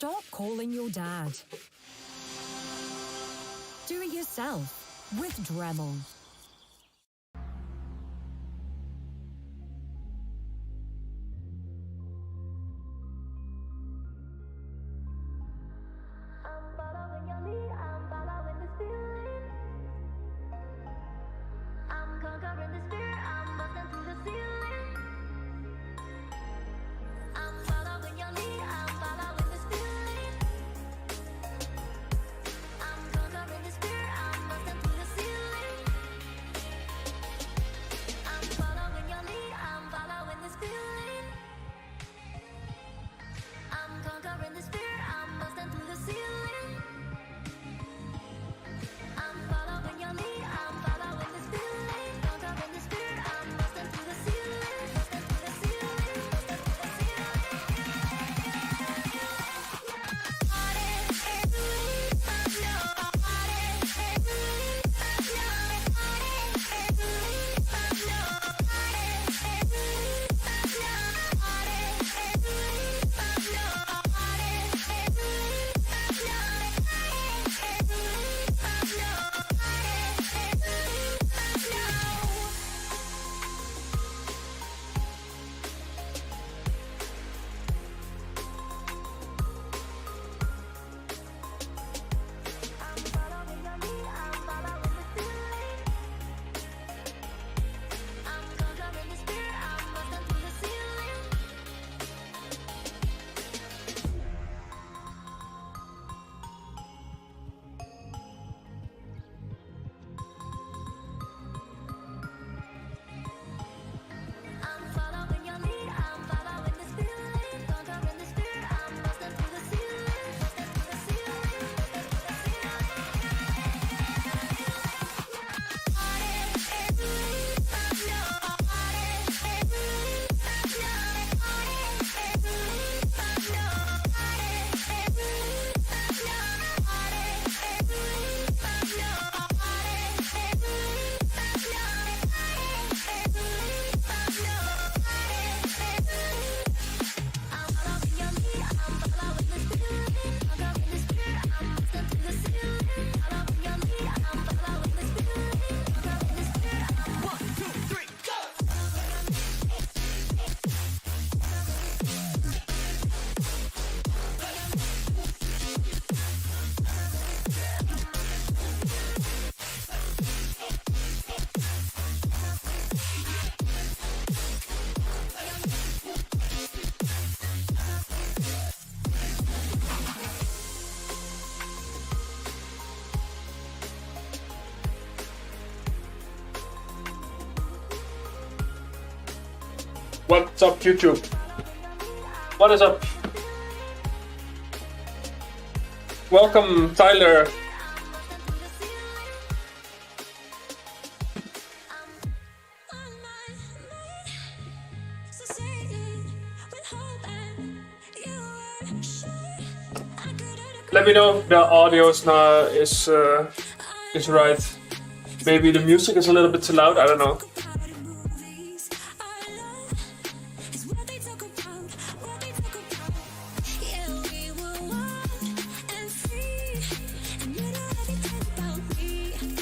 Stop calling your dad. Do it yourself with Dremel. What's up, YouTube? What is up? Welcome, Tyler. Let me know if the audio is right. Maybe the music is a little bit too loud. I don't know.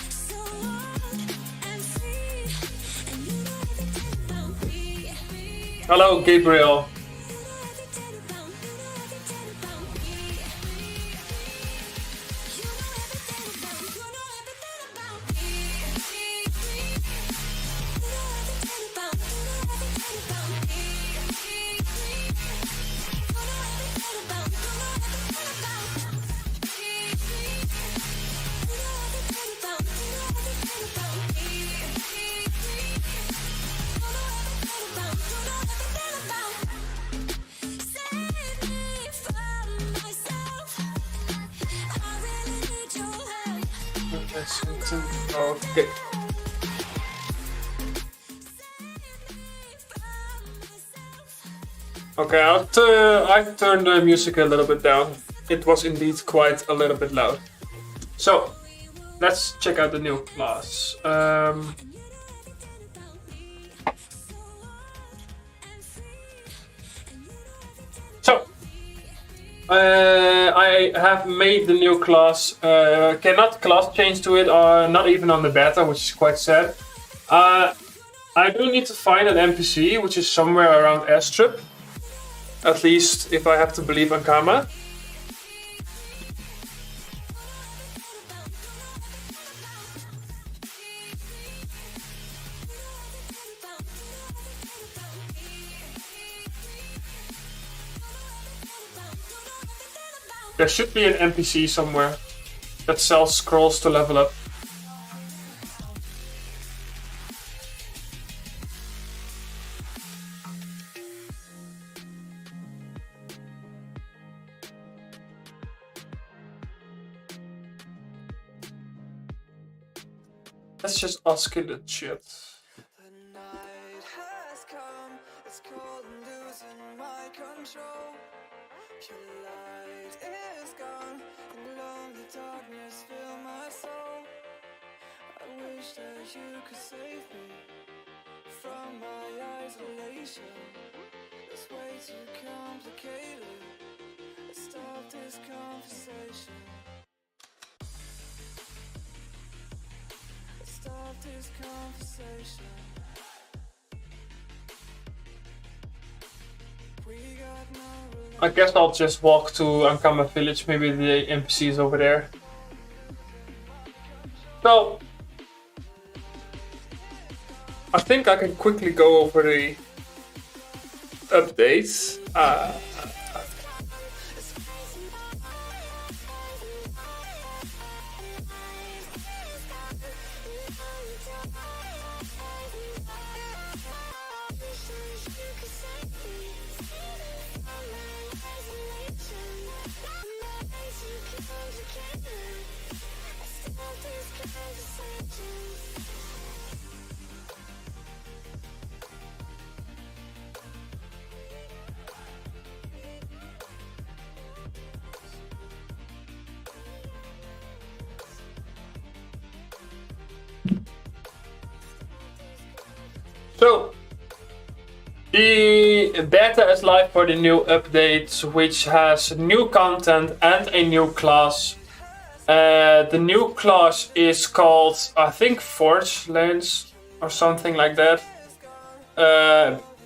So Hello, Gabriel. Okay. Okay, I turned the music a little bit down. It was indeed quite a little bit loud. So, let's check out the new class. I have made the new class. Cannot class change to it, or not even on the beta, which is quite sad. I do need to find an NPC, which is somewhere around Airstrip. At least, if I have to believe Ankama. There should be an NPC somewhere that sells scrolls to level up. Let's just ask in the chat. The night has come, it's cold and losing my control. Your light is gone, and lonely darkness fill my soul. I wish that you could save me from my isolation. It's way too complicated. Let's stop this conversation. Stop this conversation. We got no I guess I'll just walk to Ankama village, maybe the NPC is over there. So, I think I can quickly go over the updates. So, the beta is live for the new update, which has new content and a new class. The new class is called, I think, Forge Lens or something like that.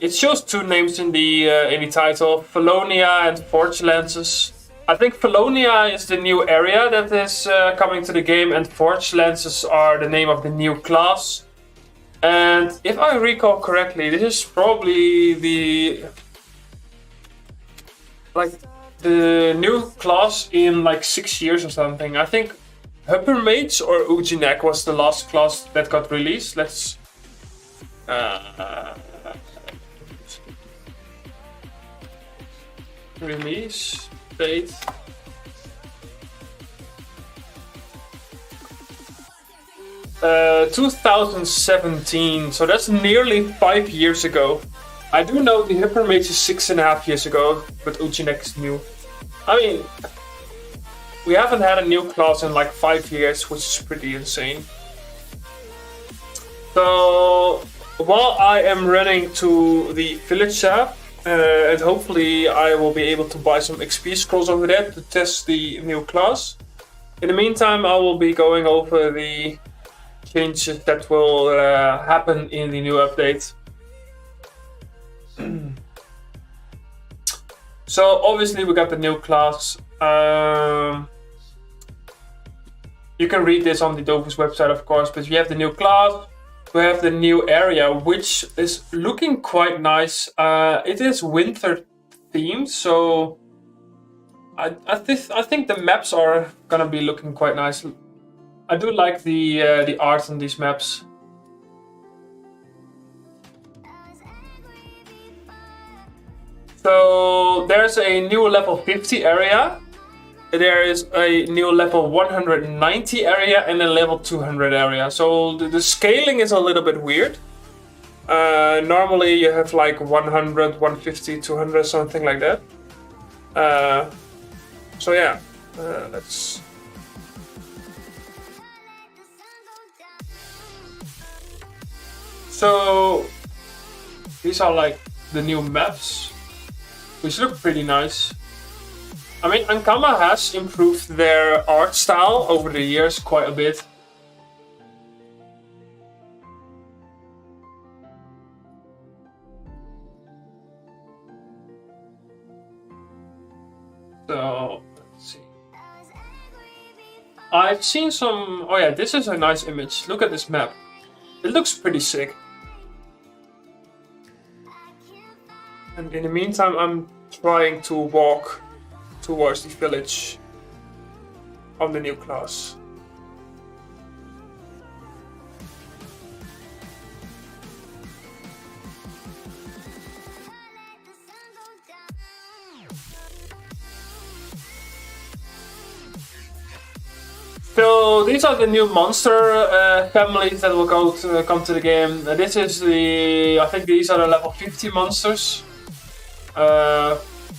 It shows two names in the title, Felonia and Forge Lenses. I think Felonia is the new area that is coming to the game, and Forge Lenses are the name of the new class. And if I recall correctly, this is probably the new class in like 6 years or something. I think Hypermage or Ujinek was the last class that got released. Let's release date. Uh, 2017, so that's nearly 5 years ago. I do know the Hypermage is 6.5 years ago, but Ujinek is new. I mean, we haven't had a new class in like 5 years, which is pretty insane. So, while I am running to the village shop, and hopefully I will be able to buy some XP scrolls over there to test the new class. In the meantime, I will be going over the changes that will happen in the new update. So obviously we got the new class. You can read this on the Dofus website, of course, but we have the new class. We have the new area, which is looking quite nice. It is winter themed, so I think the maps are gonna be looking quite nice. I do like the art on these maps. So there's a new level 50 area. There is a new level 190 area and a level 200 area. So the scaling is a little bit weird. Normally you have like 100, 150, 200, something like that. So yeah, let's... So these are like the new maps, which look pretty nice. I mean, Ankama has improved their art style over the years quite a bit. So, let's see. I've seen some... Oh yeah, this is a nice image. Look at this map. It looks pretty sick. And in the meantime, I'm trying to walk towards the village of the new class. So these are the new monster families that will come to the game. This is I think these are the level 50 monsters.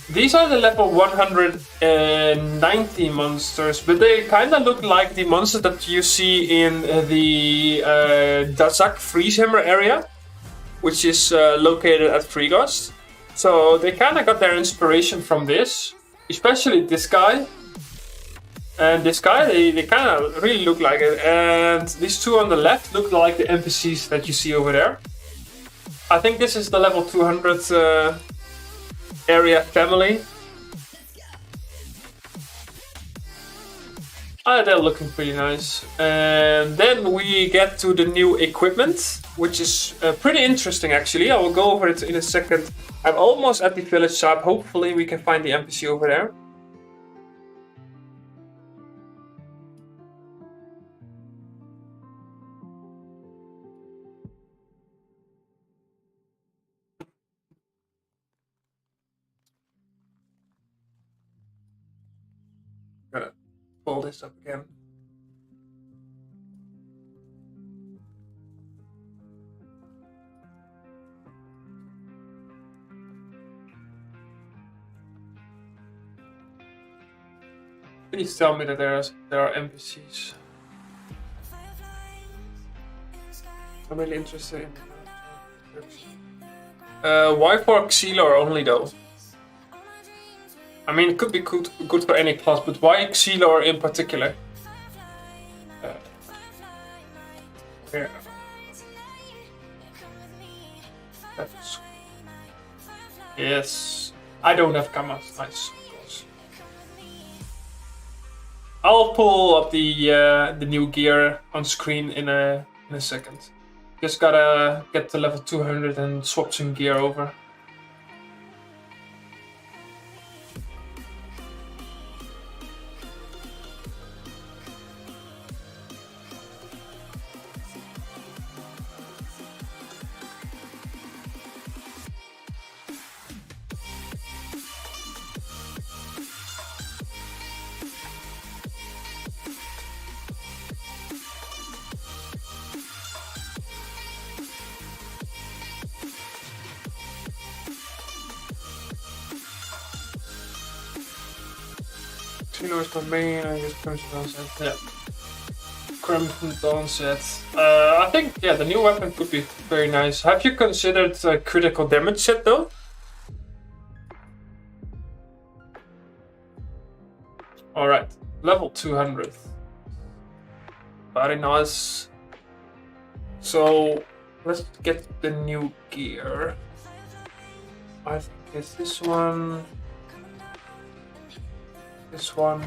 These are the level 190 monsters, but they kind of look like the monsters that you see in the Dazak Freezehammer area, which is located at Freegost. So they kind of got their inspiration from this, especially this guy. And this guy, they kind of really look like it. And these two on the left look like the NPCs that you see over there. I think this is the level 200 area family. They're looking pretty nice. And then we get to the new equipment, which is pretty interesting actually. I will go over it in a second. I'm almost at the village shop. Hopefully we can find the NPC over there. Gonna pull this up again. Please tell me that there are NPCs. I'm really interested in. Why for Xelor only though? I mean, it could be good for any class, but why Xelor in particular? Yeah. That's... Yes. I don't have cameras. Nice, of course. I'll pull up the new gear on screen in a second. Just gotta get to level 200 and swap some gear over. Xenor's my main, I guess Crimson Dawn set. Yeah. Crimson Dawn set. I think, yeah, the new weapon could be very nice. Have you considered critical damage set though? Alright, level 200. Very nice. So, let's get the new gear. I think it's this one. This one.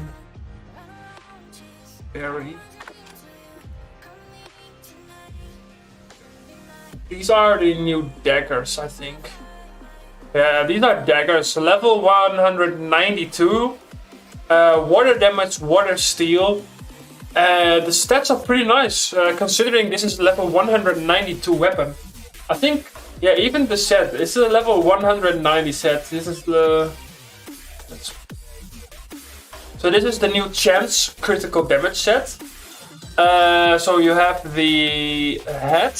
Berry. These are the new daggers, I think. Yeah, these are daggers. Level 192. Water damage, water steel. The stats are pretty nice, considering this is level 192 weapon. I think, yeah, even the set. This is a level 190 set. This is the... So this is the new chance critical damage set. So you have the head.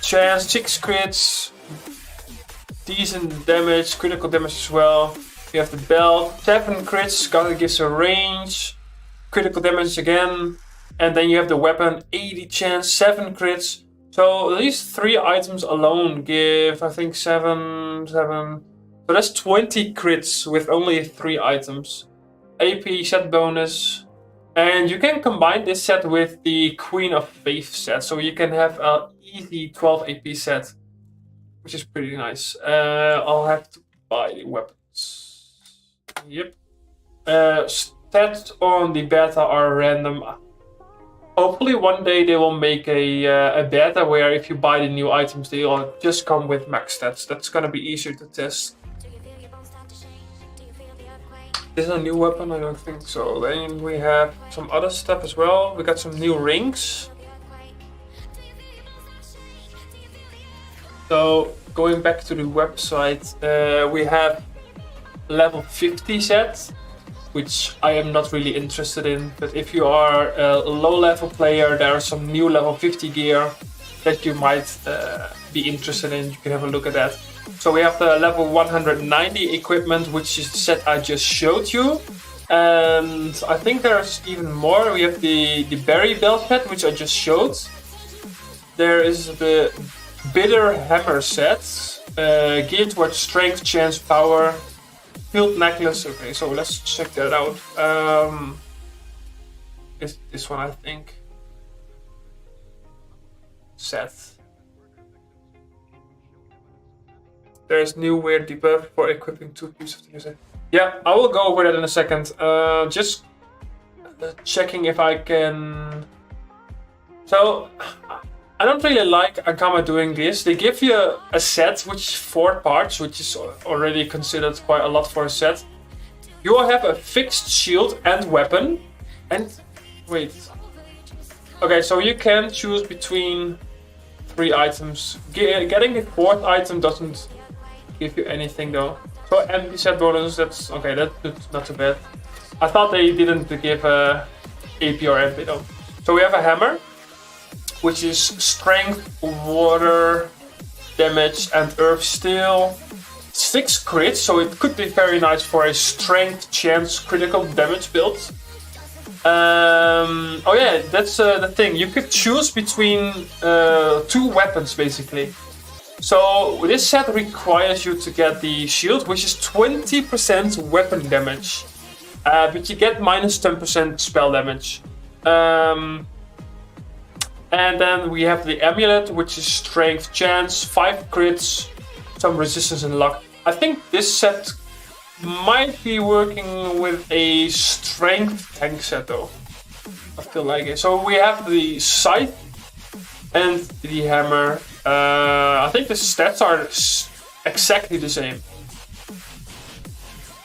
Chance, 6 crits. Decent damage, critical damage as well. You have the belt, 7 crits, God gives a range, critical damage again, and then you have the weapon, 80 chance, 7 crits. So these 3 items alone give, I think, 7. So that's 20 crits with only 3 items. AP set bonus, and you can combine this set with the Queen of Faith set, so you can have an easy 12 AP set, which is pretty nice. I'll have to buy the weapons. Yep. Stats on the beta are random. Hopefully one day they will make a beta where if you buy the new items, they all just come with max stats. That's gonna be easier to test. This is a new weapon? I don't think so. Then we have some other stuff as well. We got some new rings. So going back to the website, we have level 50 set, which I am not really interested in, but if you are a low level player, there are some new level 50 gear that you might be interested in. You can have a look at that. So we have the level 190 equipment, which is the set I just showed you, and I think there's even more. We have the berry belt set, which I just showed. There is the bitter hammer set, geared towards strength, chance, power. Field necklace. Okay, so let's check that out. It's this one, I think. Set. There's new weird debuff for equipping 2 pieces of the user. Yeah, I will go over that in a second. Just checking if I can. So I don't really like Akama doing this. They give you a set which is 4 parts, which is already considered quite a lot for a set. You will have a fixed shield and weapon. And wait. Okay, so you can choose between 3 items. Getting the 4th item doesn't give you anything though. So empty set bonus, that's okay, that's not too bad. I thought they didn't give a AP or MP though. So we have a hammer, which is strength, water, damage, and earth steel. 6 crits, so it could be very nice for a strength, chance, critical damage build. Oh yeah, that's the thing. You could choose between 2 weapons basically. So this set requires you to get the shield, which is 20% weapon damage, but you get minus 10% spell damage. And then we have the amulet, which is strength, chance, 5 crits, some resistance and luck. I think this set might be working with a strength tank set though. I feel like it. So we have the scythe and the hammer. I think the stats are exactly the same.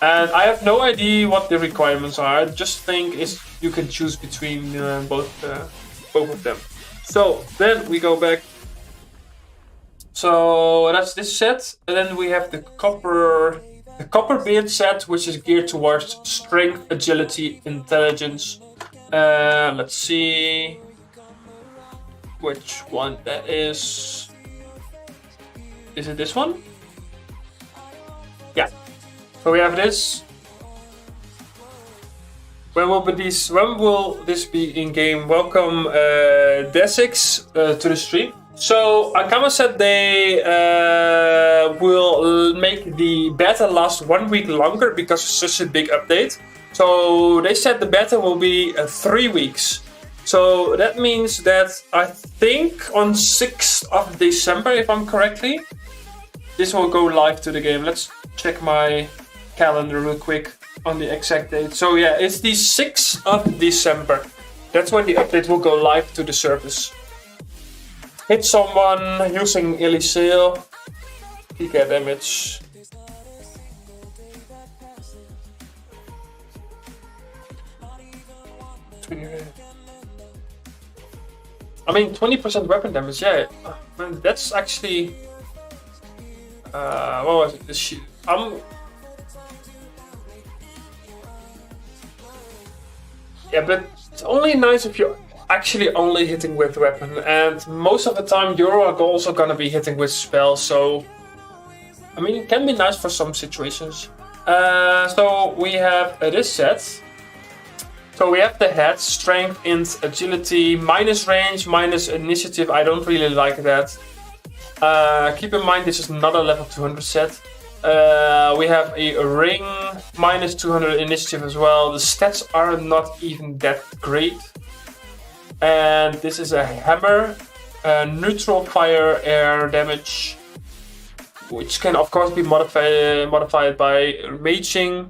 And I have no idea what the requirements are. I just think you can choose between both of them. So then we go back. So that's this set, and then we have the copper beard set, which is geared towards strength, agility, intelligence. Let's see which one that is. Is it this one? Yeah. So we have this. When will this be in game? Welcome Desix to the stream. So Akama said they will make the beta last 1 week longer because it's such a big update. So they said the beta will be 3 weeks. So that means that I think on 6th of December, if I'm correctly, this will go live to the game. Let's check my calendar real quick on the exact date. So yeah, it's the 6th of December. That's when the update will go live to the service. Hit someone using Eliseo. You get damage. I mean, 20% weapon damage, yeah. Man, that's actually... what was it? The shield. Yeah, but it's only nice if you're actually only hitting with weapon. And most of the time, you're also gonna be hitting with spell, so... I mean, it can be nice for some situations. So we have this set. So we have the head, strength, int, agility, minus range, minus initiative. I don't really like that. Keep in mind this is not a level 200 set. We have a ring, minus 200 initiative as well. The stats are not even that great. And this is a hammer, neutral fire, air damage, which can of course be modified by maging.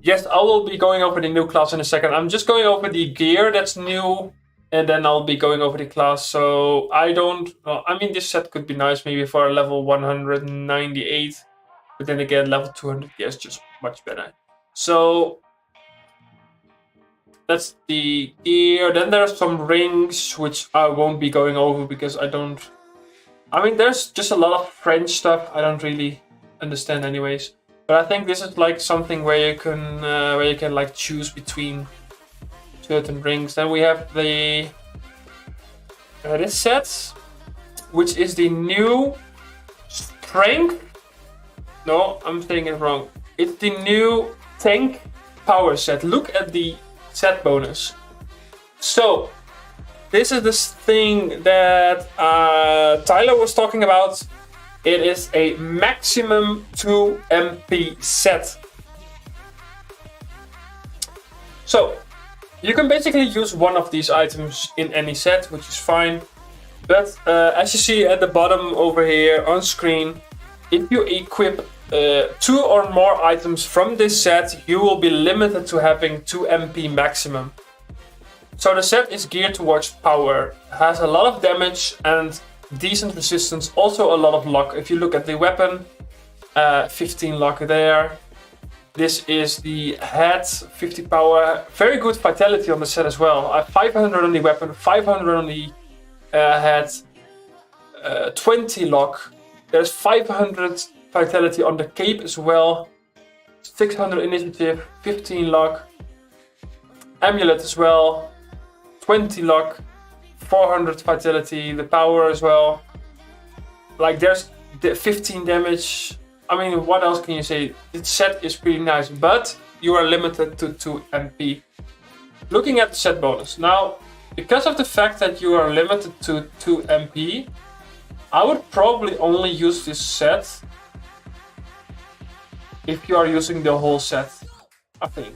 Yes, I will be going over the new class in a second. I'm just going over the gear that's new, and then I'll be going over the class. So I mean, this set could be nice maybe for a level 198, but then again, level 200 gear is just much better. So that's the gear. Then there's some rings, which I won't be going over because I mean, there's just a lot of French stuff I don't really understand anyways. But I think this is like something where you can like choose between certain rings. Then we have the this set, which is the new strength. No, I'm saying it wrong. It's the new tank power set. Look at the set bonus. So this is this thing that Tyler was talking about. It is a maximum 2 MP set. So you can basically use one of these items in any set, which is fine. But as you see at the bottom over here on screen, if you equip 2 or more items from this set, you will be limited to having 2 MP maximum. So the set is geared towards power, has a lot of damage and decent resistance, also a lot of luck. If you look at the weapon, 15 luck there. This is the head, 50 power, very good vitality on the set as well. 500 on the weapon, 500 on the head, 20 luck. There's 500 vitality on the cape as well, 600 initiative, 15 luck. Amulet as well, 20 luck. 400 vitality, the power as well. Like there's 15 damage. I mean, what else can you say? This set is pretty nice, but you are limited to 2 MP. Looking at the set bonus. Now, because of the fact that you are limited to 2 MP, I would probably only use this set if you are using the whole set, I think.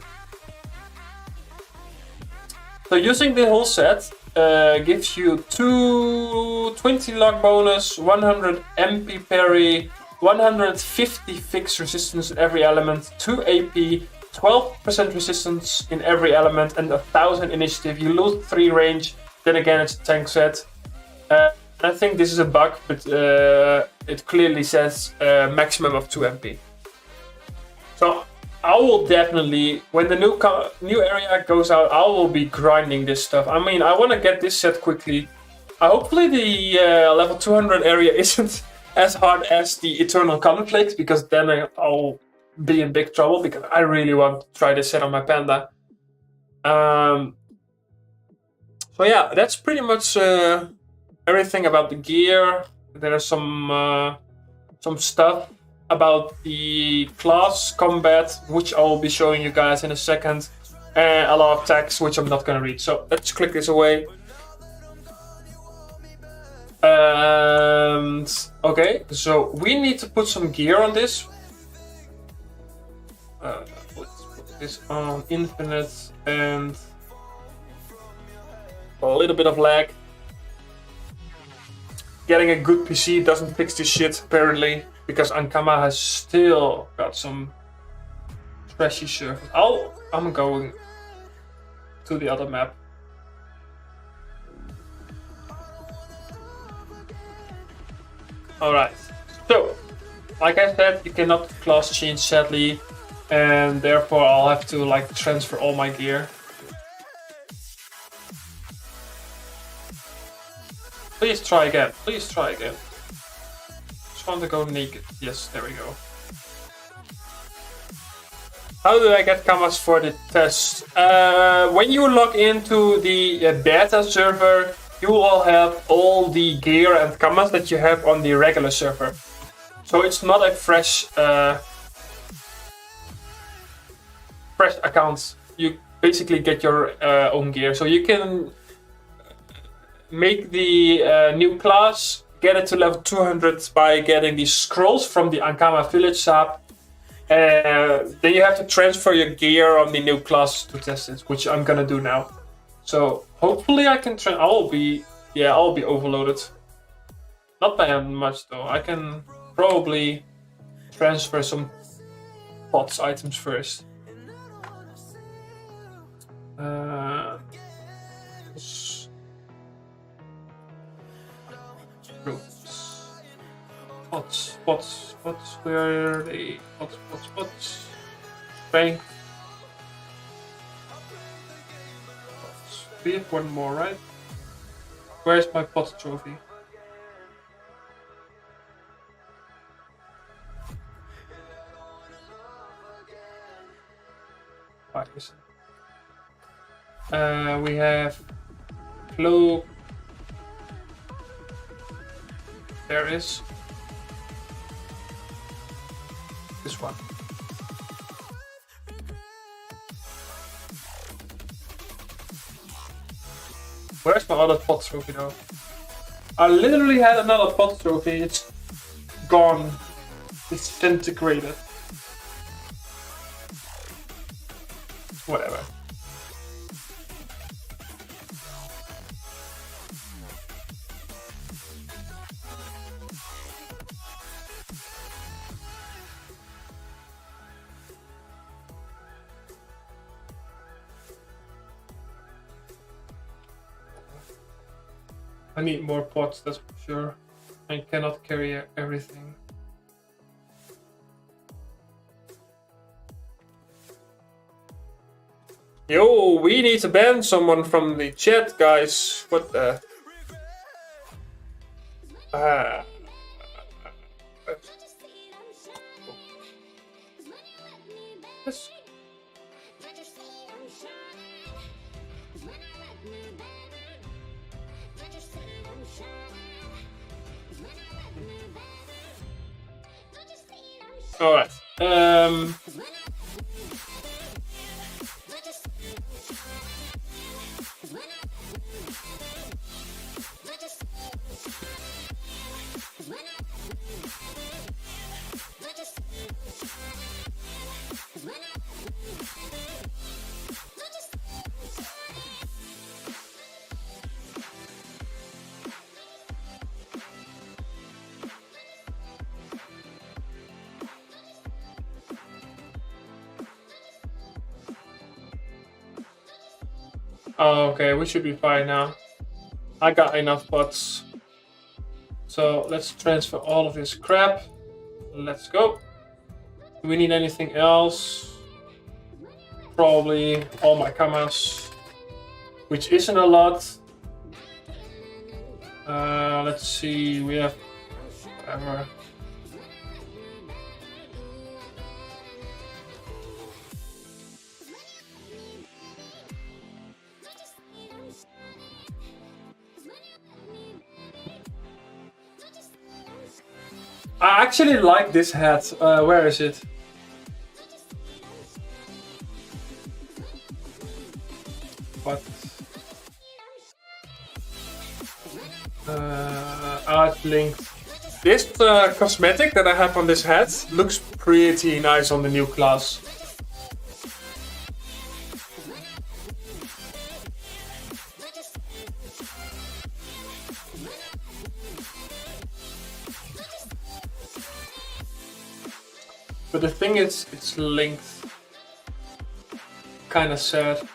So using the whole set gives you 20 luck bonus, 100 MP parry, 150 fixed resistance in every element, 2 AP, 12% resistance in every element, and 1000 initiative. You lose 3 range, then again it's a tank set. I think this is a bug, but it clearly says maximum of 2 MP. So I will definitely, when the new area goes out, I will be grinding this stuff. I mean, I want to get this set quickly. Hopefully the level 200 area isn't as hard as the Eternal Conflicts, because then I'll be in big trouble, because I really want to try this set on my Panda. So yeah, that's pretty much everything about the gear. There's some stuff about the class combat, which I will be showing you guys in a second, and a lot of text which I'm not gonna read. So let's click this away. And okay, so we need to put some gear on this. Let's put this on infinite and a little bit of lag. getting a good PC doesn't fix this shit, apparently, because Ankama has still got some trashy servers. I'm going to the other map. Alright, so, like I said, you cannot class change sadly, and therefore I'll have to like transfer all my gear. Please try again, please try again. Just want to go naked. Yes, there we go. How do I get camas for the test? When you log into the beta server, you will have all the gear and camas that you have on the regular server. So it's not a fresh account. You basically get your own gear. So you can make the new class, get it to level 200 by getting these scrolls from the Ankama village shop. Then you have to transfer your gear on the new class to test it, which I'm gonna do now. So hopefully I can I'll be overloaded. Not by much though. I can probably transfer some pots items first. Pots, where are they? Pots. Strength. Pots. We have one more, right? Where's my pot trophy? We have cloak. There is this one. Where's my other pot trophy though? I literally had another pot trophy. It's gone. It's disintegrated. Whatever. I need more pots, that's for sure. I cannot carry everything. Yo, we need to ban someone from the chat, guys. What the? Yes. All right. Oh, okay, we should be fine now. I got enough pots. So let's transfer all of this crap. Let's go. Do we need anything else? Probably all my camas, which isn't a lot. Let's see, we have whatever. I actually like this hat. Where is it? What? It's linked. This cosmetic that I have on this hat looks pretty nice on the new class. But the thing is, it's linked. Kinda sad.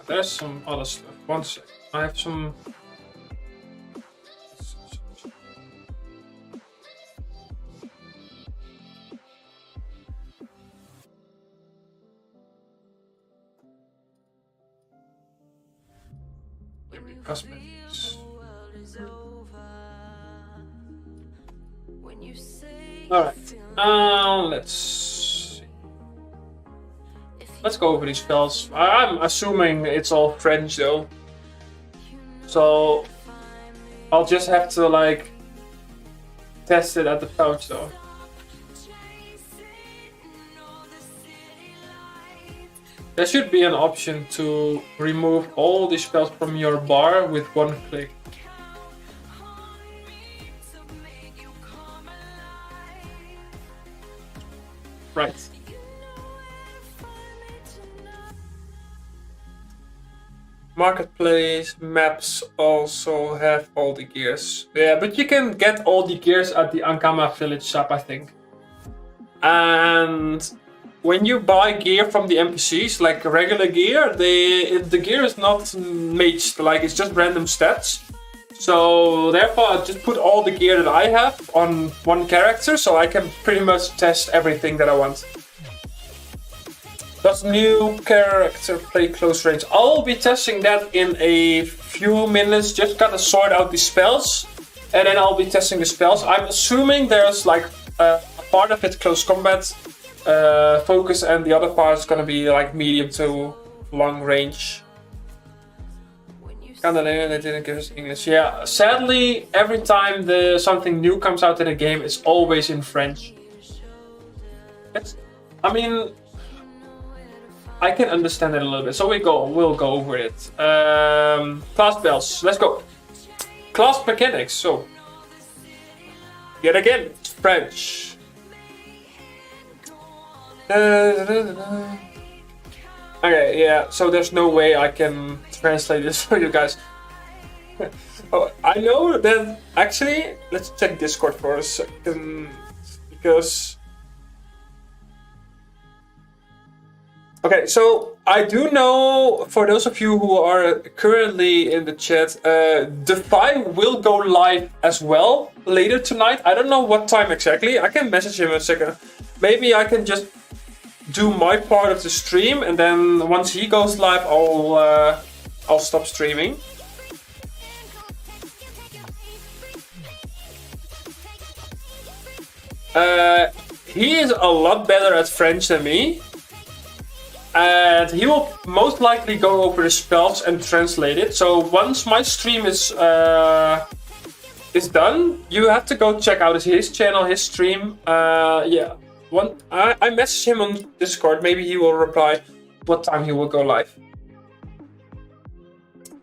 There's some other stuff. One sec. I have some. Maybe cosmetics. Alright. Let's see. Let's go over these spells. I'm assuming it's all French though. So I'll just have to like test it at the pouch though. There should be an option to remove all the spells from your bar with one click. Right. Marketplace maps also have all the gears. Yeah, but you can get all the gears at the Ankama village shop, I think. And when you buy gear from the NPCs, like regular gear, the gear is not maged, like it's just random stats. So therefore I just put all the gear that I have on one character, so I can pretty much test everything that I want. Does new character play close range? I'll be testing that in a few minutes, just gotta sort out the spells, and then I'll be testing the spells. I'm assuming there's like a part of it close combat focus, and the other part is gonna be like medium to long range. They didn't give us English. Yeah, sadly, every time something new comes out in a game, it's always in French. I mean, I can understand it a little bit, so we'll go over it. Class spells, let's go. Class mechanics, so yet again, French. Okay, yeah, so there's no way I can translate this for you guys. Oh, I know that actually, let's check Discord for a second, because... Okay, so I do know, for those of you who are currently in the chat, Defy will go live as well later tonight. I don't know what time exactly, I can message him in a second. Maybe I can just do my part of the stream, and then once he goes live, I'll stop streaming. He is a lot better at French than me, and he will most likely go over the spells and translate it. So once my stream is done, you have to go check out his channel, his stream. Yeah. I messaged him on Discord, maybe he will reply what time he will go live.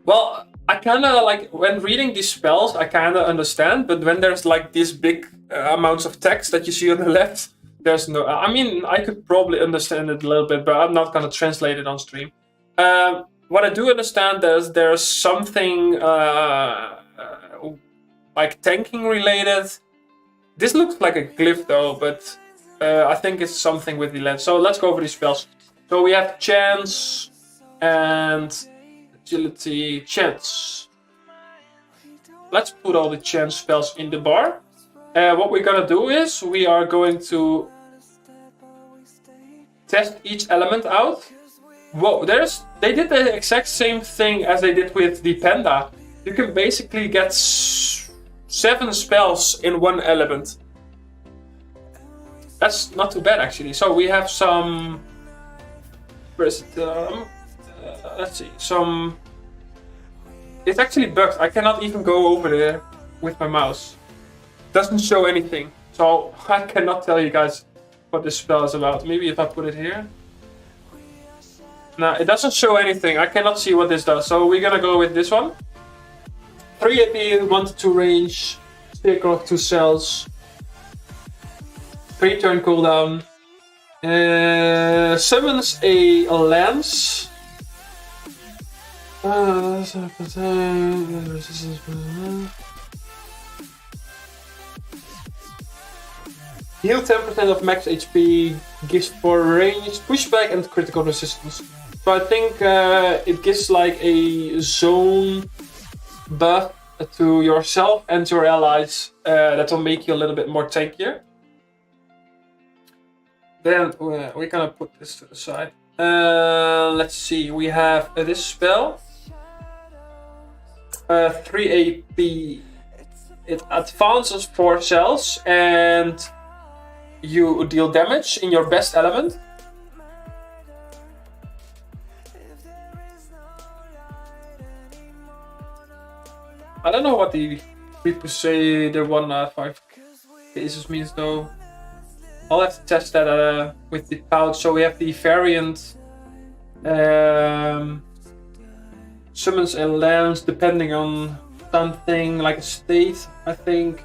Well, I kinda like, when reading these spells, I kinda understand, but when there's like these big amounts of text that you see on the left, there's no, I mean, I could probably understand it a little bit, but I'm not gonna translate it on stream. What I do understand is there's something like tanking related. This looks like a glyph though, but I think it's something with the lens. So let's go over these spells. So we have chance and agility. Chance. Let's put all the chance spells in the bar. What we're gonna do is we are going to test each element out. Whoa, they did the exact same thing as they did with the panda. You can basically get 7 spells in one element. That's not too bad actually. So we have some, let's see, some, it's actually bugged. I cannot even go over there with my mouse. Doesn't show anything. So I cannot tell you guys what this spell is about. Maybe if I put it here. No, it doesn't show anything. I cannot see what this does. So we're gonna go with this one. 3 AP, 1 to 2 range, Scarecrow 2 cells. 3 turn cooldown. Summons a lance. Heal 10% of max HP, gives for range, pushback, and critical resistance. So I think it gives like a zone buff to yourself and your allies that will make you a little bit more tankier. Then we're gonna put this to the side. Let's see, we have this spell. 3 AP. It advances 4 cells and you deal damage in your best element. I don't know what the people say the 1/5 cases means though. I'll have to test that with the pouch. So we have the variant. Summons and lands depending on something like a state, I think.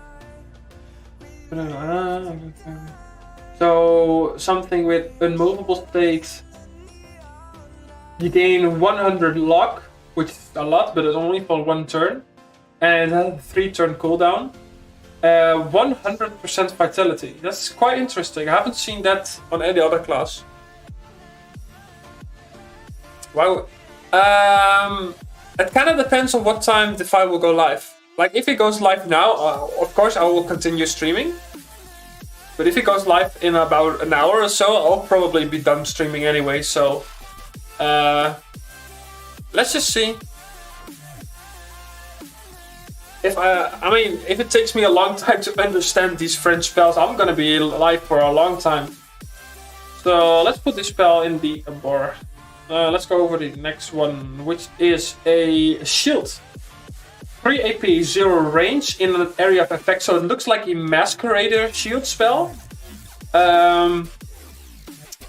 So something with unmovable state. You gain 100 luck, which is a lot, but it's only for 1 turn. And has a 3-turn cooldown. 100% vitality. That's quite interesting. I haven't seen that on any other class. Wow. It kind of depends on what time the file will go live. Like if it goes live now, of course I will continue streaming. But if it goes live in about an hour or so, I'll probably be done streaming anyway. So let's just see. If it takes me a long time to understand these French spells, I'm gonna be live for a long time. So let's put this spell in the bar. Let's go over the next one, which is a shield. 3 AP, 0 range in an area of effect. So it looks like a Masquerader shield spell.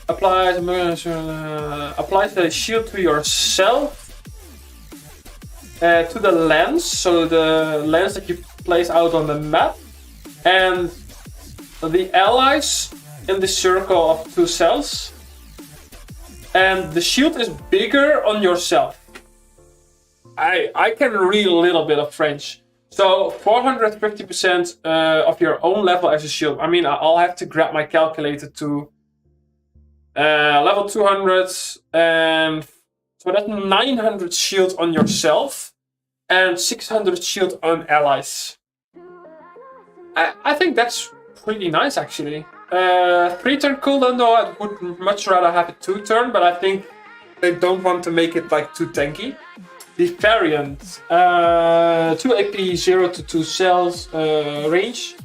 Applies the shield to yourself. To the lens, so the lens that you place out on the map, and the allies in the circle of 2 cells, and the shield is bigger on yourself. I can read a little bit of French. So 450% of your own level as a shield. I mean, I'll have to grab my calculator to level 200, and so that's 900 shield on yourself and 600 shield on allies. I think that's pretty nice actually. 3-turn cooldown though, I would much rather have a 2-turn, but I think they don't want to make it like too tanky. The variant, 2 AP, 0 to 2 cells range,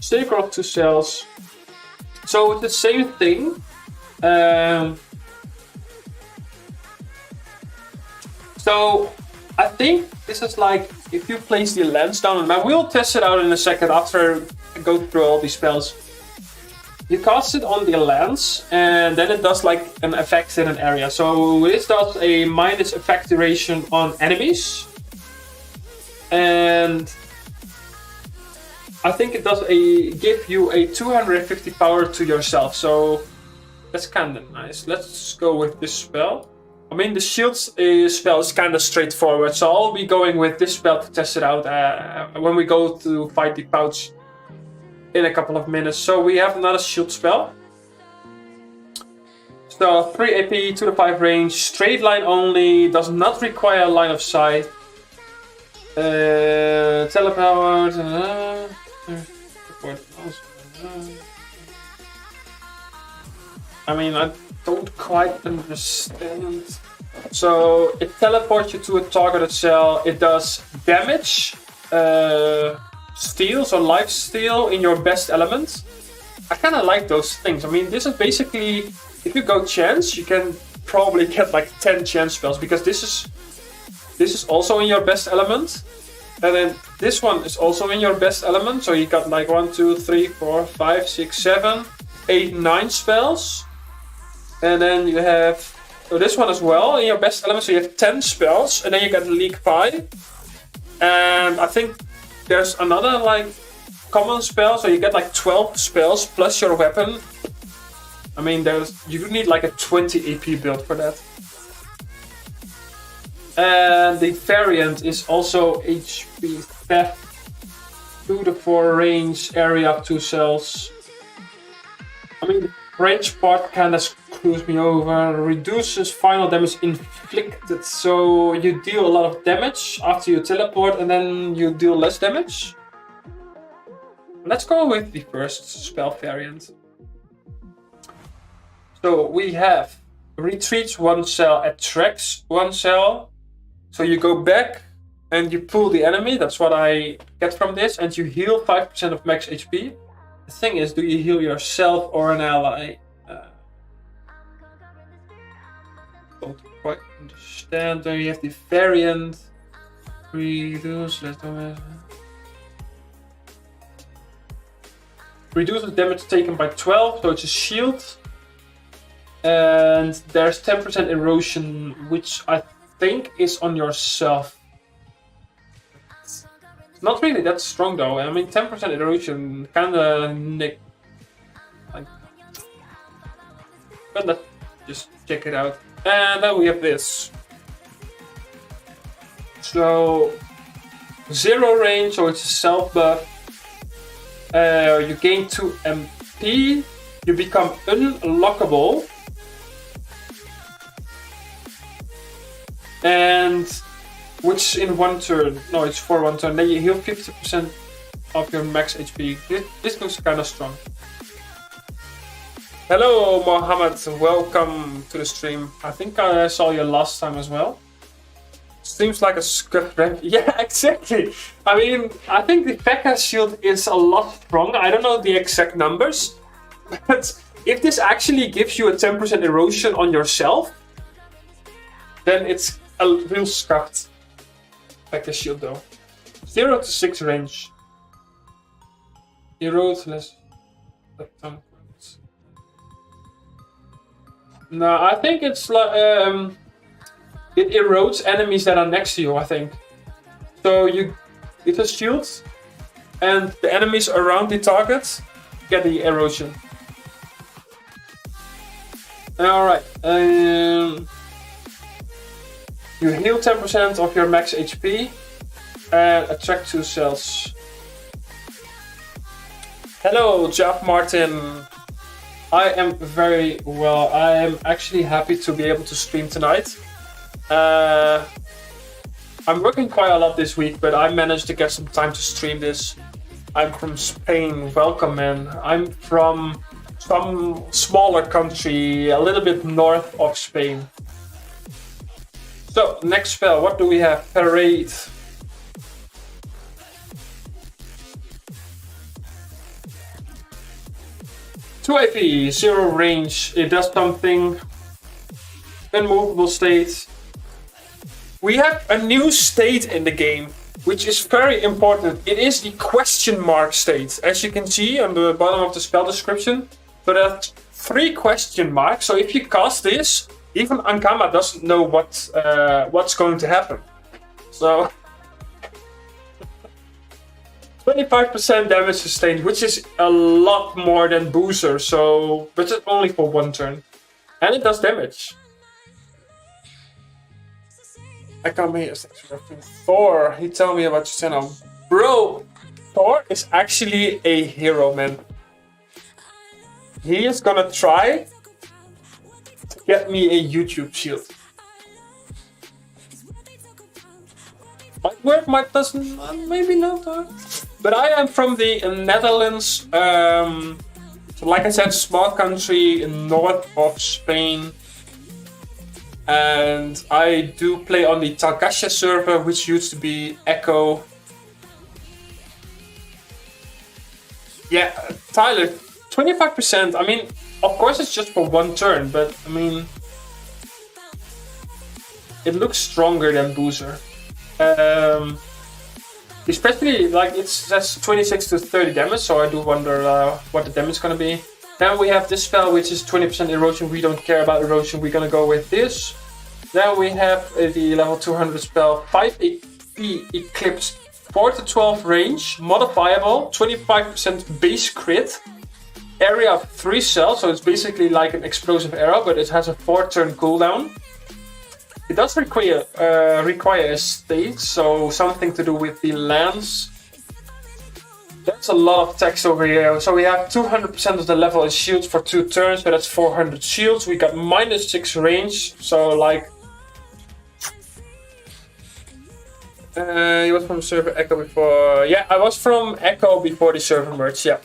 stagger of 2 cells. So it's the same thing. So I think this is like if you place the lens down, and I will test it out in a second after I go through all these spells. You cast it on the lens, and then it does like an effect in an area. So this does a minus effect duration on enemies, and I think it does give you a 250 power to yourself. So that's kind of nice. Let's go with this spell. I mean, the shield spell is kind of straightforward, so I'll be going with this spell to test it out when we go to fight the pouch in a couple of minutes. So we have another shield spell. So 3 AP, 2 to 5 range, straight line only, does not require line of sight. Telepowered. I mean, I don't quite understand. So it teleports you to a targeted cell. It does damage, steal, so life steal in your best element. I kind of like those things. I mean, this is basically, if you go chance, you can probably get like 10 chance spells, because this is also in your best element. And then this one is also in your best element. So you got like 1, 2, 3, 4, 5, 6, 7, 8, 9 spells. And then you have this one as well in your best element. So you have 10 spells. And then you got League 5. And I think there's another like common spell. So you get like 12 spells plus your weapon. I mean, you need like a 20 AP build for that. And the variant is also HP theft, 2 to 4 range, area of 2 cells. I mean, the range part kind of screws me over. Reduces final damage inflicted. So you deal a lot of damage after you teleport and then you deal less damage. Let's go with the first spell variant. So we have retreats 1 cell, attracts 1 cell. So you go back and you pull the enemy. That's what I get from this. And you heal 5% of max HP. The thing is, do you heal yourself or an ally? Don't quite understand. Then you have the variant. Reduce. Reduces damage taken by 12, so it's a shield. And there's 10% erosion, which I think is on yourself. It's not really that strong though. I mean, 10% erosion kinda but let's just check it out. And then we have this. So 0 range, so it's a self buff. You gain 2 MP. You become unlockable. And which in 1 turn, no, it's for 1 turn. Then you heal 50% of your max HP. This looks kind of strong. Hello, Mohammed. Welcome to the stream. I think I saw you last time as well. Seems like a scuff rank. Yeah, exactly. I mean, I think the P.E.K.K.A. shield is a lot stronger. I don't know the exact numbers, but if this actually gives you a 10% erosion on yourself, then it's a real scuffed P.E.K.K.A. shield though. 0 to 6 range. Erode less. No, I think it's like it erodes enemies that are next to you, I think. So it has shields, and the enemies around the target get the erosion. Alright. You heal 10% of your max HP and attract 2 cells. Hello, Jeff Martin. I am very well. I am actually happy to be able to stream tonight. I'm working quite a lot this week, but I managed to get some time to stream this. I'm from Spain. Welcome, man. I'm from some smaller country, a little bit north of Spain. So, next spell, what do we have? Parade. Two AP, 0 range, it does something. Unmovable state. We have a new state in the game, which is very important. It is the question mark state. As you can see on the bottom of the spell description. So there's 3 question marks. So if you cast this, even Ankama doesn't know what's going to happen. So 25% damage sustained, which is a lot more than Boozer, so but it's only for 1 turn. And it does damage. I come here, Thor, he tell me about your channel. Bro, Thor is actually a hero, man. He is gonna try to get me a YouTube shield. Might work, might doesn't, maybe not. But I am from the Netherlands, so like I said, small country north of Spain. And I do play on the Talkasha server, which used to be Echo. Yeah, Tyler, 25%, I mean, of course it's just for 1 turn, but I mean, it looks stronger than Boozer. Especially, like, it says 26 to 30 damage, so I do wonder what the damage is gonna be. Then we have this spell, which is 20% erosion. We don't care about erosion, we're gonna go with this. Then we have the level 200 spell, 5 AP Eclipse, 4 to 12 range, modifiable, 25% base crit, area of 3 cells, so it's basically like an explosive arrow, but it has a 4-turn cooldown. It does require a state, so something to do with the lance. That's a lot of text over here. So we have 200% of the level is shields for 2 turns, so that's 400 shields. We got -6 range, so like... you was from server Echo before... Yeah, I was from Echo before the server merge, yeah.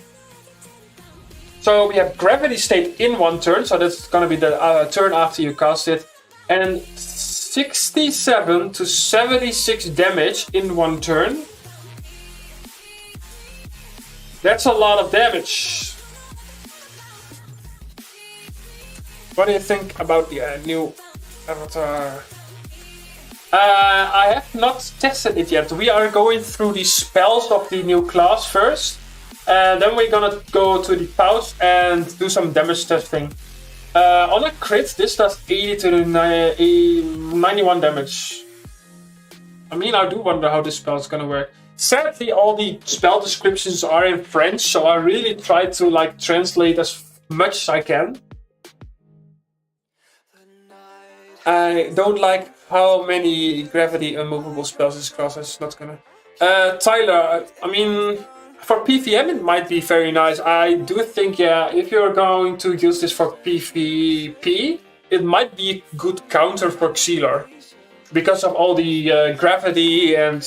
So we have gravity state in 1 turn, so that's gonna be the turn after you cast it. And 67 to 76 damage in 1 turn. That's a lot of damage. What do you think about the new avatar? I have not tested it yet. We are going through the spells of the new class first. And then we're gonna go to the pouch and do some damage testing. On a crit, this does 80 to 91 damage. I mean, I do wonder how this spell is gonna work. Sadly, all the spell descriptions are in French, so I really try to like translate as much as I can. I don't like how many gravity unmovable spells this class is not gonna. Tyler, I mean, for PvM it might be very nice. I do think, yeah, if you're going to use this for PvP, it might be a good counter for Xealar because of all the gravity and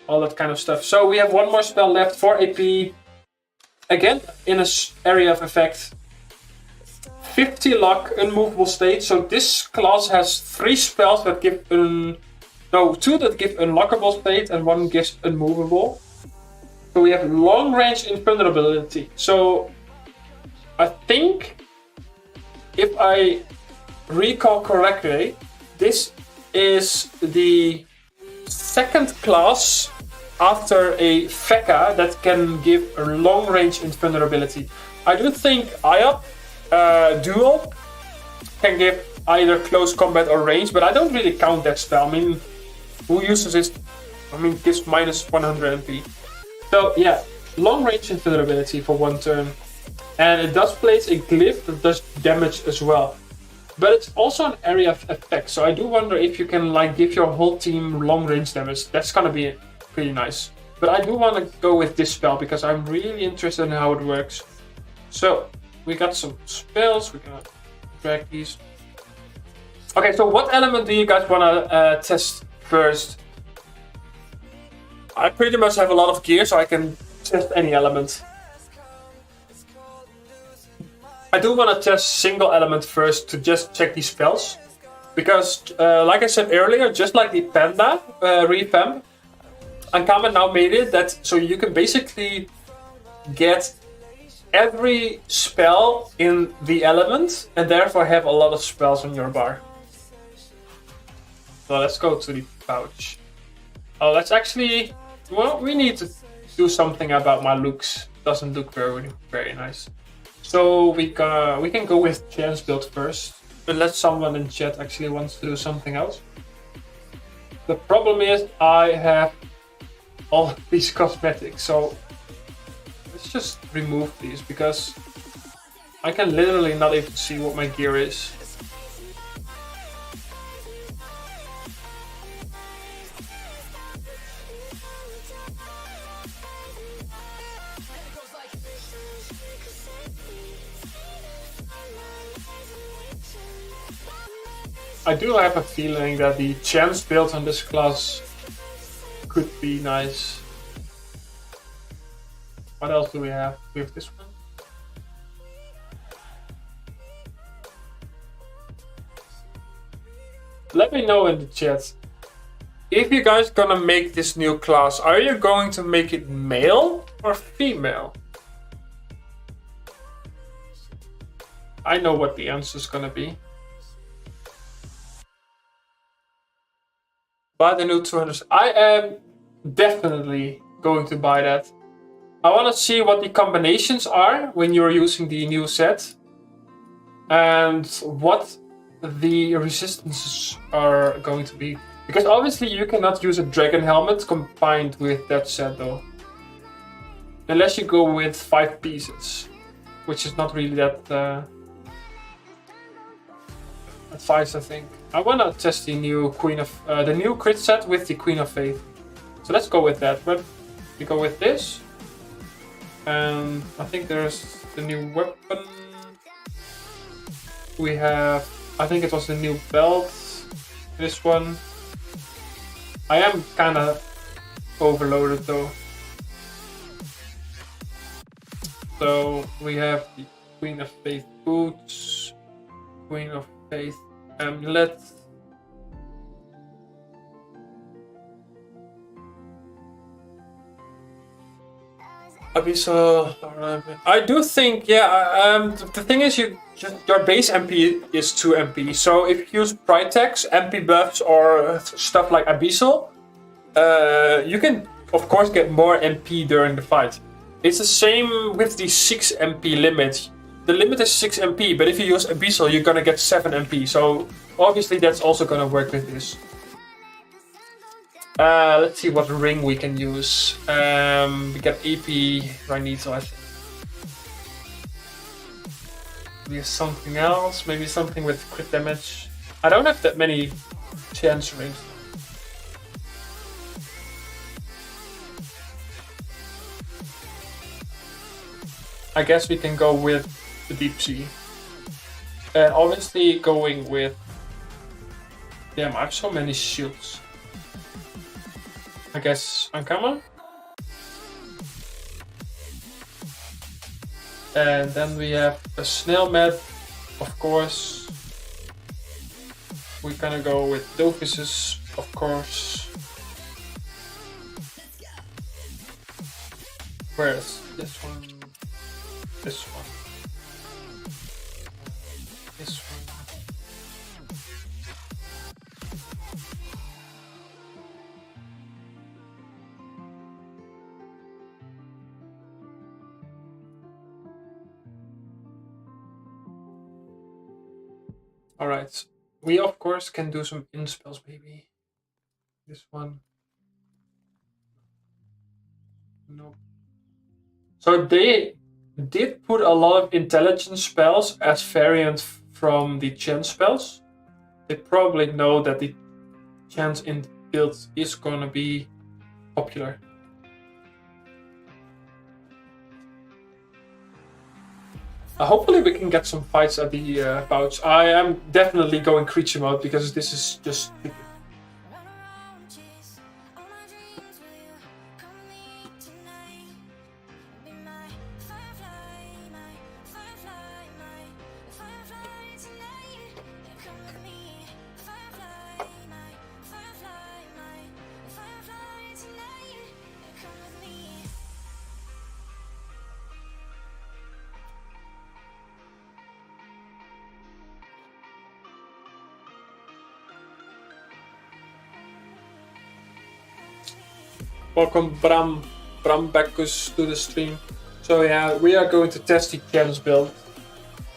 all that kind of stuff. So we have 1 more spell left for AP. Again, in an area of effect. 50 luck, unmovable state. So this class has 3 spells that give 2 that give unlockable state and 1 gives unmovable. So we have long range invulnerability. So I think, if I recall correctly, this is the 2nd class after a Feka that can give a long range invulnerability. I do think IOP Duel can give either close combat or range, but I don't really count that spell. I mean, who uses it? I mean, it gives -100 MP. So yeah, long range invulnerability for 1 turn. And it does place a glyph that does damage as well. But it's also an area of effect, so I do wonder if you can like give your whole team long range damage. That's gonna be pretty nice. But I do want to go with this spell because I'm really interested in how it works. So we got some spells. We're gonna drag these. Okay, so what element do you guys want to test first? I pretty much have a lot of gear, so I can test any element. I do want to test single element first to just check these spells. Because, like I said earlier, just like the Panda revamp, Ankama now made it that so you can basically get every spell in the element and therefore have a lot of spells on your bar. So let's go to the pouch. Oh, let's actually... Well, we need to do something about my looks. Doesn't look very nice. So we can go with chance build first. Unless someone in chat actually wants to do something else. The problem is I have all these cosmetics, so let's just remove these because I can literally not even see what my gear is. I do have a feeling that the chance build on this class could be nice. What else do we have? We have this one. Let me know in the chat. If you guys gonna make this new class, are you going to make it male or female? I know what the answer is gonna be. Buy the new 200. I am definitely going to buy that. I want to see what the combinations are when you're using the new set. And what the resistances are going to be. Because obviously you cannot use a dragon helmet combined with that set though. Unless you go with 5 pieces. Which is not really that advice, I think. I want to test the new the new crit set with the Queen of Faith. So let's go with that. But we go with this. And I think there's the new weapon. We have, I think it was the new belt. This one. I am kind of overloaded though. So we have the Queen of Faith boots, Queen of Faith amulet. Abyssal. I do think, yeah. The thing is, your base MP is 2 MP. So if you use Pride tags, MP buffs, or stuff like Abyssal, you can of course get more MP during the fight. It's the same with the 6 MP limit. The limit is 6 MP, but if you use Abyssal, you're gonna get 7 MP. So obviously that's also gonna work with this. Let's see what ring we can use. We got AP Rhinito, I think. Maybe something else, maybe something with crit damage. I don't have that many chance rings. I guess we can go with the Deep Sea. And obviously going with... Damn, I have so many shields. I guess Uncommon. And then we have a Snail Mat, of course. We're gonna go with Dovises, of course. Where's this one? This one. This one. Alright. We of course can do some in spells maybe. This one. Nope. So they did put a lot of intelligence spells as variant from the chance spells. They probably know that the chance in build is gonna be popular. Hopefully we can get some fights at the pouch. I am definitely going creature mode because this is just... Welcome Bram Bacchus to the stream. So yeah, we are going to test the chance build.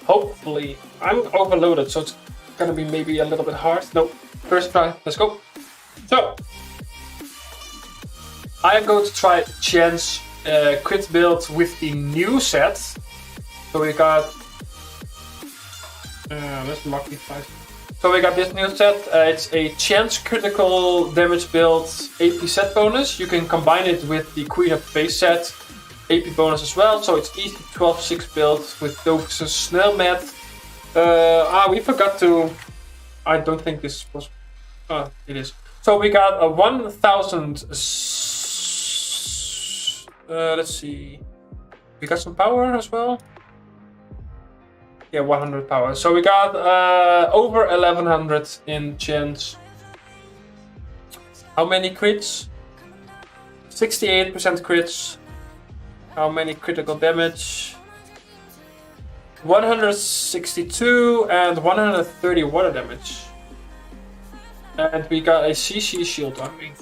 Hopefully, I'm overloaded, so it's gonna be maybe a little bit hard. No, first try, let's go. So, I am going to try chance crit build with the new set. So we got, let's mark the 5. So we got this new set, it's a chance critical damage build AP set bonus. You can combine it with the Queen of Faith set AP bonus as well. So it's easy 12-6 build with Dovises Snail Mat. We forgot to... I don't think this was... it is. So we got a 1000... let's see... We got some power as well. Yeah, 100 power. So we got over 1100 in chance. How many crits? 68% crits. How many critical damage? 162 and 130 water damage. And we got a CC shield on me.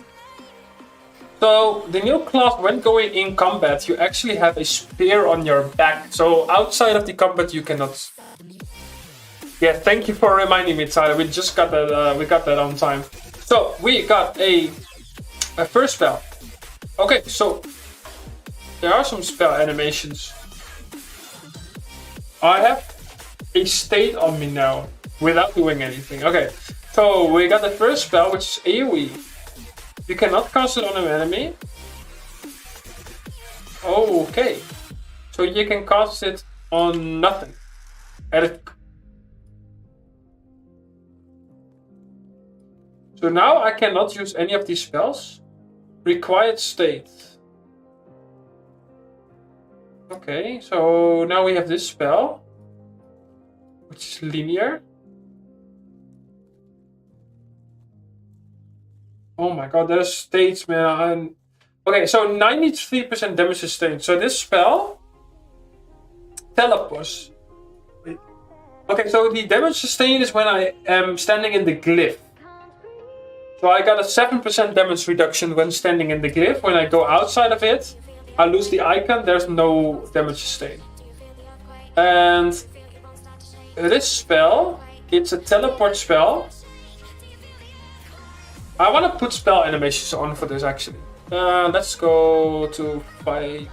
So the new class, when going in combat, you actually have a spear on your back. So outside of the combat, you cannot. Yeah, thank you for reminding me, Tyler. We just got that. We got that on time. So we got a first spell. Okay, so there are some spell animations. I have a state on me now without doing anything. Okay, so we got the first spell, which is AoE. You cannot cast it on an enemy. Okay. So you can cast it on nothing. So now I cannot use any of these spells. Required state. Okay, so now we have this spell, which is linear. Oh my god, there's states, man. Okay, so 93% damage sustained. So this spell teleports. Okay, so the damage sustained is when I am standing in the glyph. So I got a 7% damage reduction when standing in the glyph. When I go outside of it, I lose the icon, there's no damage sustained. And this spell, it's a teleport spell. I want to put spell animations on for this actually. Let's go to fight.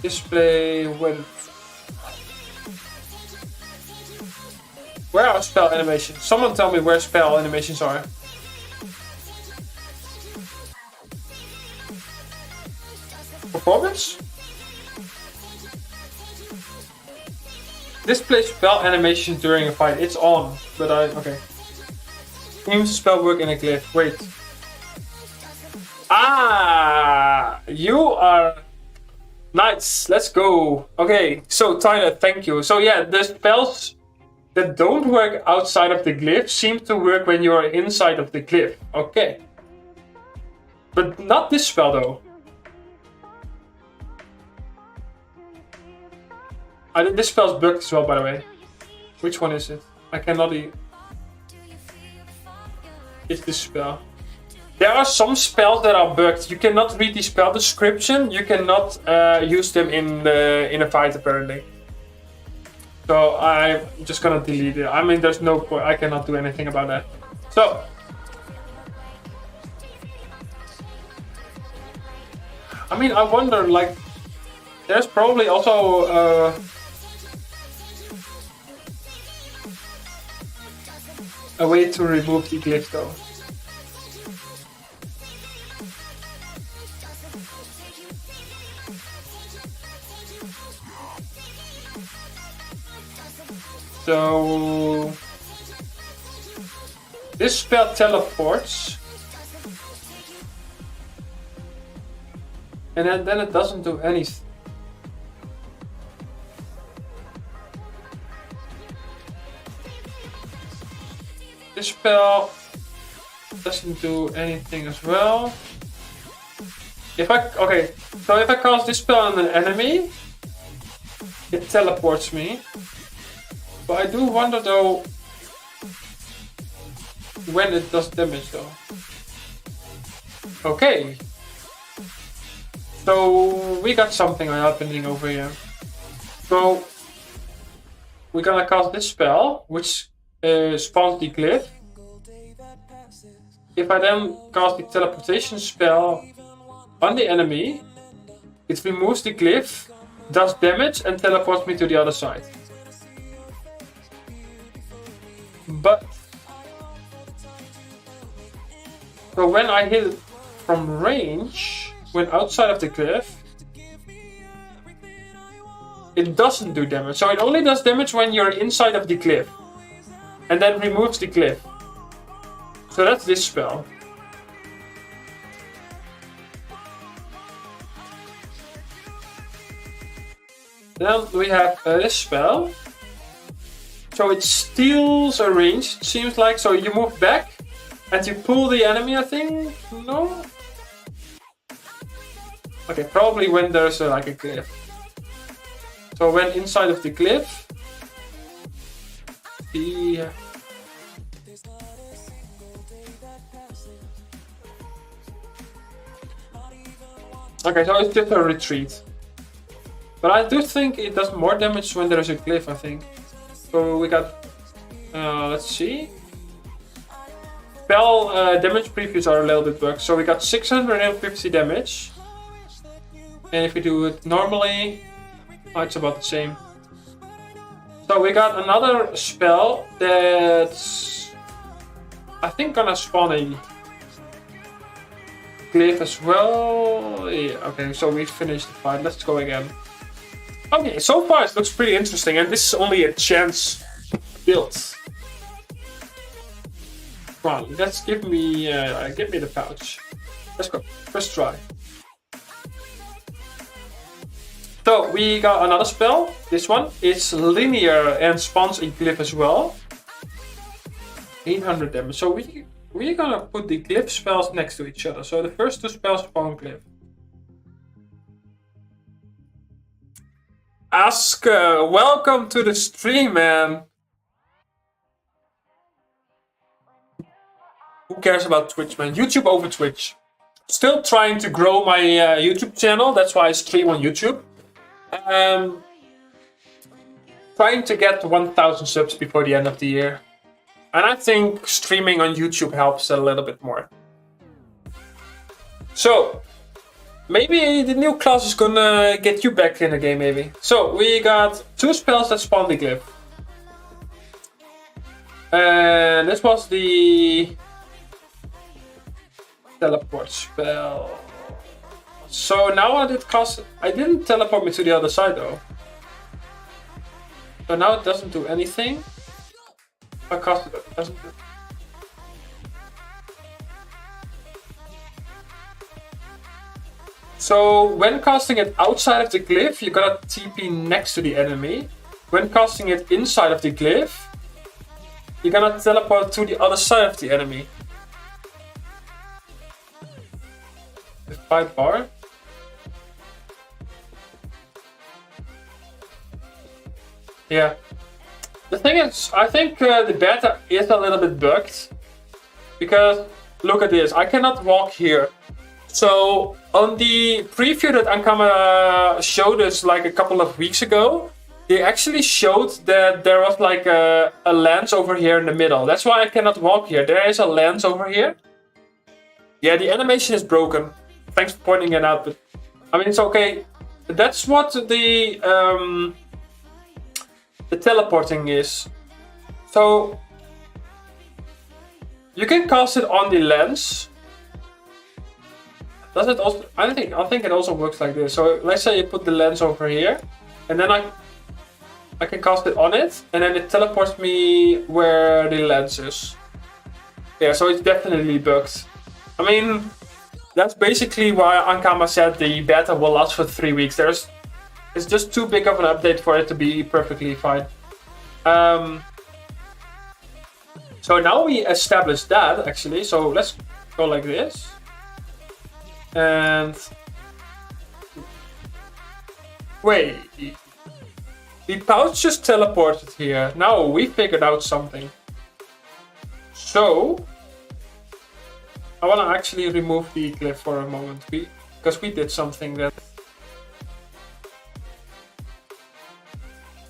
Display when. Where are spell animations? Someone tell me where spell animations are. Performance? Display spell animation during a fight. It's on, but okay. Seems spell work in a glyph. Wait. Ah, you are nice. Let's go. Okay, so Tyler, thank you. So yeah, the spells that don't work outside of the glyph seem to work when you are inside of the glyph. Okay. But not this spell though. This spell's bugged as well, by the way. Which one is it? I cannot eat. It's this spell. There are some spells that are bugged. You cannot read the spell description. You cannot use them in a fight apparently. So I'm just gonna delete it. I mean, there's no point. I cannot do anything about that. So I mean, I wonder, like, there's probably also a way to remove the glyph though. So this spell teleports, and then it doesn't do anything. This spell doesn't do anything as well. If I cast this spell on an enemy, it teleports me. But I do wonder though when it does damage though. Okay. So we got something happening over here. So we're gonna cast this spell, which spawns the glyph. If I then cast the teleportation spell on the enemy, it removes the glyph, does damage, and teleports me to the other side. But so when I hit it from range, when outside of the glyph, it doesn't do damage. So it only does damage when you're inside of the glyph, and then removes the glyph. So that's this spell. Then we have this spell. So it steals a range, it seems like. So you move back and you pull the enemy, I think? No? Okay, probably when there's like a glyph. So when inside of the glyph, okay, so it's just a retreat. But I do think it does more damage when there's a glyph, I think. So we got, let's see. Spell damage previews are a little bit bugged. So we got 650 damage. And if we do it normally, it's about the same. So we got another spell that's, I think, gonna spawn glyph as well. Yeah, okay, so we finished the fight. Let's go again. Okay, so far it looks pretty interesting, and this is only a chance build. Come on, let's give me the pouch. Let's go. First try. So we got another spell. This one is linear and spawns a glyph as well. 800 damage. So we're gonna put the glyph spells next to each other. So the first two spells spawn glyph. Aska, welcome to the stream, man. Who cares about Twitch, man? YouTube over Twitch. Still trying to grow my YouTube channel. That's why I stream on YouTube. Trying to get 1,000 subs before the end of the year. And I think streaming on YouTube helps a little bit more. So, maybe the new class is gonna get you back in the game, maybe. So, we got two spells that spawn the glyph. And this was the teleport spell. So now I didn't teleport me to the other side though. So now it doesn't do anything. I cast it, it doesn't do. So when casting it outside of the glyph, you gotta TP next to the enemy. When casting it inside of the glyph, you're gonna teleport to the other side of the enemy. The 5 bar. Yeah. The thing is, I think the beta is a little bit bugged. Because, look at this, I cannot walk here. So, on the preview that Ankama showed us like a couple of weeks ago, they actually showed that there was like a lens over here in the middle. That's why I cannot walk here. There is a lens over here. Yeah, the animation is broken. Thanks for pointing it out, but I mean, it's okay. That's what the teleporting is. So you can cast it on the lens. Does it also? I think it also works like this. So let's say you put the lens over here, and then I can cast it on it, and then it teleports me where the lens is. Yeah, so it's definitely bugged. I mean, that's basically why Ankama said the beta will last for 3 weeks. It's just too big of an update for it to be perfectly fine. So now we established that actually. So let's go like this. And wait, the pouch just teleported here. Now we figured out something. So I want to actually remove the glyph for a moment, because we did something that.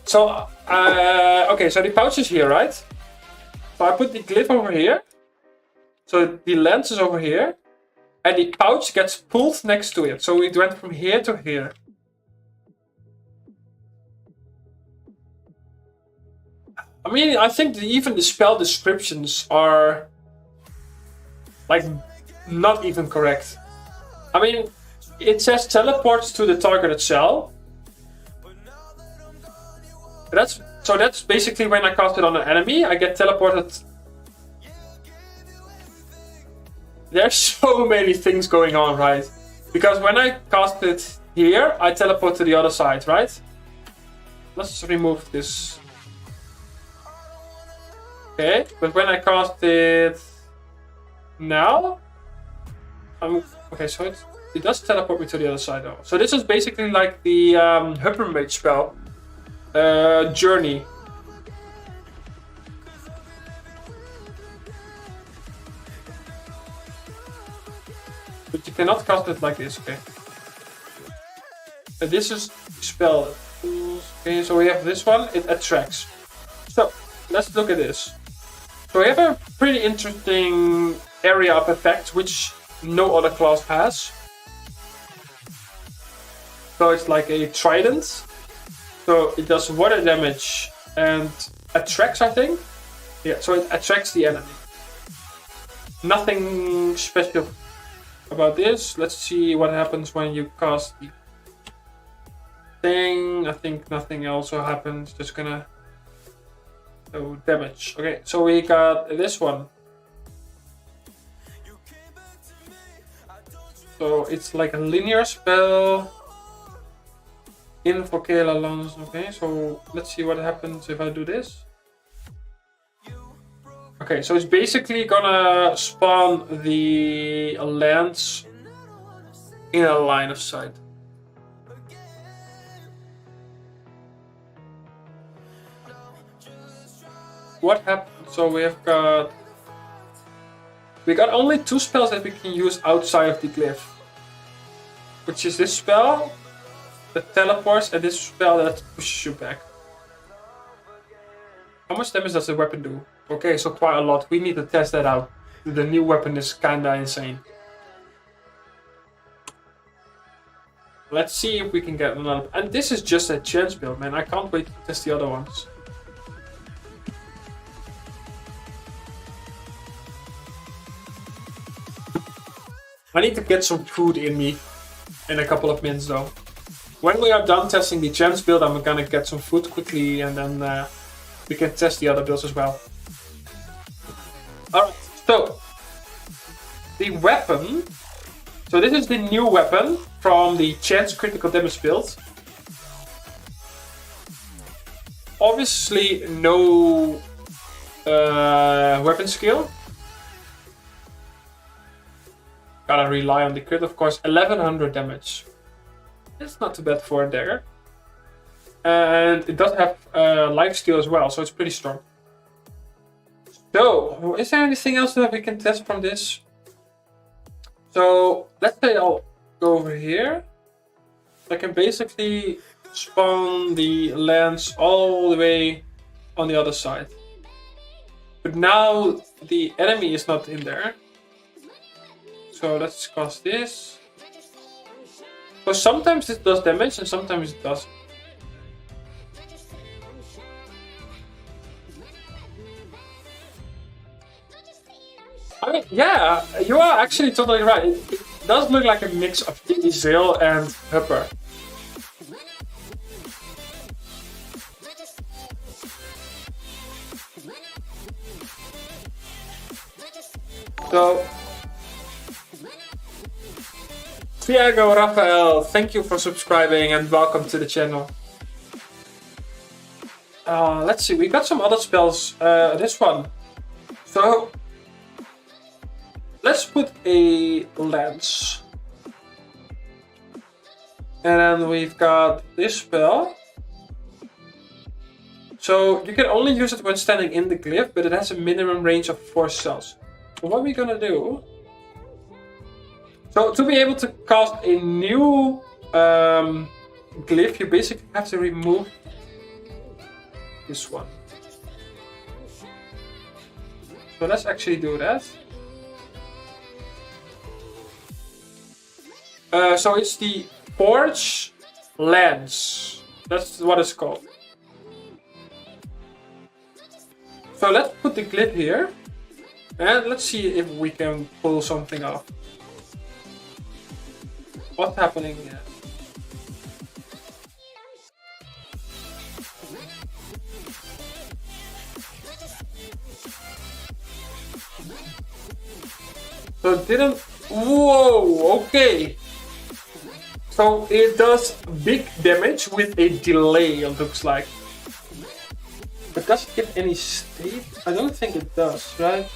So okay, so the pouch is here, right? So I put the glyph over here. So the lens is over here. And the pouch gets pulled next to it. So it went from here to here. I mean, I think even the spell descriptions are like not even correct. I mean, it says teleports to the targeted cell. That's basically when I cast it on an enemy, I get teleported. There's so many things going on, right? Because when I cast it here, I teleport to the other side, right? Let's remove this. Okay, but when I cast it now, okay, so it does teleport me to the other side though. So this is basically like the Hypermage spell, Journey. But you cannot cast it like this, okay? This is spell. Okay, so we have this one, it attracts. So, let's look at this. So we have a pretty interesting area of effect, which no other class has. So it's like a trident. So it does water damage and attracts, I think. Yeah, so it attracts the enemy. Nothing special. about this. Let's see what happens when you cast the thing. I think nothing else will happen. It's just gonna do damage. Okay, so we got this one. So it's like a linear spell. Invoke la lance. Okay, so let's see what happens if I do this. Okay, so it's basically gonna spawn the lance in a line of sight. What happened? So we got only 2 spells that we can use outside of the glyph, which is this spell that teleports and this spell that pushes you back. How much damage does the weapon do? Okay, so quite a lot. We need to test that out. The new weapon is kinda insane. Let's see if we can get another. And this is just a chance build, man. I can't wait to test the other ones. I need to get some food in me in a couple of minutes though. When we are done testing the chance build, I'm gonna get some food quickly and then we can test the other builds as well. Alright, so the weapon. So this is the new weapon from the chance critical damage build. Obviously no weapon skill. Gotta rely on the crit, of course. 1100 damage. It's not too bad for a dagger. And it does have lifesteal as well, so it's pretty strong. So, is there anything else that we can test from this? So, let's say I'll go over here. I can basically spawn the lance all the way on the other side. But now the enemy is not in there. So let's cast this. So sometimes it does damage and sometimes it doesn't. I mean, yeah, you are actually totally right. It does look like a mix of Zale and Hupper. So, Thiago Rafael, thank you for subscribing and welcome to the channel. Let's see, we got some other spells. This one. So, let's put a lance. And then we've got this spell. So, you can only use it when standing in the glyph, but it has a minimum range of 4 cells. So what we're gonna do... So to be able to cast a new glyph, you basically have to remove this one. So let's actually do that. So it's the Forge Lance. That's what it's called. So let's put the glyph here. And let's see if we can pull something off. What's happening here? So it didn't... Whoa, okay. So it does big damage with a delay, it looks like. But does it give any state? I don't think it does, right?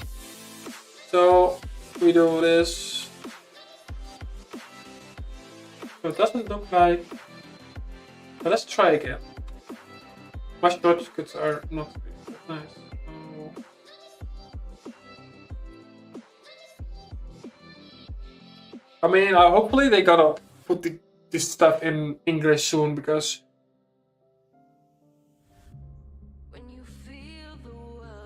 So we do this. So it doesn't look like... But let's try again. My shortcuts are not nice. I mean, hopefully they gotta put this stuff in English soon, because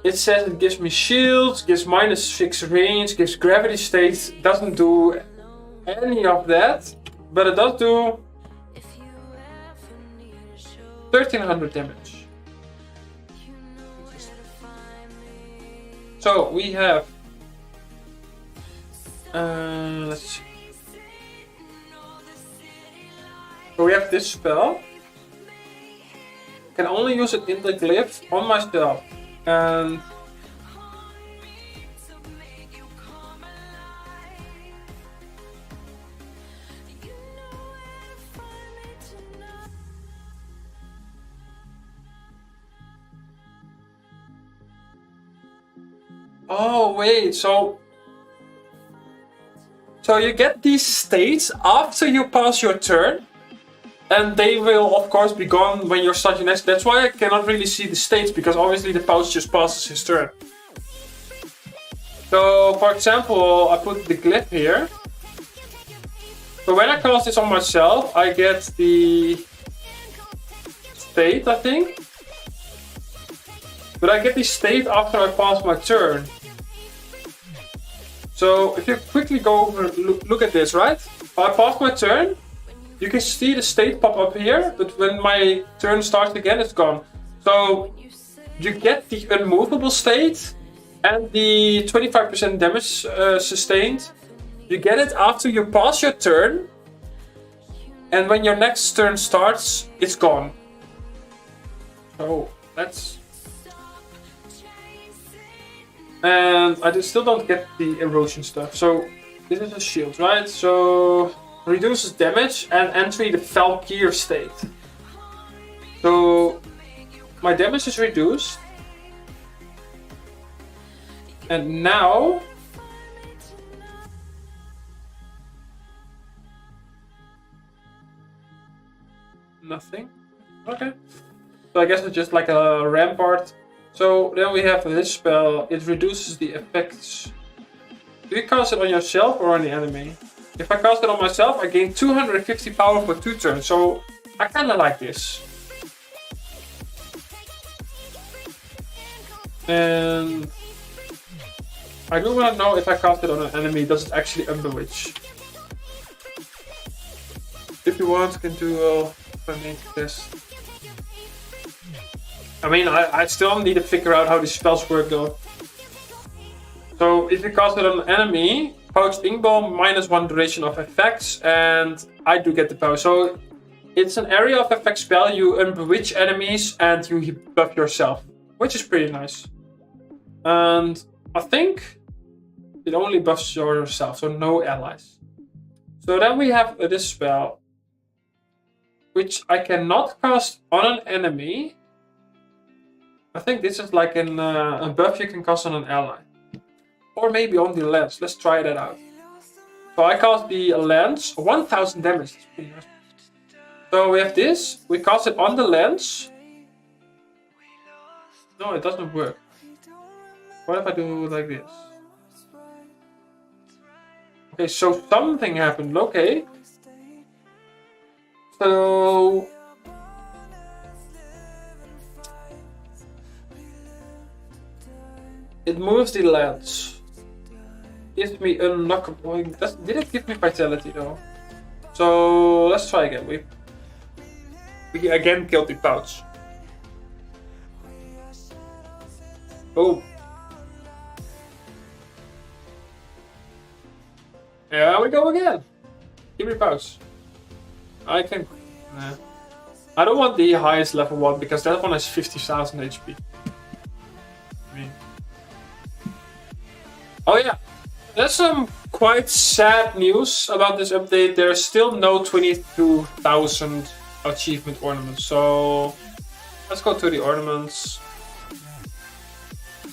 it says it gives me shields, gives -6 range, gives gravity states, doesn't do any of that. But it does do 1300 damage. So we have let's see. So we have this spell. Can only use it in the glyph on myself. And oh wait, so you get these states after you pass your turn, and they will of course be gone when you're starting next. That's why I cannot really see the states, because obviously the pouch just passes his turn. So for example, I put the glyph here. So when I cast this on myself, I get the state, I think. But I get the state after I pass my turn. So if you quickly go over, look at this, right? I pass my turn, you can see the state pop up here, but when my turn starts again, it's gone. So you get the unmovable state and the 25% damage sustained. You get it after you pass your turn, and when your next turn starts, it's gone. So that's... And I still don't get the erosion stuff. So this is a shield, right? So reduces damage and entry the Valkyrie state. So my damage is reduced. And now nothing. Okay. So I guess it's just like a rampart. So then we have this spell. It reduces the effects. Do you cast it on yourself or on the enemy? If I cast it on myself, I gain 250 power for 2 turns. So I kind of like this. And I do want to know if I cast it on an enemy, does it actually unbewitch? If you want, you can do if I make this. I mean, I still need to figure out how these spells work though. So if you cast it on an enemy, pouched ink bomb -1 duration of effects, and I do get the power. So it's an area of effect spell. You unbewitch enemies and you buff yourself, which is pretty nice. And I think it only buffs yourself, so no allies. So then we have this spell, which I cannot cast on an enemy. I think this is like a buff you can cast on an ally. Or maybe on the lens. Let's try that out. So I cast the lens, 1000 damage. That's pretty nice. So we have this. We cast it on the lens. No, it doesn't work. What if I do like this? Okay, so something happened. Okay. So it moves the lens. Gives me unlockable. Did it give me vitality though? So let's try again. We again killed the pouch. Boom. Here we go again. Give me pouch. I can. Nah. I don't want the highest level one because that one has 50,000 HP. Oh yeah, there's some quite sad news about this update. There's still no 22,000 achievement ornaments. So let's go to the ornaments.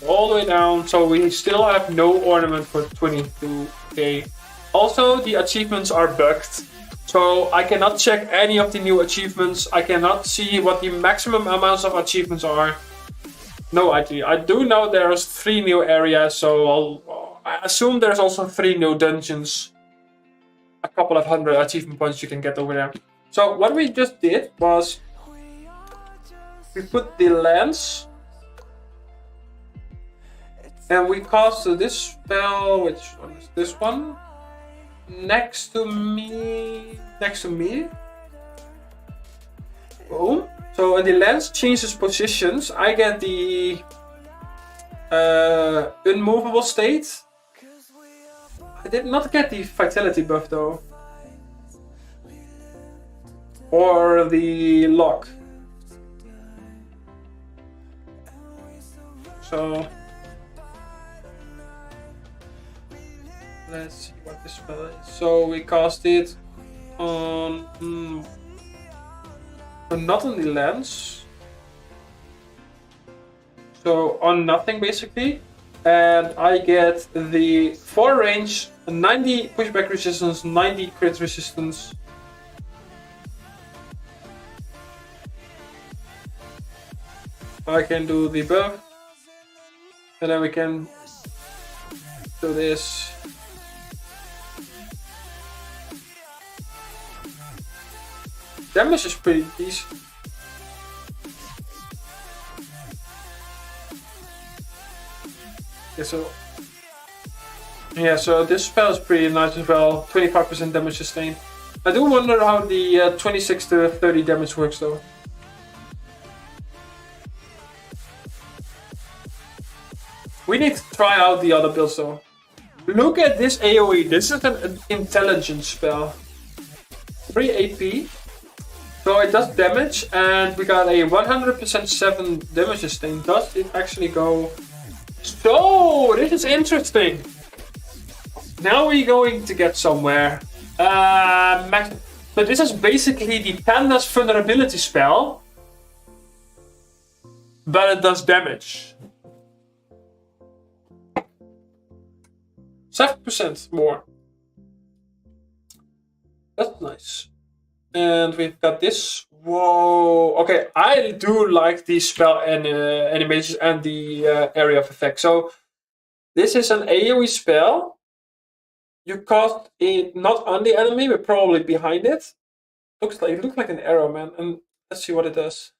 All the way down. So we still have no ornament for 22k. Also, the achievements are bugged. So I cannot check any of the new achievements. I cannot see what the maximum amounts of achievements are. No idea. I do know there's 3 new areas, so I assume there's also 3 new dungeons. A couple of 100 achievement points you can get over there. So what we just did was we put the lens and we cast this spell, which one is this one? Next to me. Boom. So when the lens changes positions, I get the unmovable state. I did not get the vitality buff though. or the lock. So let's see what this spell is. So we cast it on not on the lens. So on nothing basically. And I get the 4 range, 90 pushback resistance, 90 crit resistance. I can do the buff. And then we can do this. Damage is pretty decent. So this spell is pretty nice as well. 25% damage sustained. I do wonder how the 26 to 30 damage works though. We need to try out the other builds though. Look at this AoE. This is an intelligence spell. 3 AP. So it does damage, and we got a 100% 7 damage sustain. Does it actually go? So this is interesting. Now we're going to get somewhere. But this is basically the Panda's vulnerability spell, but it does damage. 7% more. That's nice. And we've got this. Whoa. Okay, I do like the spell and animations and the area of effect. So this is an AoE spell. You cast it not on the enemy, but probably behind it. It looks like an arrow, man. And let's see what it does.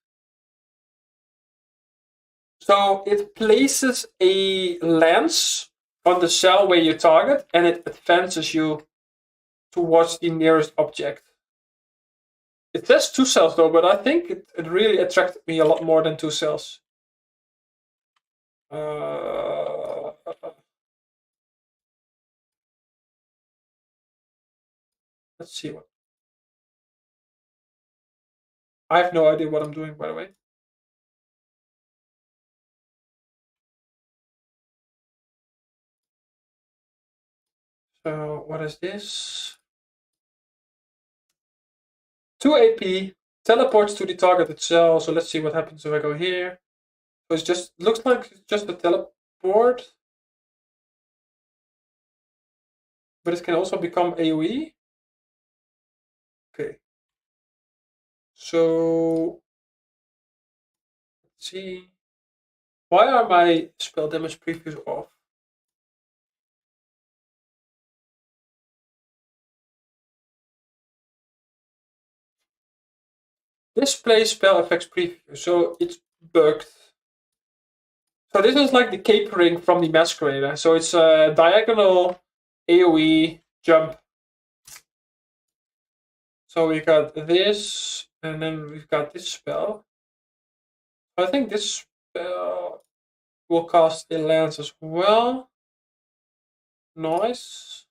So it places a lance on the cell where you target, and it advances you towards the nearest object. It says 2 cells though, but I think it really attracted me a lot more than 2 cells. Let's see what. I have no idea what I'm doing, by the way. So what is this? 2 AP, teleports to the targeted cell. So let's see what happens if I go here. So it's just, looks like it's just a teleport. But it can also become AoE. Okay. So let's see. Why are my spell damage previews off? Display spell effects preview, so it's bugged. So this is like the capering from the Masquerader. So it's a diagonal AoE jump. So we got this, and then we've got this spell. I think this spell will cast a lance as well. Nice.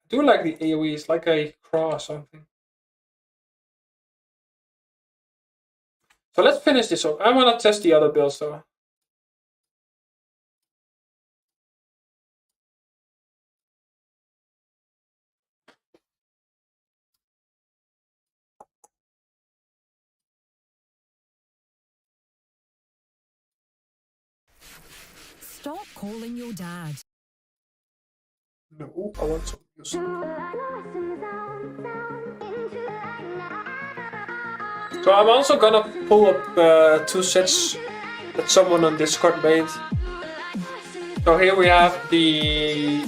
I do like the AoE, it's like a claw or something. So let's finish this off. I want to test the other builds though. Stop calling your dad. No, I want some music. So I'm also gonna pull up 2 sets that someone on Discord made. So here we have the...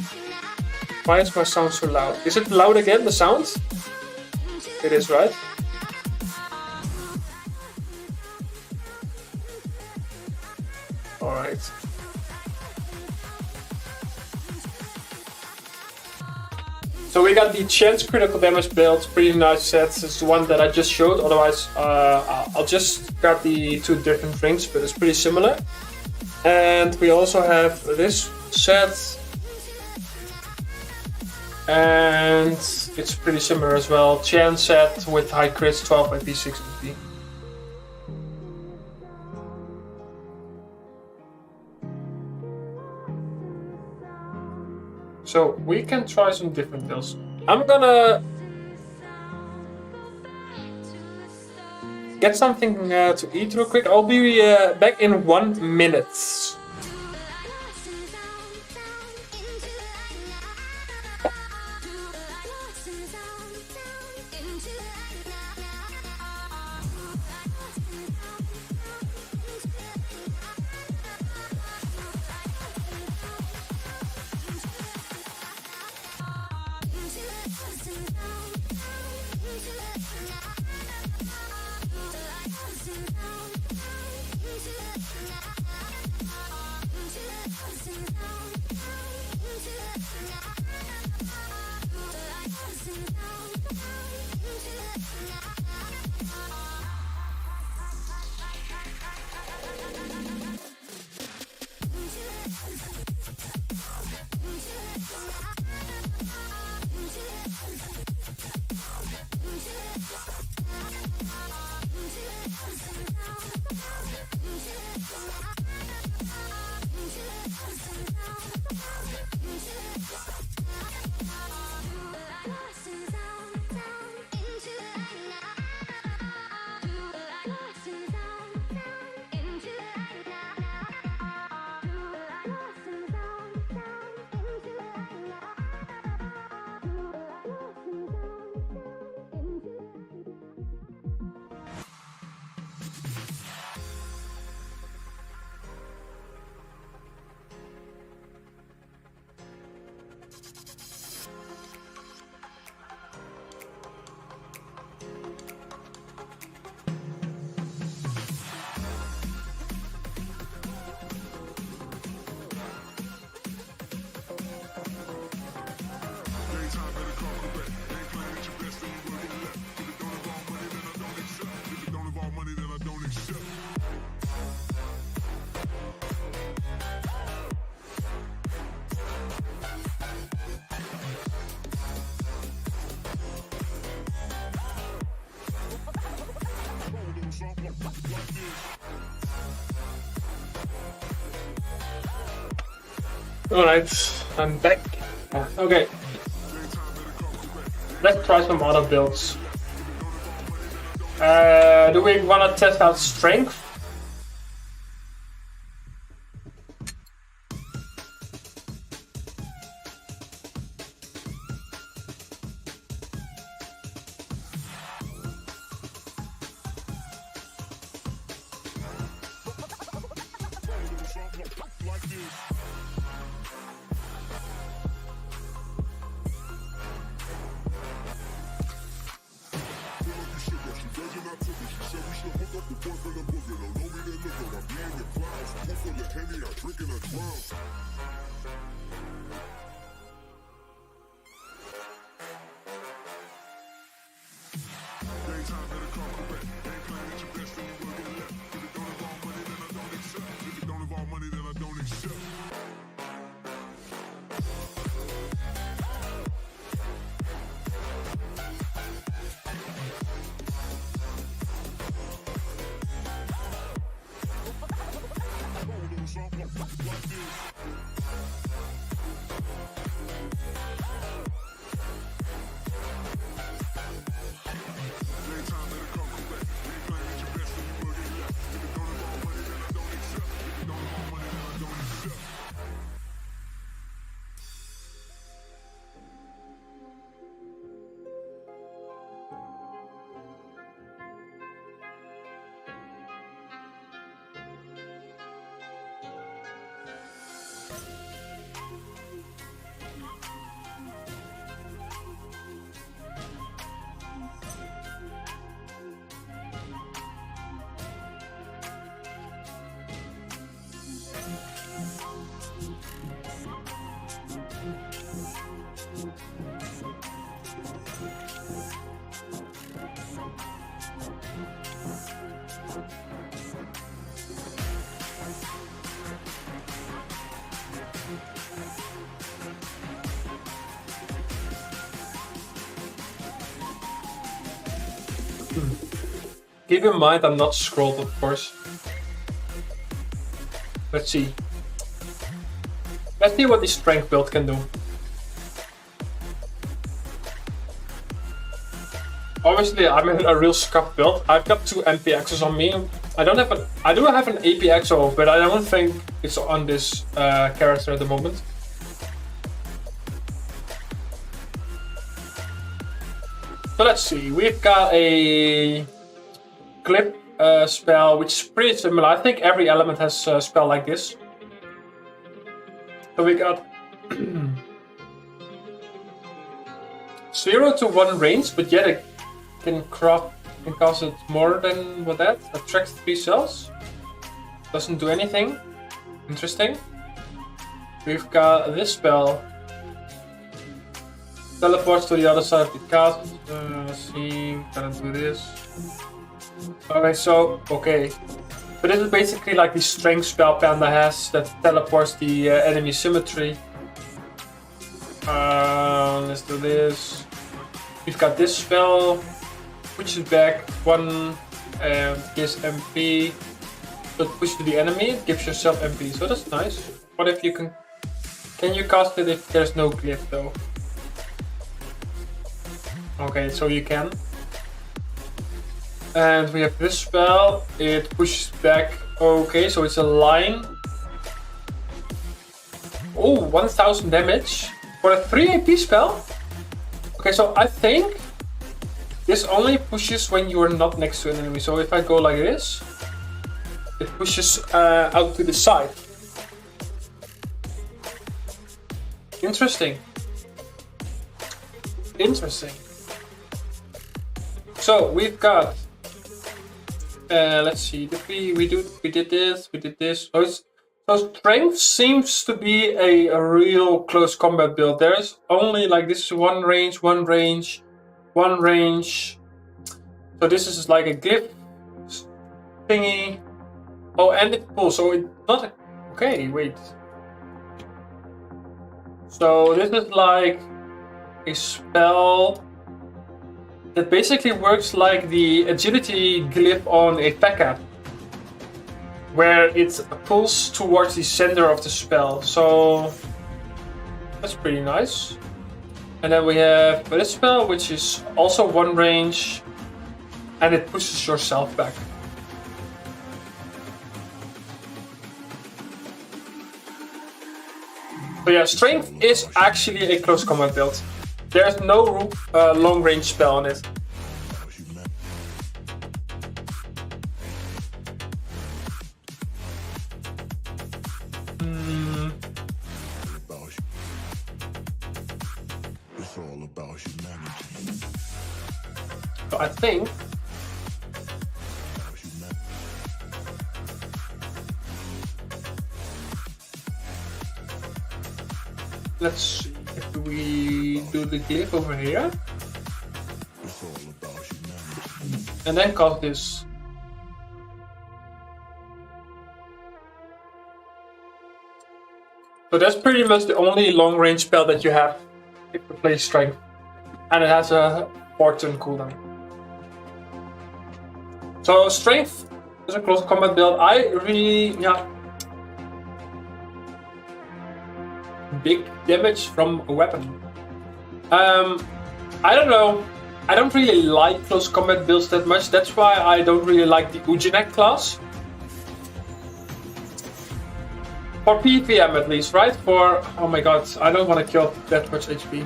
Why is my sound so loud? Is it loud again, the sound? It is, right? Alright. So we got the chance critical damage build, pretty nice set. It's the one that I just showed, otherwise I'll just got the 2 different rings, but it's pretty similar. And we also have this set. And it's pretty similar as well. Chance set with high crits, 12 AP, 6 AP. So we can try some different builds. I'm gonna get something to eat real quick. I'll be back in 1 minute. Alright, I'm back. Okay. Let's try some other builds. Do we want to test out strength? Keep in mind I'm not scrolled, of course. Let's see. Let's see what the strength build can do. Obviously, I'm in a real scuff build. I've got 2 MPXs on me. I do have an APXO, but I don't think it's on this character at the moment. So let's see. We've got a clip spell, which is pretty similar. I think every element has a spell like this. So we got 0 to 1 range, but yet it can cause it more than what that. Attracts 3 cells. Doesn't do anything. Interesting. We've got this spell. Teleports to the other side of the castle. Let's see. Gonna do this. Okay, so okay. But this is basically like the strength spell Panda has that teleports the enemy symmetry. Let's do this. We've got this spell, pushes back 1 gives MP, but push to the enemy, it gives yourself MP, so that's nice. What if you can you cast it if there's no glyph though? Okay, so you can. And we have this spell, it pushes back, okay, so it's a line. Oh, 1000 damage for a 3 AP spell? Okay, so I think this only pushes when you are not next to an enemy. So if I go like this, it pushes out to the side. Interesting. Interesting. So we've got. Let's see. We did this. So strength seems to be a real close combat build. There's only like this is 1 range, 1 range, 1 range. So this is like a glyph thingy. Oh, and it pulls. So it's not a. Okay, wait. So this is like a spell that basically works like the agility glyph on a P.E.K.K.A, where it pulls towards the center of the spell. So that's pretty nice. And then we have this spell, which is also 1 range, and it pushes yourself back. So yeah, strength is actually a close combat build. There's no long range spell on it. So I think let's see if we do the glyph over here and then cast this. So that's pretty much the only long range spell that you have if you play strength, and it has a 4-turn cooldown. So strength is a close combat build. I really, big damage from a weapon. I don't know. I don't really like close combat builds that much. That's why I don't really like the Ujinek class. For PVM at least, right? For, oh my god, I don't want to kill that much HP.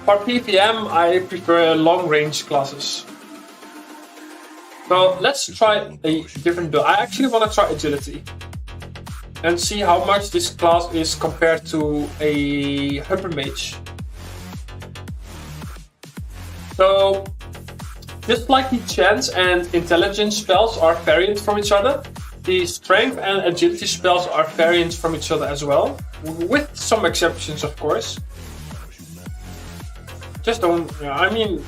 For PVM, I prefer long range classes. So let's try a different build. I actually want to try agility and see how much this class is compared to a Hyper Mage. So just like the chance and intelligence spells are variant from each other, the strength and agility spells are variant from each other as well, with some exceptions of course. Just don't, I mean,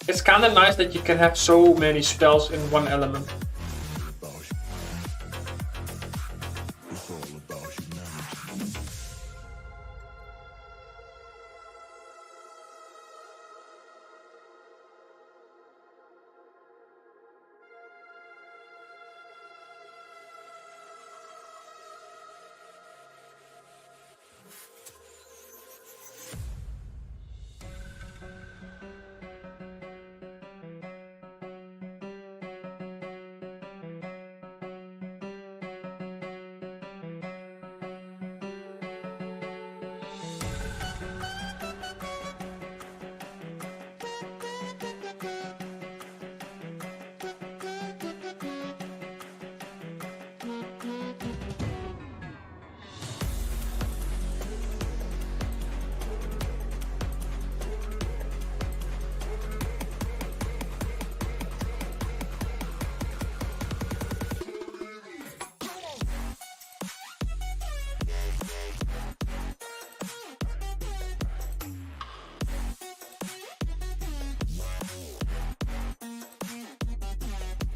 it's kind of nice that you can have so many spells in one element.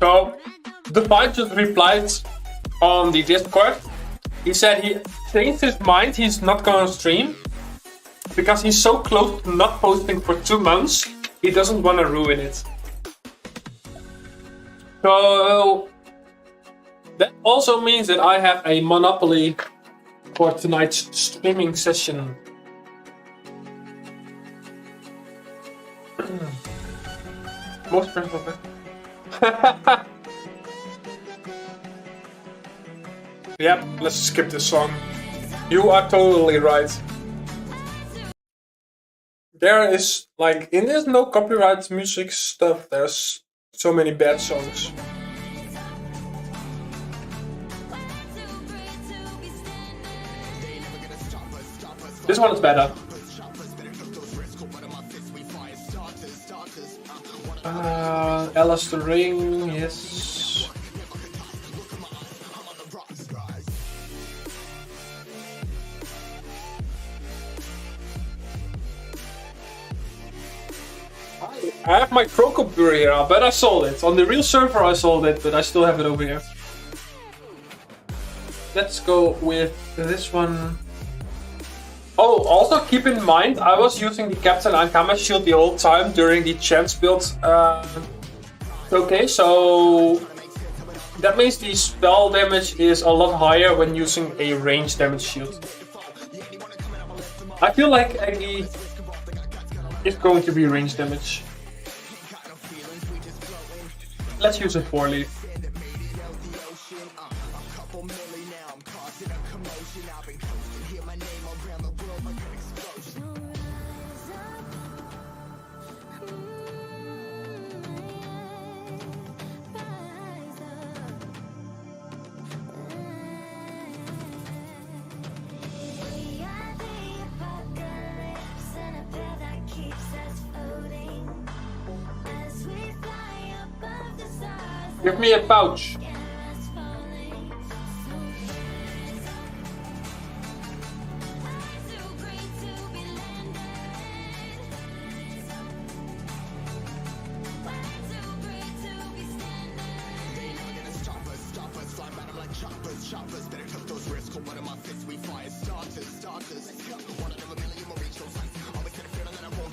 So, the fight just replied on the Discord. He said he changed his mind, he's not gonna stream. Because he's so close to not posting for 2 months, he doesn't want to ruin it. So, that also means that I have a monopoly for tonight's streaming session. Most probably. Yep, let's skip this song. You are totally right. There is, like, in this no copyright music stuff, there's so many bad songs. This one is better. Alice the Ring, yes. I have my Crocobur here, I bet I sold it. On the real server I sold it, but I still have it over here. Let's go with this one. Oh, also keep in mind, I was using the Captain Ankama shield the whole time during the chance build. Okay, so that means the spell damage is a lot higher when using a range damage shield. I feel like Aggie is going to be range damage. Let's use a 4-leaf. Give me a pouch.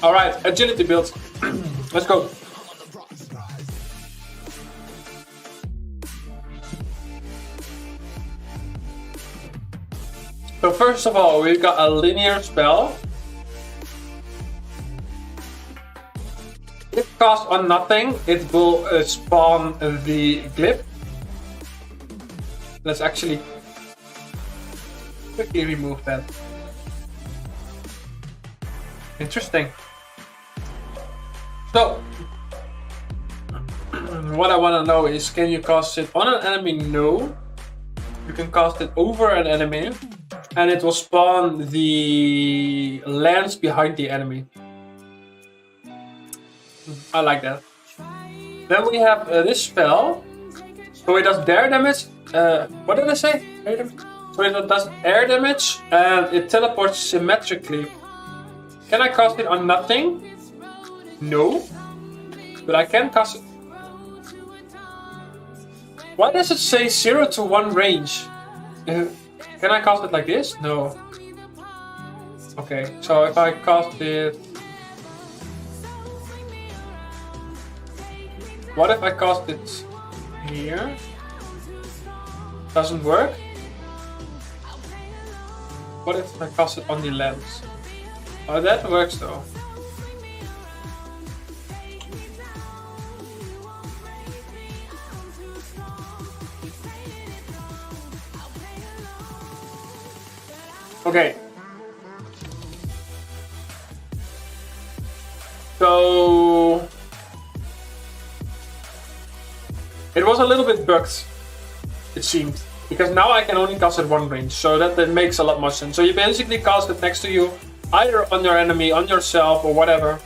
All right, agility build. Let's go. So first of all, we've got a linear spell. If cast on nothing, it will spawn the glyph. Let's actually quickly remove that. Interesting. So, what I want to know is, can you cast it on an enemy? No. You can cast it over an enemy, and it will spawn the lands behind the enemy. I like that. Then we have this spell. So it does air damage. What did I say? Air damage? So it does air damage, and it teleports symmetrically. Can I cast it on nothing? No. But I can cast it. Why does it say 0 to 1 range? Can I cast it like this? No. Okay, so if I cast it... What if I cast it here? Doesn't work? What if I cast it on the lens? Oh, that works though. Okay. So it was a little bit bugged, it seemed, because now I can only cast at 1 range, so that makes a lot more sense. So you basically cast it next to you, either on your enemy, on yourself, or whatever,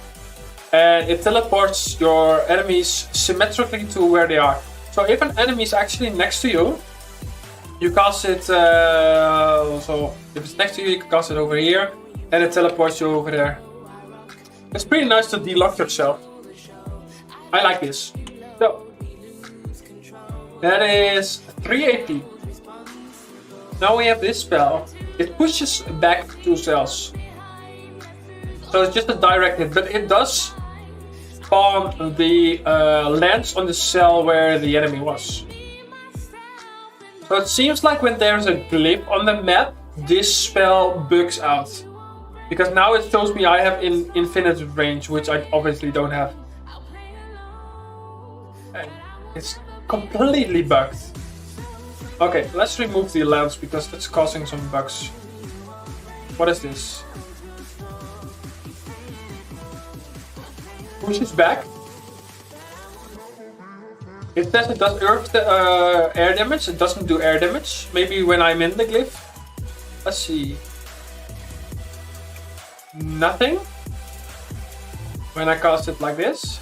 and it teleports your enemies symmetrically to where they are. So if an enemy is actually next to you, you cast it, so if it's next to you, you can cast it over here, and it teleports you over there. It's pretty nice to delock yourself. I like this. So, That is 3 AP. Now we have this spell. It pushes back 2 cells. So it's just a direct hit, but it does spawn the lands on the cell where the enemy was. So it seems like when there's a glyph on the map, this spell bugs out. Because now it shows me I have infinite range, which I obviously don't have. And it's completely bugged. Okay, let's remove the lens because it's causing some bugs. What is this? Pushes back. It says it does air damage. It doesn't do air damage. Maybe when I'm in the glyph. Let's see. Nothing. When I cast it like this.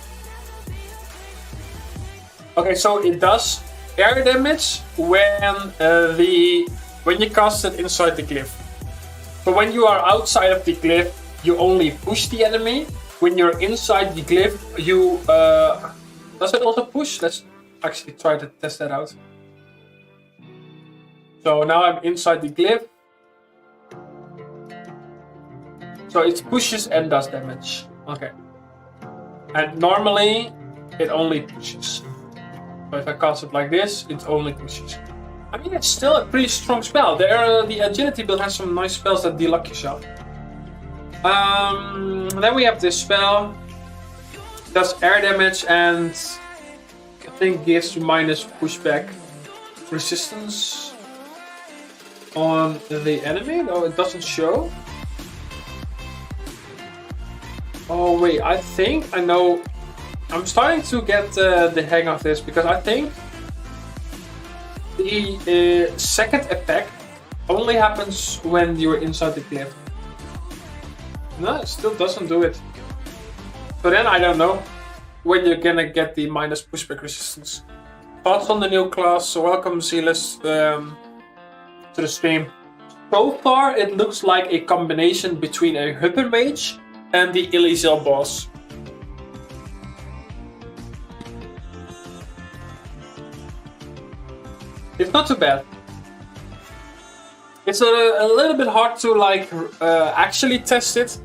Okay, so it does air damage when you cast it inside the glyph. So when you are outside of the glyph, you only push the enemy. When you're inside the glyph, you does it also push? Let's actually try to test that out. So now I'm inside the glyph. So it pushes and does damage. Okay. And normally it only pushes. So if I cast it like this, it only pushes. I mean, it's still a pretty strong spell. The agility build has some nice spells that deluck yourself. Then we have this spell. It does air damage and I think gives minus pushback resistance on the enemy. No, it doesn't show. Oh wait, I think I know. I'm starting to get the hang of this because I think the second effect only happens when you're inside the glyph. No, it still doesn't do it. So then I don't know when you're gonna get the minus pushback resistance. Thoughts on the new class? So welcome Zealous to the stream. So far it looks like a combination between a Hyper Mage and the Elysiel boss. It's not too bad. It's a little bit hard to actually test it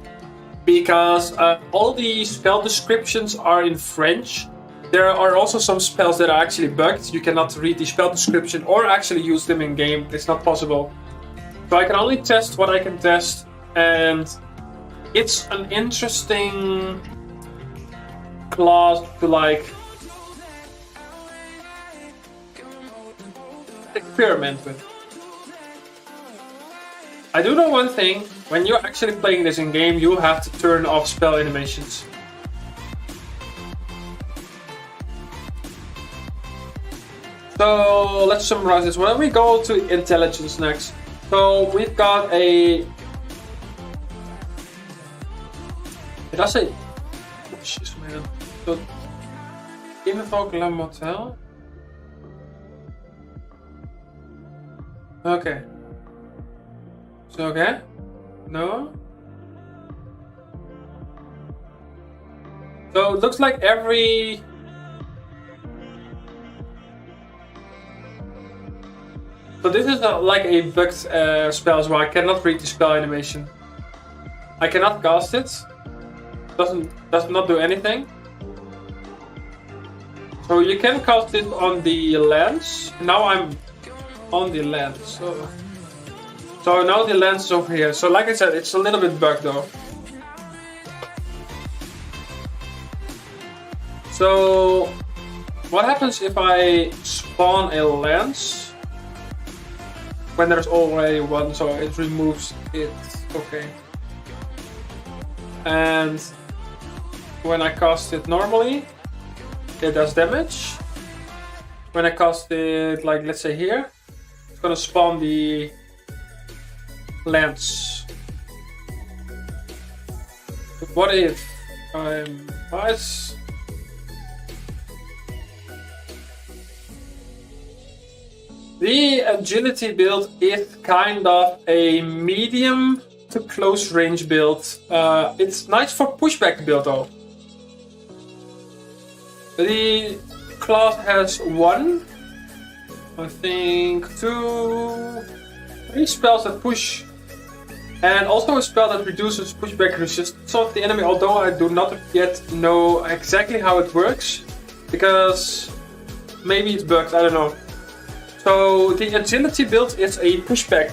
because all the spell descriptions are in French. There are also some spells that are actually bugged. You cannot read the spell description or actually use them in game. It's not possible. So I can only test what I can test, and it's an interesting class to experiment with. I do know one thing: when you're actually playing this in game, you have to turn off spell animations. So let's summarize this. When we go to intelligence next, so we've got a. Did I say? Oh, jeez, man. So, invoke La Motel. Okay. So, okay. No. So it looks like every. So this is like a bugged spell as well. I cannot read the spell animation. I cannot cast it. Does not do anything. So you can cast it on the lens. Now I'm on the lens. So now the lens is over here. So like I said, it's a little bit bugged though. So what happens if I spawn a lens when there's already one? So it removes it. Okay. And when I cast it normally, it does damage. When I cast it, like let's say here, it's gonna spawn the lens. But what if I'm nice? The agility build is kind of a medium to close range build. It's nice for pushback build though. The class has 1 I think 3 spells that push, and also a spell that reduces pushback resistance of the enemy, although I do not yet know exactly how it works, because maybe it's bugged, I don't know. So the agility build is a pushback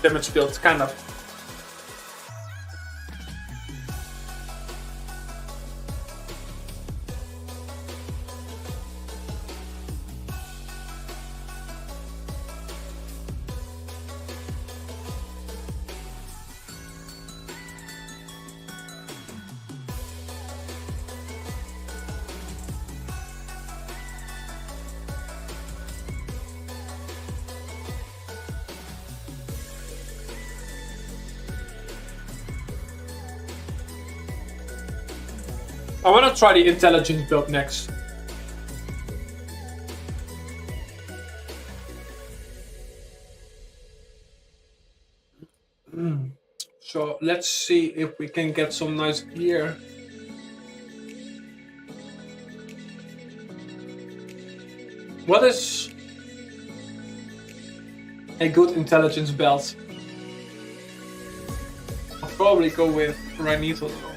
damage build, kind of. I want to try the intelligence build next. So let's see if we can get some nice gear. What is a good intelligence belt? I'll probably go with Rhinethal though.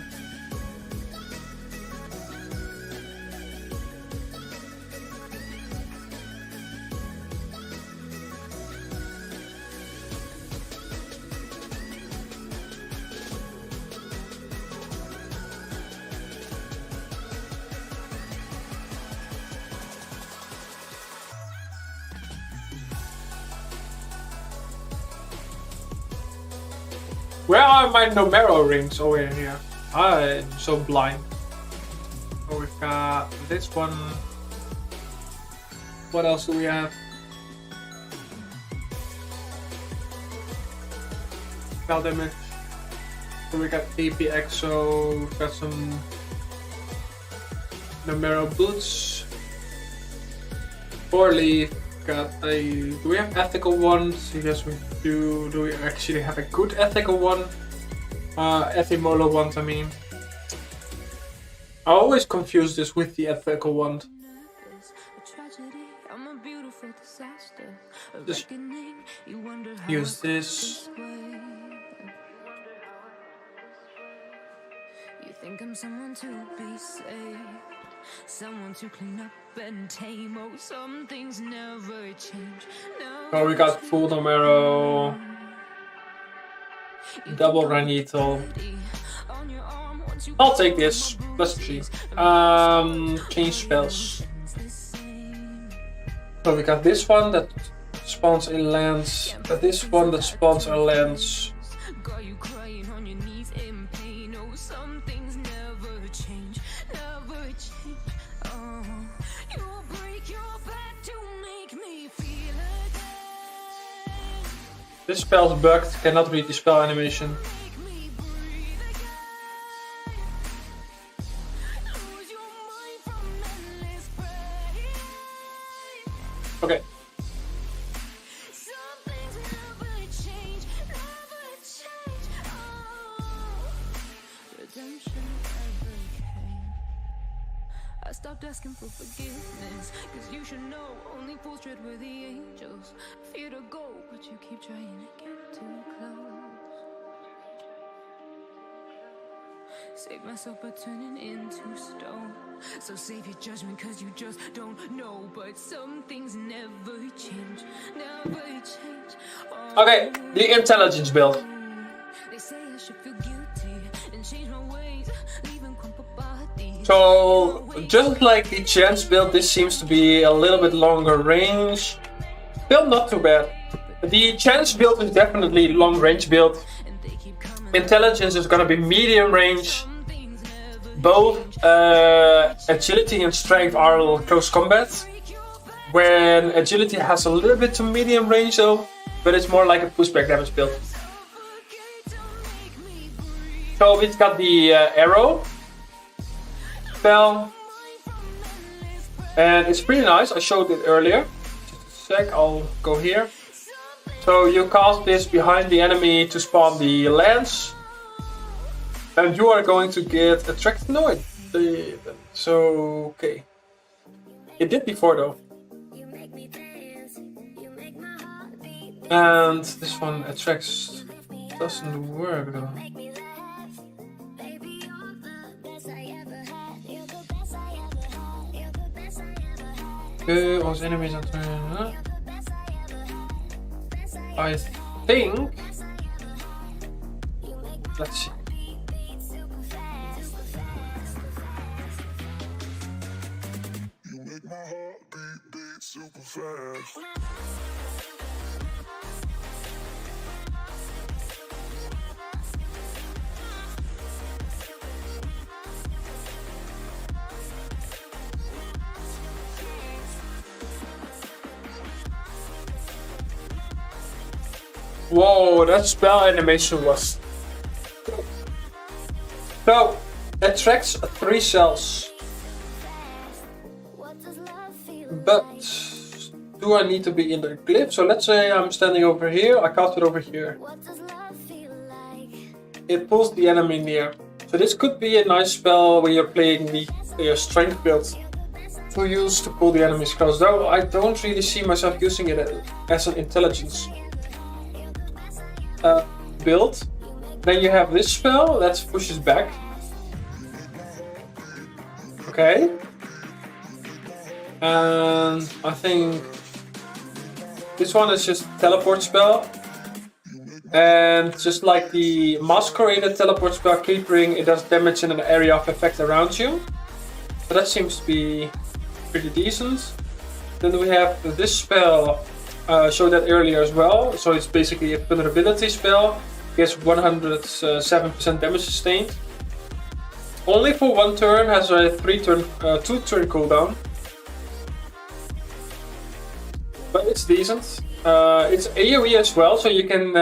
Where are my numero rings? Oh, in here. I'm so blind. Oh, we've got this one. What else do we have? Spell damage. So we got AP Exo. We've got some numero boots. 4 leaf. Got a. Do we have ethical ones? Yes, we do. Do we actually have a good ethical one? Ethimolo ones, I mean. I always confuse this with the ethical one. Just use this. You think I'm someone to be saved, someone to clean up and tame. Oh, some things never change. Oh, we got full numero, double Rhinethal. I'll take this. Let's see. Change spells. So we got this one that spawns a lance. This one that spawns a lance. This spell's bugged, cannot read the spell animation. Okay. I stopped asking for forgiveness, cause you should know only fools tread with the angels. Fear to go, but you keep trying to get too close. Save myself by turning into stone. So save your judgment cause you just don't know. But some things never change, never change. Oh, okay, the intelligence build. They say I should feel guilty and change my ways, leaving crumpled bodies. So, just like the chance build, this seems to be a little bit longer range. Still not too bad. The chance build is definitely long range build. Intelligence is gonna be medium range. Both agility and strength are close combat. When agility has a little bit to medium range though, but it's more like a pushback damage build. So we've got the arrow spell, and it's pretty nice. I showed it earlier. Just a sec, I'll go here. So you cast this behind the enemy to spawn the lance, and you are going to get attracted. No, so okay. It did before though. And this one attracts doesn't work though. Okay, all enemies are turning. I think. Let's see. You make my heart beat super fast. Whoa, that spell animation was. So, attracts 3 cells. But do I need to be in the glyph? So let's say I'm standing over here, I cast it over here. It pulls the enemy near. So this could be a nice spell when you're playing the strength build to use to pull the enemies close. Though I don't really see myself using it as an intelligence build. Then you have this spell that pushes back. Okay. And I think this one is just teleport spell. And just like the masqueraded teleport spell Creepering, it does damage in an area of effect around you. So that seems to be pretty decent. Then we have this spell, showed that earlier as well. So it's basically a vulnerability spell. Gets 107% damage sustained. Only for 1 turn, has a 2 turn cooldown. But it's decent. It's AoE as well, so you can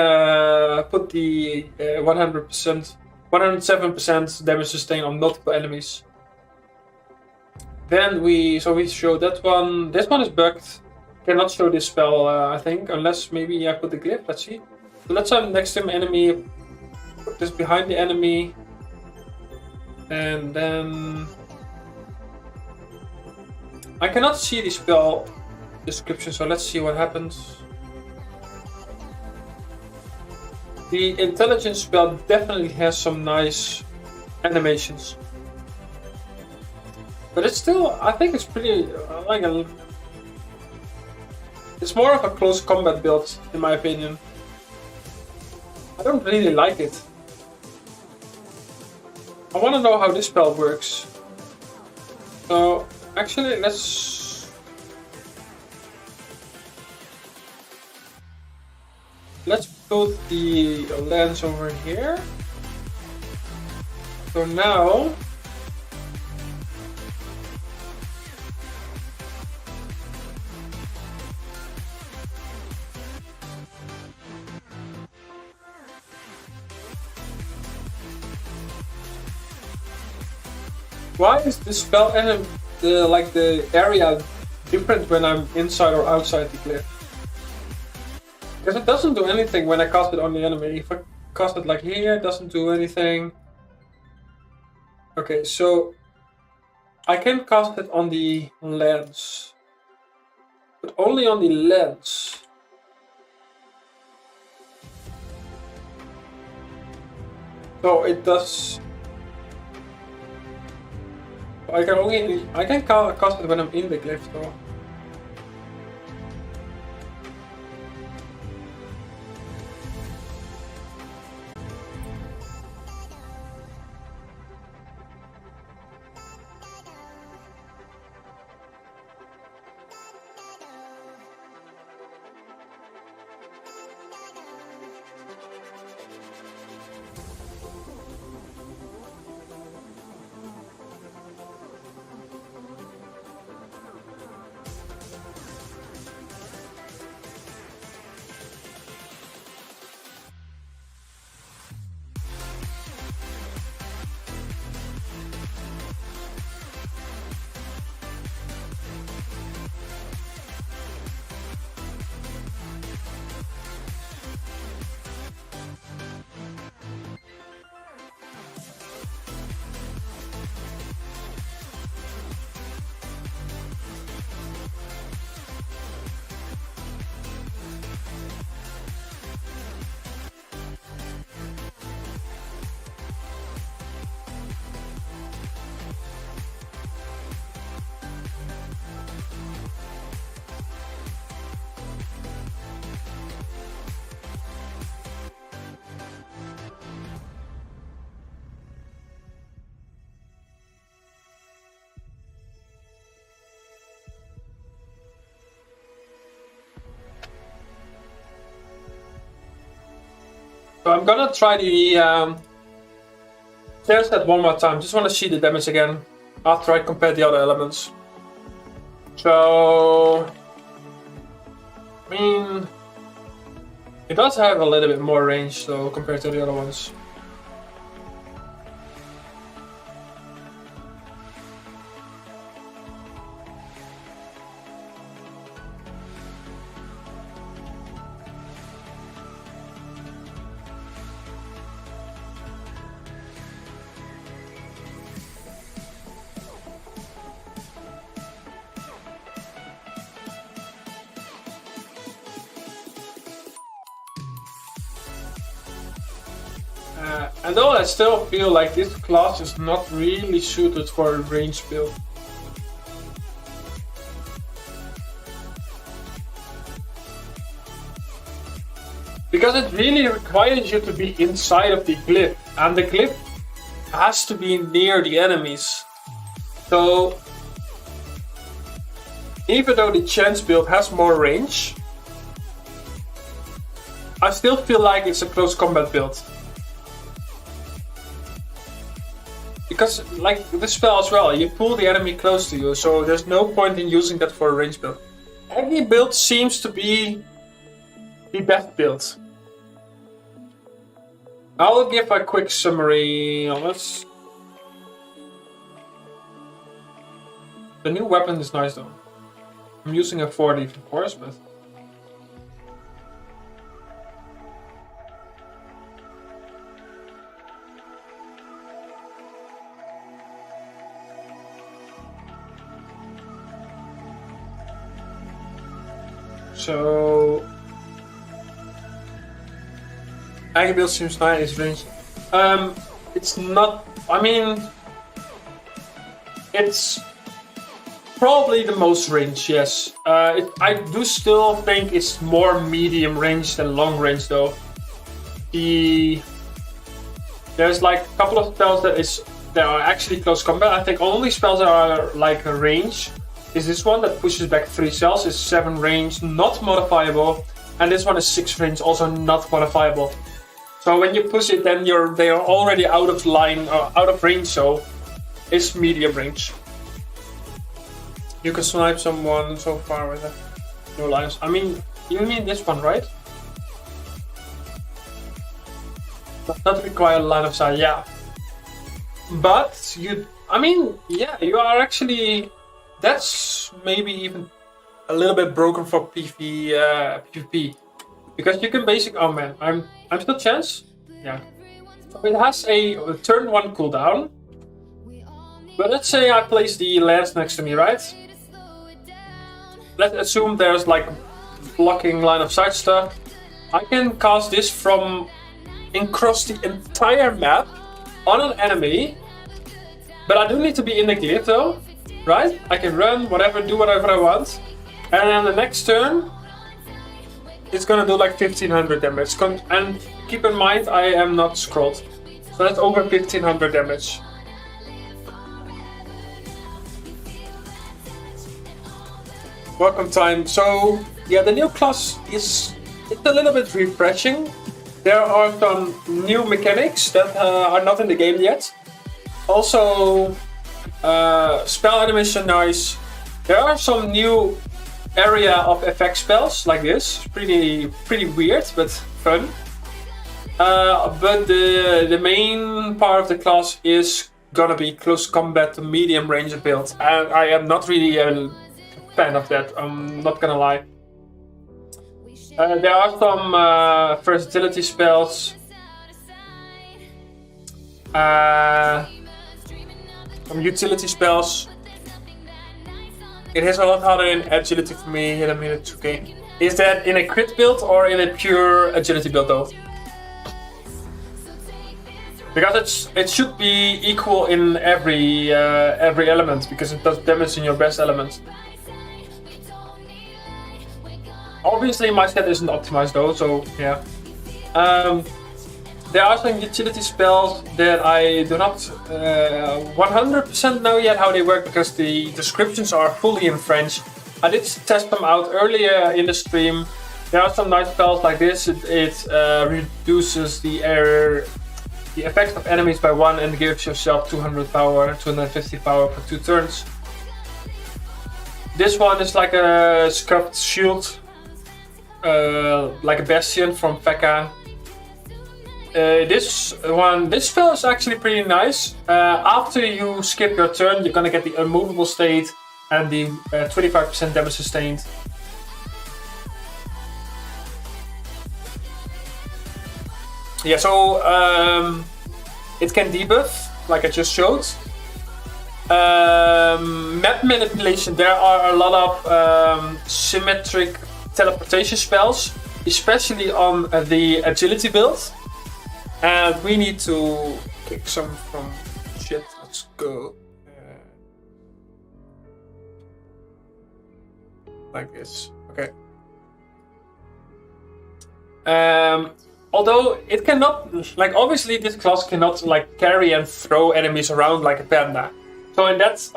put the 107% damage sustain on multiple enemies. Then we show that one. This one is bugged. Cannot show this spell, I think, unless maybe I put the glyph. Let's see. So let's have next to an enemy. Put this behind the enemy, and then I cannot see the spell description. So let's see what happens. The intelligence spell definitely has some nice animations. But it's still, I think it's pretty, it's more of a close combat build, in my opinion. I don't really like it. I want to know how this spell works. So, actually, let's put the lens over here. So now why is the spell and the area different when I'm inside or outside the glyph? Because it doesn't do anything when I cast it on the enemy. If I cast it like here, it doesn't do anything. Okay, so I can cast it on the lens, but only on the lens. So it does. I can cast it when I'm in the glyph though. So I'm gonna try the stair set one more time. Just want to see the damage again after I compare the other elements. So, I mean, it does have a little bit more range though compared to the other ones. And though I still feel like this class is not really suited for a range build. Because it really requires you to be inside of the glyph, and the glyph has to be near the enemies. So, even though the chance build has more range, I still feel like it's a close combat build. Because, like the spell as well, you pull the enemy close to you, so there's no point in using that for a range build. Any build seems to be the best build. I will give a quick summary on this. The new weapon is nice though. I'm using a 40 of course, but... So... Aggie build seems nice, range. It's not... I mean... It's... probably the most range, yes. I do still think it's more medium range than long range though. There's like a couple of spells that are actually close combat. I think only spells that are like a range is this one that pushes back 3 cells, is 7 range, not modifiable, and this one is 6 range, also not modifiable. So when you push it, then they are already out of line or out of range, so it's medium range. You can snipe someone so far with no lines. I mean, you mean this one, right? Does not require line of sight, yeah. But you are actually. That's maybe even a little bit broken for PvP, because you can basically. Oh man, I'm still chance. Yeah. So it has a turn 1 cooldown. But let's say I place the lance next to me, right? Let's assume there's like blocking line of sight stuff. I can cast this from across the entire map on an enemy, but I do need to be in the glyph though, right? I can run, do whatever I want, and then the next turn it's gonna do like 1500 damage. And keep in mind, I am not scrolled, so that's over 1500 damage. Welcome time. So yeah, the new class it's a little bit refreshing. There are some new mechanics that are not in the game yet. Also, spell animation nice. There are some new area of effect spells like this. Pretty weird, but fun. But the main part of the class is gonna be close combat to medium range build, and I am not really a fan of that. I'm not gonna lie. There are some versatility spells, some utility spells. It has a lot harder in agility for me. Hit a minute, okay. Is that in a crit build or in a pure agility build though? Because it should be equal in every element, because it does damage in your best element. Obviously my set isn't optimized though, so yeah. There are some utility spells that I do not 100% know yet how they work, because the descriptions are fully in French. I did test them out earlier in the stream. There are some nice spells like this. It reduces the effect of enemies by 1 and gives yourself 200 power, 250 power for 2 turns. This one is like a scuffed shield, like a bastion from Feka. This spell is actually pretty nice. After you skip your turn, you're gonna get the unmovable state and the 25% damage sustained. Yeah, so it can debuff, like I just showed. Map manipulation, there are a lot of symmetric teleportation spells, especially on the agility build. And we need to kick some from shit. Let's go. Like this. Okay. Although it cannot, like obviously this class cannot like carry and throw enemies around like a panda. So in that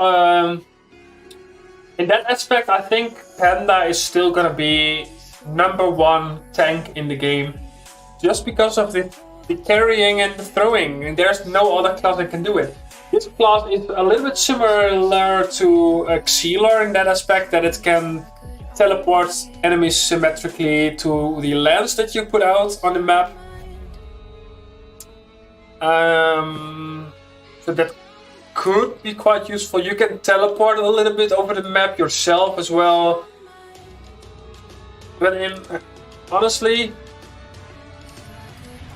aspect, I think Panda is still gonna be #1 tank in the game, just because of the carrying and the throwing, and there's no other class that can do it. This class is a little bit similar to Xealar in that aspect, that it can teleport enemies symmetrically to the lands that you put out on the map. So that could be quite useful. You can teleport a little bit over the map yourself as well. But honestly,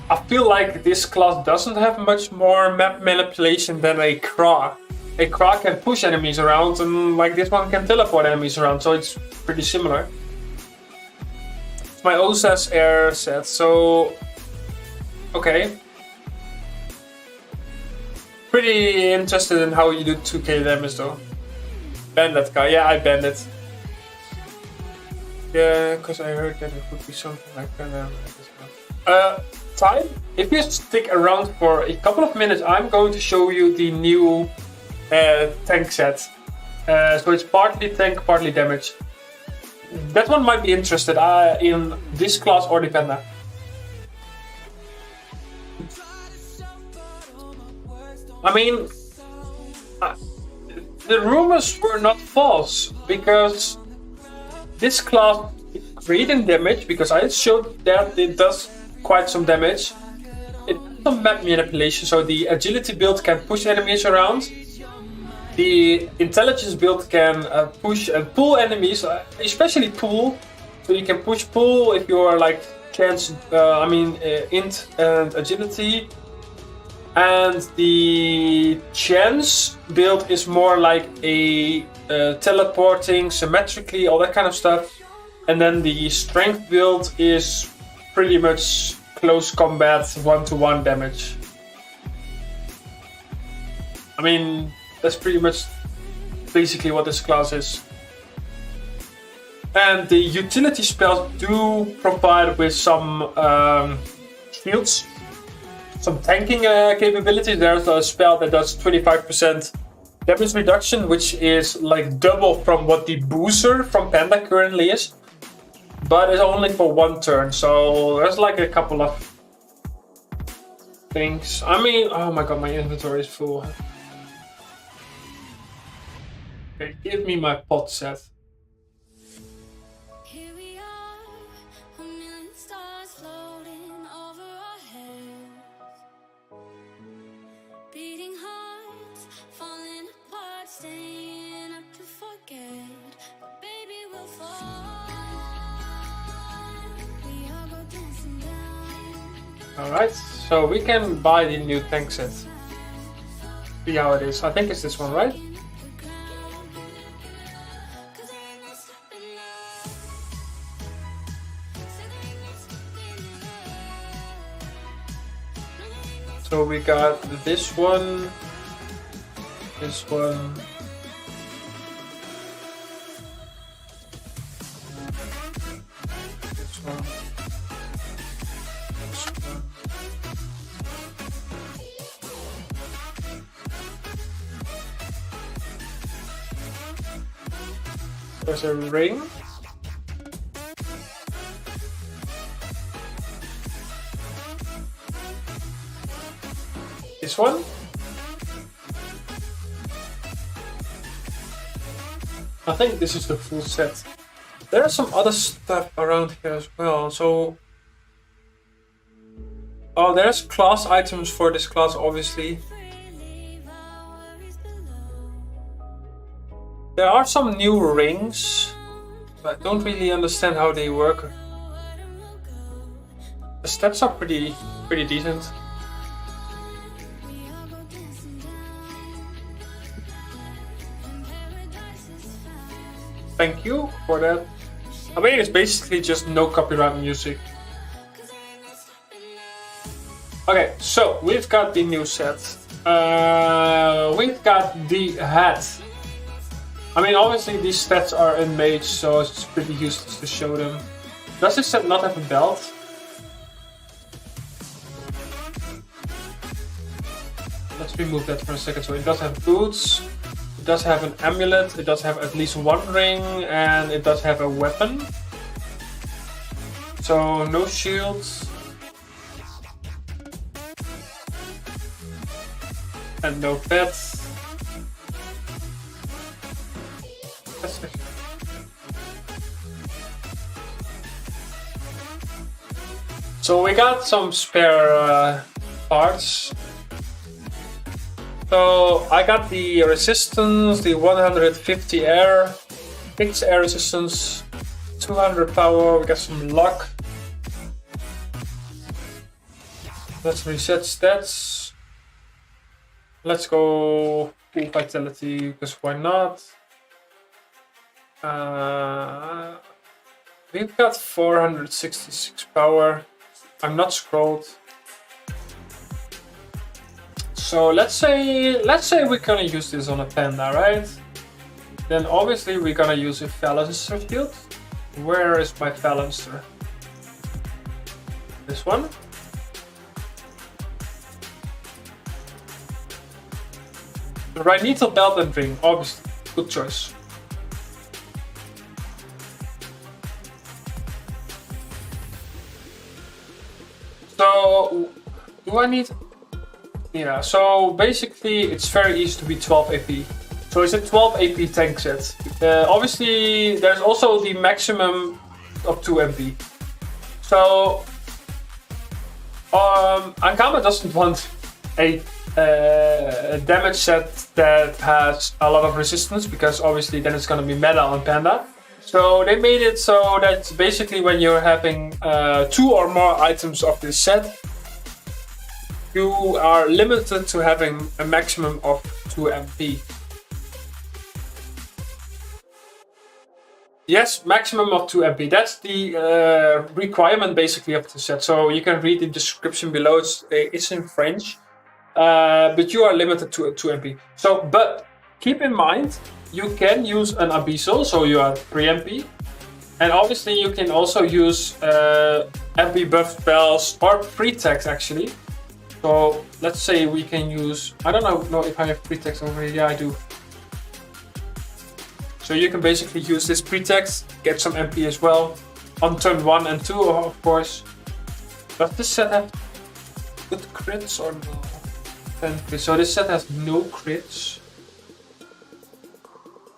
I feel like this class doesn't have much more map manipulation than a Kra. A Kra can push enemies around, and like this one can teleport enemies around, so it's pretty similar. It's my OSAS air set, so okay. Pretty interested in how you do 2k damage though. Ban that guy, yeah, I banned it. Yeah, because I heard that it would be something like that. Time, if you stick around for a couple of minutes, I'm going to show you the new tank set. So it's partly tank, partly damage. That one might be interested in this class or the Panda. I mean, the rumors were not false, because this class is great in damage, because I showed that it does quite some damage. It has some map manipulation, so the agility build can push enemies around. The intelligence build can push and pull enemies, especially pull. So you can pull if you are like int and agility. And the chance build is more like a teleporting symmetrically, all that kind of stuff. And then the strength build is pretty much close combat, 1-to-1 damage. I mean, that's pretty much basically what this class is. And the utility spells do provide with some shields, some tanking capabilities. There's a spell that does 25% damage reduction, which is like double from what the booster from Panda currently is. But it's only for 1 turn, so there's like a couple of things. I mean, oh my god, my inventory is full. Okay, give me my pot set. Here we are, a million stars floating over our heads, beating hearts, falling apart, staying up to forget, but baby we'll fall. We all go dancing down. Alright, so we can buy the new tank set. See how it is. I think it's this one, right? So we got this one, this one, this one, this one. There's a ring. This one. I think this is the full set. There's some other stuff around here as well, so... Oh, there's class items for this class, obviously. There are some new rings, but I don't really understand how they work. The stats are pretty decent. Thank you for that. I mean, it's basically just no copyright music. Okay, so we've got the new set. We've got the hat. I mean, obviously these stats are unmade, so it's pretty useless to show them. Does this set not have a belt? Let's remove that for a second. So it does have boots, it does have an amulet, it does have at least one ring, and it does have a weapon. So no shields. And no pets. So we got some spare parts. So I got the resistance, the 150 air, 6 air resistance, 200 power, we got some luck. Let's reset stats. Let's go full vitality, because why not? We've got 466 power. I'm not scrolled. So let's say we're gonna use this on a panda, right? Then obviously we're gonna use a Phalanster field. Where is my Phalanster? This one. The Rhinital belt and ring, obviously, good choice. So, do I need... Yeah, so basically it's very easy to be 12 AP. So it's a 12 AP tank set. Obviously, there's also the maximum of 2 MP. So, Ankama doesn't want a damage set that has a lot of resistance, because obviously then it's gonna be meta on Panda. So they made it so that basically when you're having 2 or more items of this set, you are limited to having a maximum of 2 MP. Yes, maximum of 2 MP. That's the requirement basically of the set. So you can read the description below. It's in French. But you are limited to 2 MP. So, but keep in mind, you can use an Abyssal, so you are 3 MP. And obviously you can also use MP buff spells or pre-text actually. So let's say we can use, I don't know if I have pre-text over here. Yeah, I do. So you can basically use this pre-text, get some MP as well. On turn 1 and 2, of course. Does this set have good crits or no? So this set has no crits.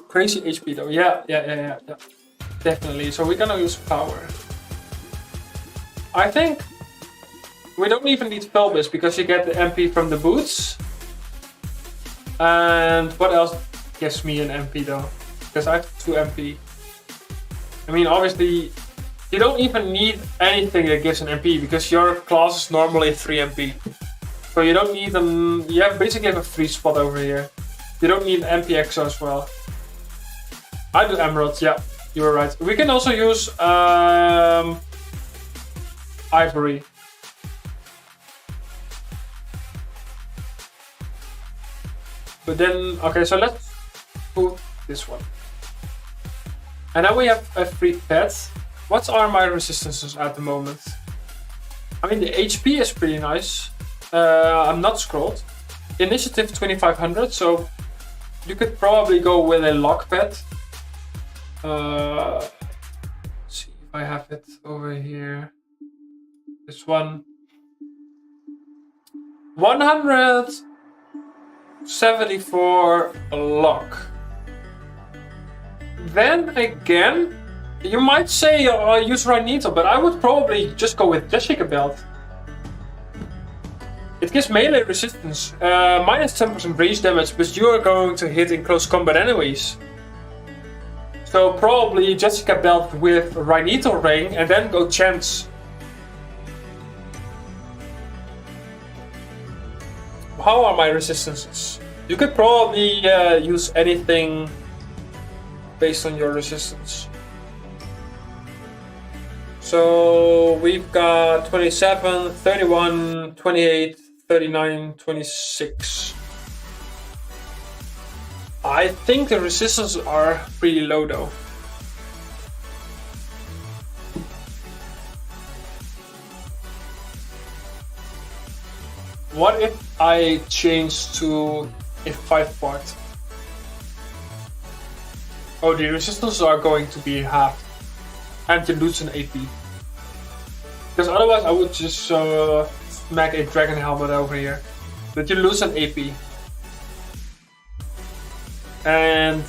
Crazy HP though. Yeah. Definitely. So we're gonna use power. I think we don't even need Pelvis because you get the MP from the boots. And what else gives me an MP though? Because I have 2 MP. I mean, obviously, you don't even need anything that gives an MP because your class is normally 3 MP. So you don't need them. You basically have a free spot over here. You don't need an MP exo as well. I do emeralds. Yeah, you were right. We can also use ivory. But then, okay, so let's put this one. And now we have a free pet. What are my resistances at the moment? I mean, the HP is pretty nice. I'm not scrolled. Initiative 2500, so you could probably go with a lock pet. Let's see if I have it over here. This one. 174 lock. Then again, you might say use Rhinito, but I would probably just go with Jessica Belt. It gives melee resistance, minus 10% breach damage, but you are going to hit in close combat anyways. So probably Jessica Belt with Rhinito Ring and then go Chance. How are my resistances? You could probably use anything based on your resistance. So we've got 27, 31, 28, 39, 26. I think the resistances are pretty low though. What if I change to a 5 part? Oh, the resistances are going to be halved. And you lose an AP. Because otherwise I would just smack a dragon helmet over here. But you lose an AP. And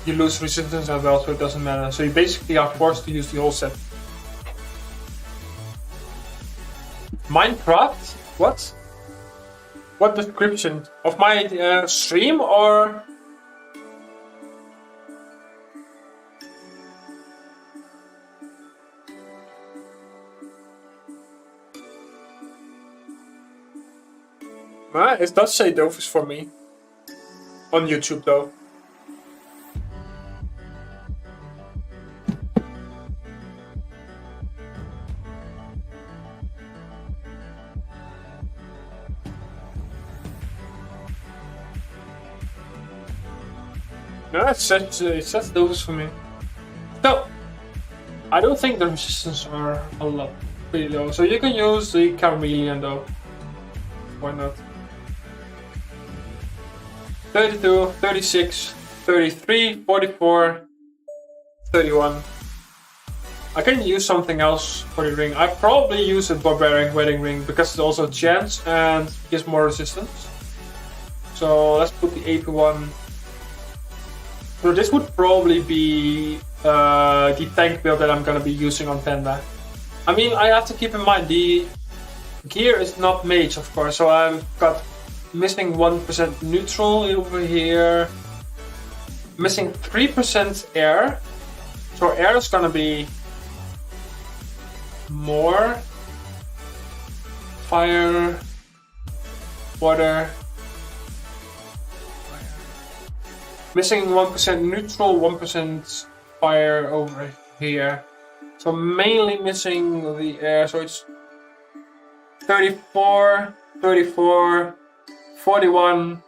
you lose resistance as well, so it doesn't matter. So you basically are forced to use the whole set. Minecraft? What? What description? Of my stream or? It does say Dofus for me. On YouTube though. No, it says Dofus for me. So, I don't think the resistance are a lot pretty low. So you can use the Chameleon though. Why not? 32, 36, 33, 44, 31. I can use something else for the ring. I probably use a Barbaric Wedding Ring because it's also a chance and gives more resistance. So let's put the AP one. So this would probably be the tank build that I'm gonna be using on Panda. I mean, I have to keep in mind the gear is not mage, of course, so I've got missing 1% neutral over here, missing 3% air, so air is gonna be more, fire, water, missing 1% neutral, 1% fire over here, so mainly missing the air, so it's 34, 34, 41,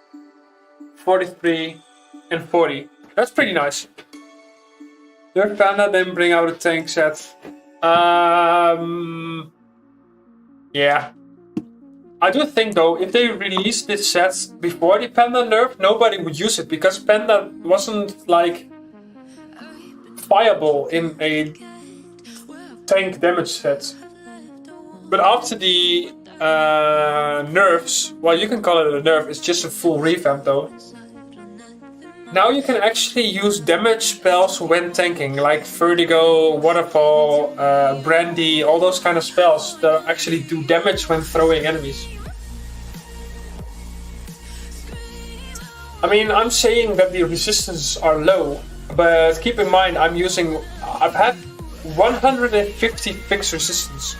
43, and 40. That's pretty nice. Third Panda then bring out a tank set. Yeah. I do think though, if they released this set before the Panda nerf, nobody would use it because Panda wasn't like viable in a tank damage set. But after the nerfs, well, you can call it a nerf, it's just a full revamp though. Now you can actually use damage spells when tanking, like Vertigo, Waterfall, Brandy, all those kind of spells that actually do damage when throwing enemies. I mean, I'm saying that the resistances are low, but keep in mind I've had 150 fixed resistance.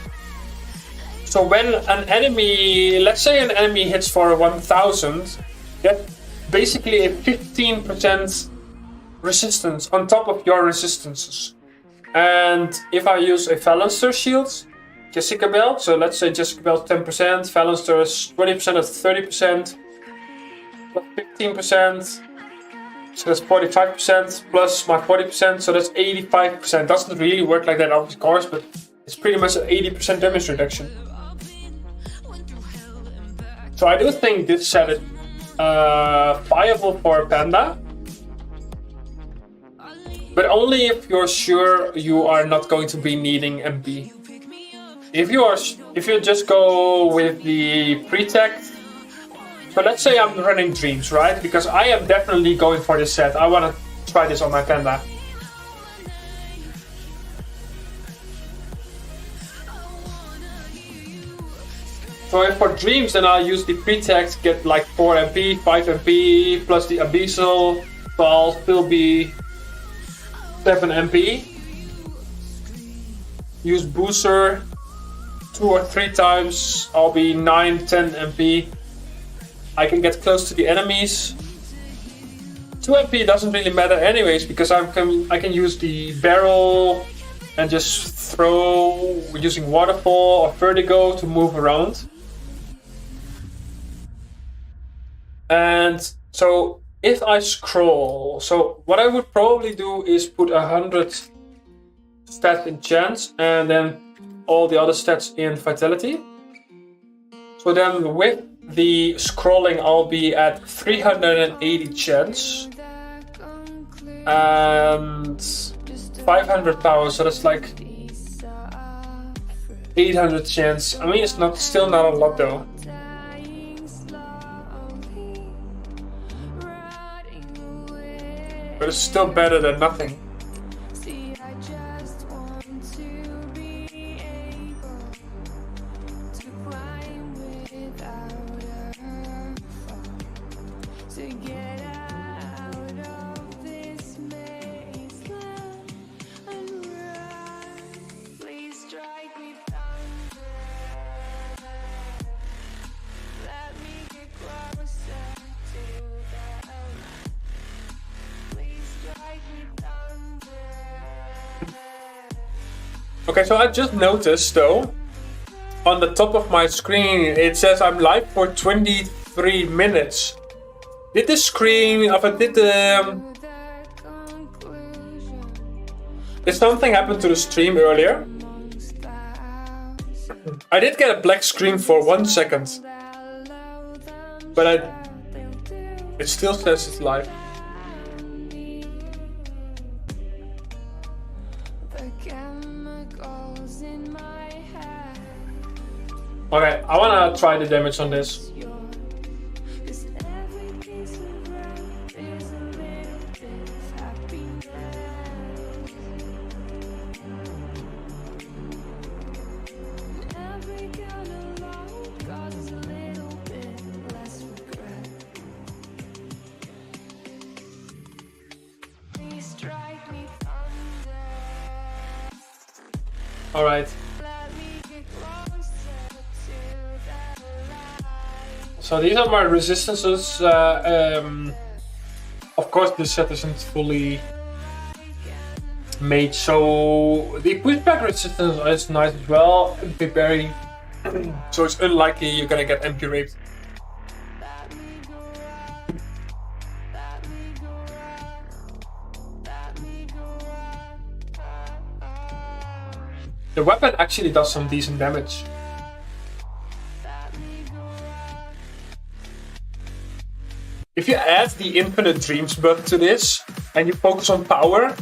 So when an enemy, let's say an enemy hits for 1000, get basically a 15% resistance on top of your resistances. And if I use a Phalanster shield, Jessica Belt, so let's say Jessica Belt 10%, Phalanster is 20% of 30%, plus 15%, so that's 45%, plus my 40%, so that's 85%. Doesn't really work like that, of course, but it's pretty much an 80% damage reduction. So I do think this set is viable for Panda, but only if you're sure you are not going to be needing MP. If you just go with the pre-tech So let's say I'm running Dreams, right? Because I am definitely going for this set. I want to try this on my Panda. So if for Dreams, then I'll use the pretext, get like 4 MP, 5 MP, plus the Abyssal, so I'll still be 7 MP. Use Booster 2 or 3 times, I'll be 9, 10 MP. I can get close to the enemies. 2 MP doesn't really matter anyways, because I can use the barrel and just throw using Waterfall or Vertigo to move around. And so if I scroll, so what I would probably do is put 100 stats in chance and then all the other stats in vitality. So then with the scrolling, I'll be at 380 chance and 500 power, so that's like 800 chance. I mean, it's still not a lot though. But it's still better than nothing. Okay, so I just noticed though, on the top of my screen, it says I'm live for 23 minutes. Did the screen, did something happen to the stream earlier? I did get a black screen for 1 second, but it still says it's live. Okay, I wanna try the damage on this. All right. So these are my resistances. Of course, this set isn't fully made, so the pushback resistance is nice as well. MP parry, so it's unlikely you're gonna get MP raped. The weapon actually does some decent damage. If you add the Infinite Dreams buff to this and you focus on power,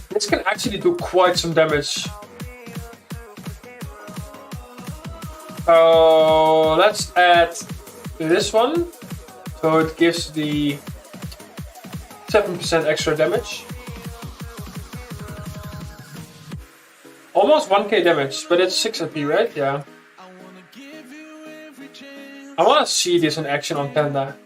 this can actually do quite some damage. Let's add this one, so it gives the 7% extra damage. Almost 1k damage, but it's 6 AP, right? Yeah. I want to see this in action on Panda.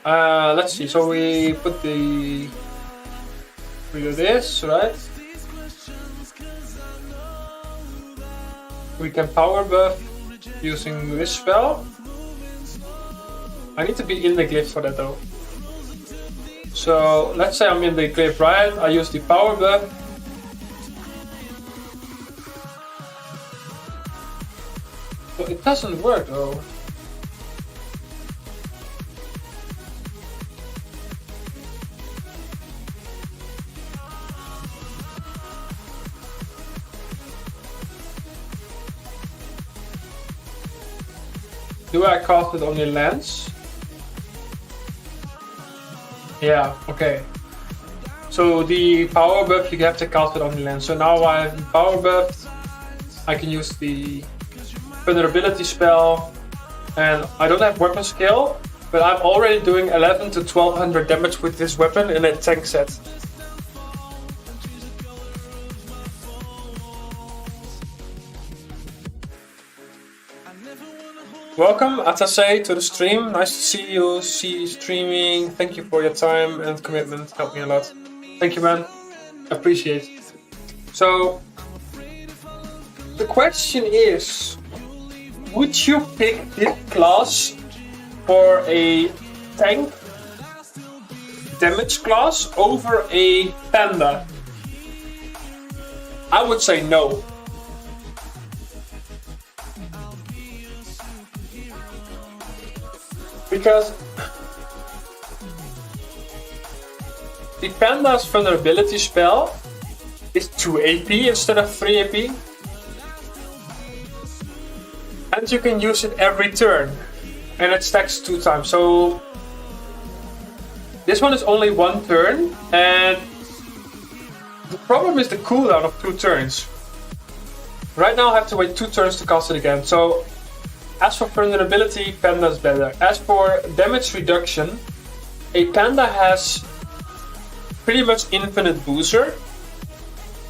Let's see. So we do this, right? We can power buff using this spell. I need to be in the glyph for that though. So let's say I'm in the glyph, right? I use the power buff. So it doesn't work though. Do I cast it on the lens? Yeah, okay. So the power buff, you have to cast it on the land. So now I'm power buffed. I can use the vulnerability spell, and I don't have weapon skill, but I'm already doing 11 to 1200 damage with this weapon in a tank set. Welcome, Atase, to the stream. Nice to see you, streaming. Thank you for your time and commitment. Helped me a lot. Thank you, man. Appreciate it. So, the question is, would you pick this class for a tank damage class over a panda? I would say no. Because the panda's vulnerability spell is 2 AP instead of 3 AP. And you can use it every turn. And it stacks 2 times. So this one is only 1 turn. And the problem is the cooldown of 2 turns. Right now I have to wait 2 turns to cast it again. So as for vulnerability, panda is better. As for damage reduction, a panda has pretty much infinite booster.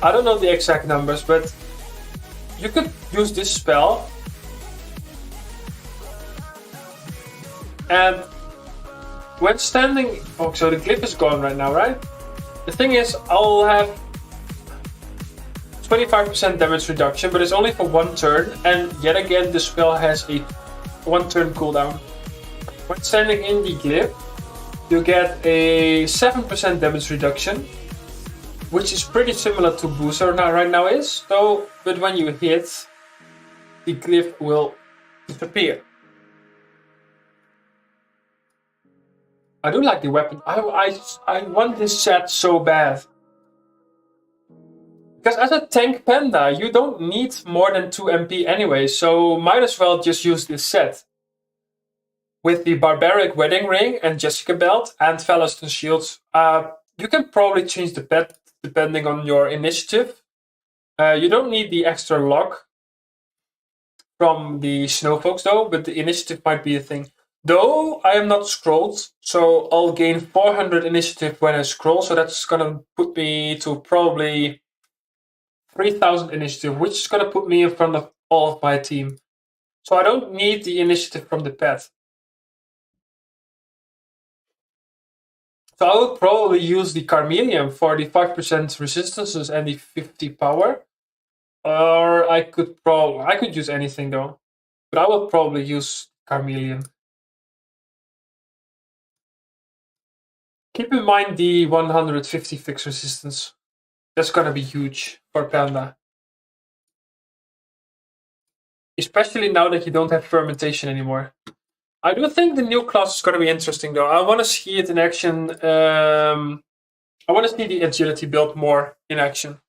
I don't know the exact numbers, but you could use this spell. And when standing... Oh, so the glyph is gone right now, right? The thing is, I'll have 25% damage reduction, but it's only for 1 turn, and yet again the spell has a 1 turn cooldown. When standing in the glyph, you get a 7% damage reduction, which is pretty similar to booster right now is, so, but when you hit, the glyph will disappear. I do like the weapon. I want this set so bad. Because as a tank panda, you don't need more than 2 MP anyway, so might as well just use this set. With the Barbaric Wedding Ring and Jessica Belt and Fellaston Shields, you can probably change the pet depending on your initiative. You don't need the extra lock from the Snowfolks though, but the initiative might be a thing. Though I am not scrolled, so I'll gain 400 initiative when I scroll, so that's gonna put me to probably 3000 initiative, which is going to put me in front of all of my team. So I don't need the initiative from the pet. So I would probably use the Carmelian for the 5% resistances and the 50 power. Or I could use anything though. But I will probably use Carmelian. Keep in mind the 150 fixed resistance. That's gonna be huge for Panda. Especially now that you don't have fermentation anymore. I do think the new class is gonna be interesting though. I wanna see it in action. I wanna see the agility build more in action.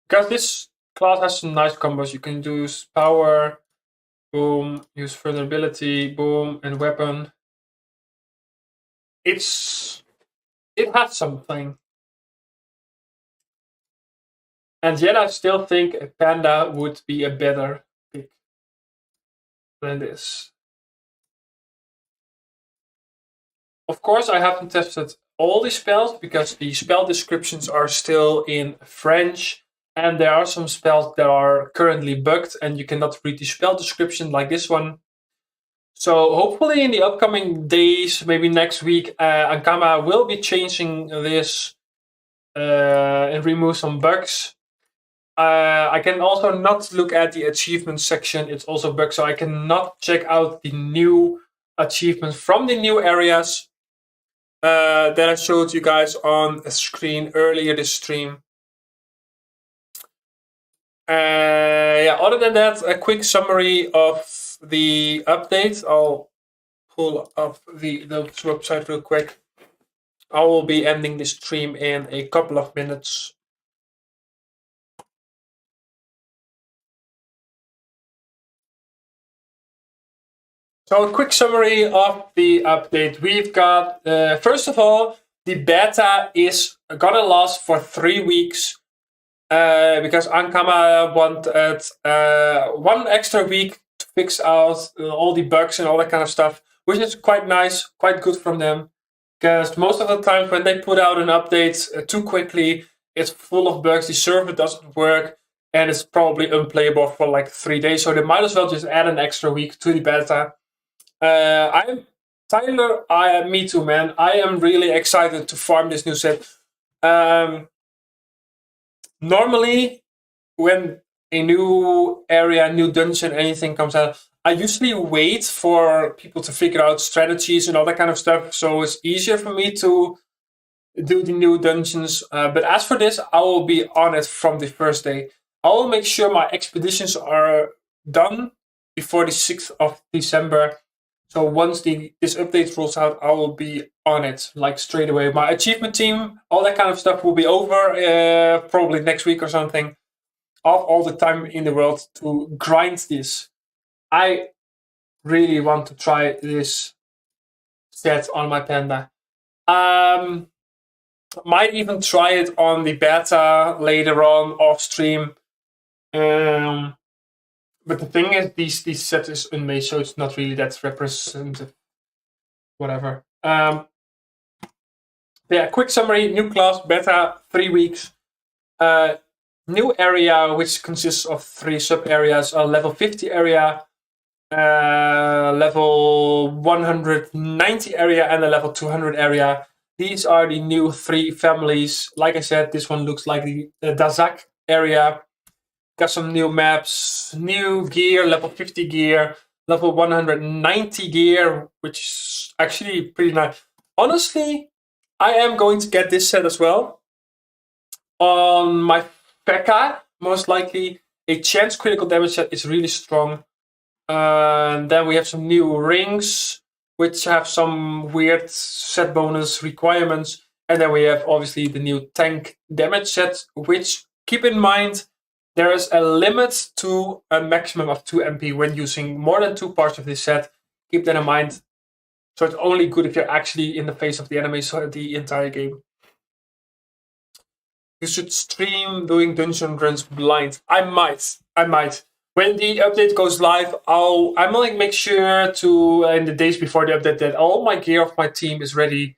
Because this class has some nice combos. You can use power, boom, use vulnerability, boom, and weapon. It has something. And yet I still think a Panda would be a better pick than this. Of course, I haven't tested all the spells because the spell descriptions are still in French. And there are some spells that are currently bugged and you cannot read the spell description like this one. So hopefully in the upcoming days, maybe next week, Ankama will be changing this and remove some bugs. I can also not look at the achievement section. It's also bugged, so I cannot check out the new achievements from the new areas that I showed you guys on a screen earlier this stream. Yeah, other than that, a quick summary of the update. I'll pull up the website real quick. I will be ending the stream in a couple of minutes. So a quick summary of the update. We've got, first of all, the beta is gonna last for 3 weeks because Ankama wanted 1 extra week to fix out all the bugs and all that kind of stuff, which is quite nice, quite good from them. Because most of the time when they put out an update too quickly, it's full of bugs, the server doesn't work, and it's probably unplayable for like 3 days. So they might as well just add an extra week to the beta. I'm Tyler. Me too, man. I am really excited to farm this new set. Normally, when a new area, new dungeon, anything comes out, I usually wait for people to figure out strategies and all that kind of stuff. So it's easier for me to do the new dungeons. But as for this, I will be on it from the first day. I will make sure my expeditions are done before the 6th of December. So once this update rolls out, I will be on it like straight away. My achievement team, all that kind of stuff will be over probably next week or something. I have all the time in the world to grind this. I really want to try this set on my Panda. Might even try it on the beta later on off stream. But the thing is, these set is unmade, so it's not really that representative. Whatever. Yeah, quick summary: new class, beta, 3 weeks. New area, which consists of 3 sub areas: a level 50 area, level 190 area, and a level 200 area. These are the new 3 families. Like I said, this one looks like the Dazak area. Got some new maps, new gear, level 50 gear, level 190 gear, which is actually pretty nice. Honestly, I am going to get this set as well. On my P.E.K.K.A, most likely, a chance critical damage set is really strong. And then we have some new rings, which have some weird set bonus requirements. And then we have obviously the new tank damage set, which, keep in mind, there is a limit to a maximum of 2 MP when using more than 2 parts of this set. Keep that in mind. So it's only good if you're actually in the face of the enemy the entire game. You should stream doing dungeon runs blind. I might. When the update goes live, I'm gonna make sure to in the days before the update that all my gear of my team is ready.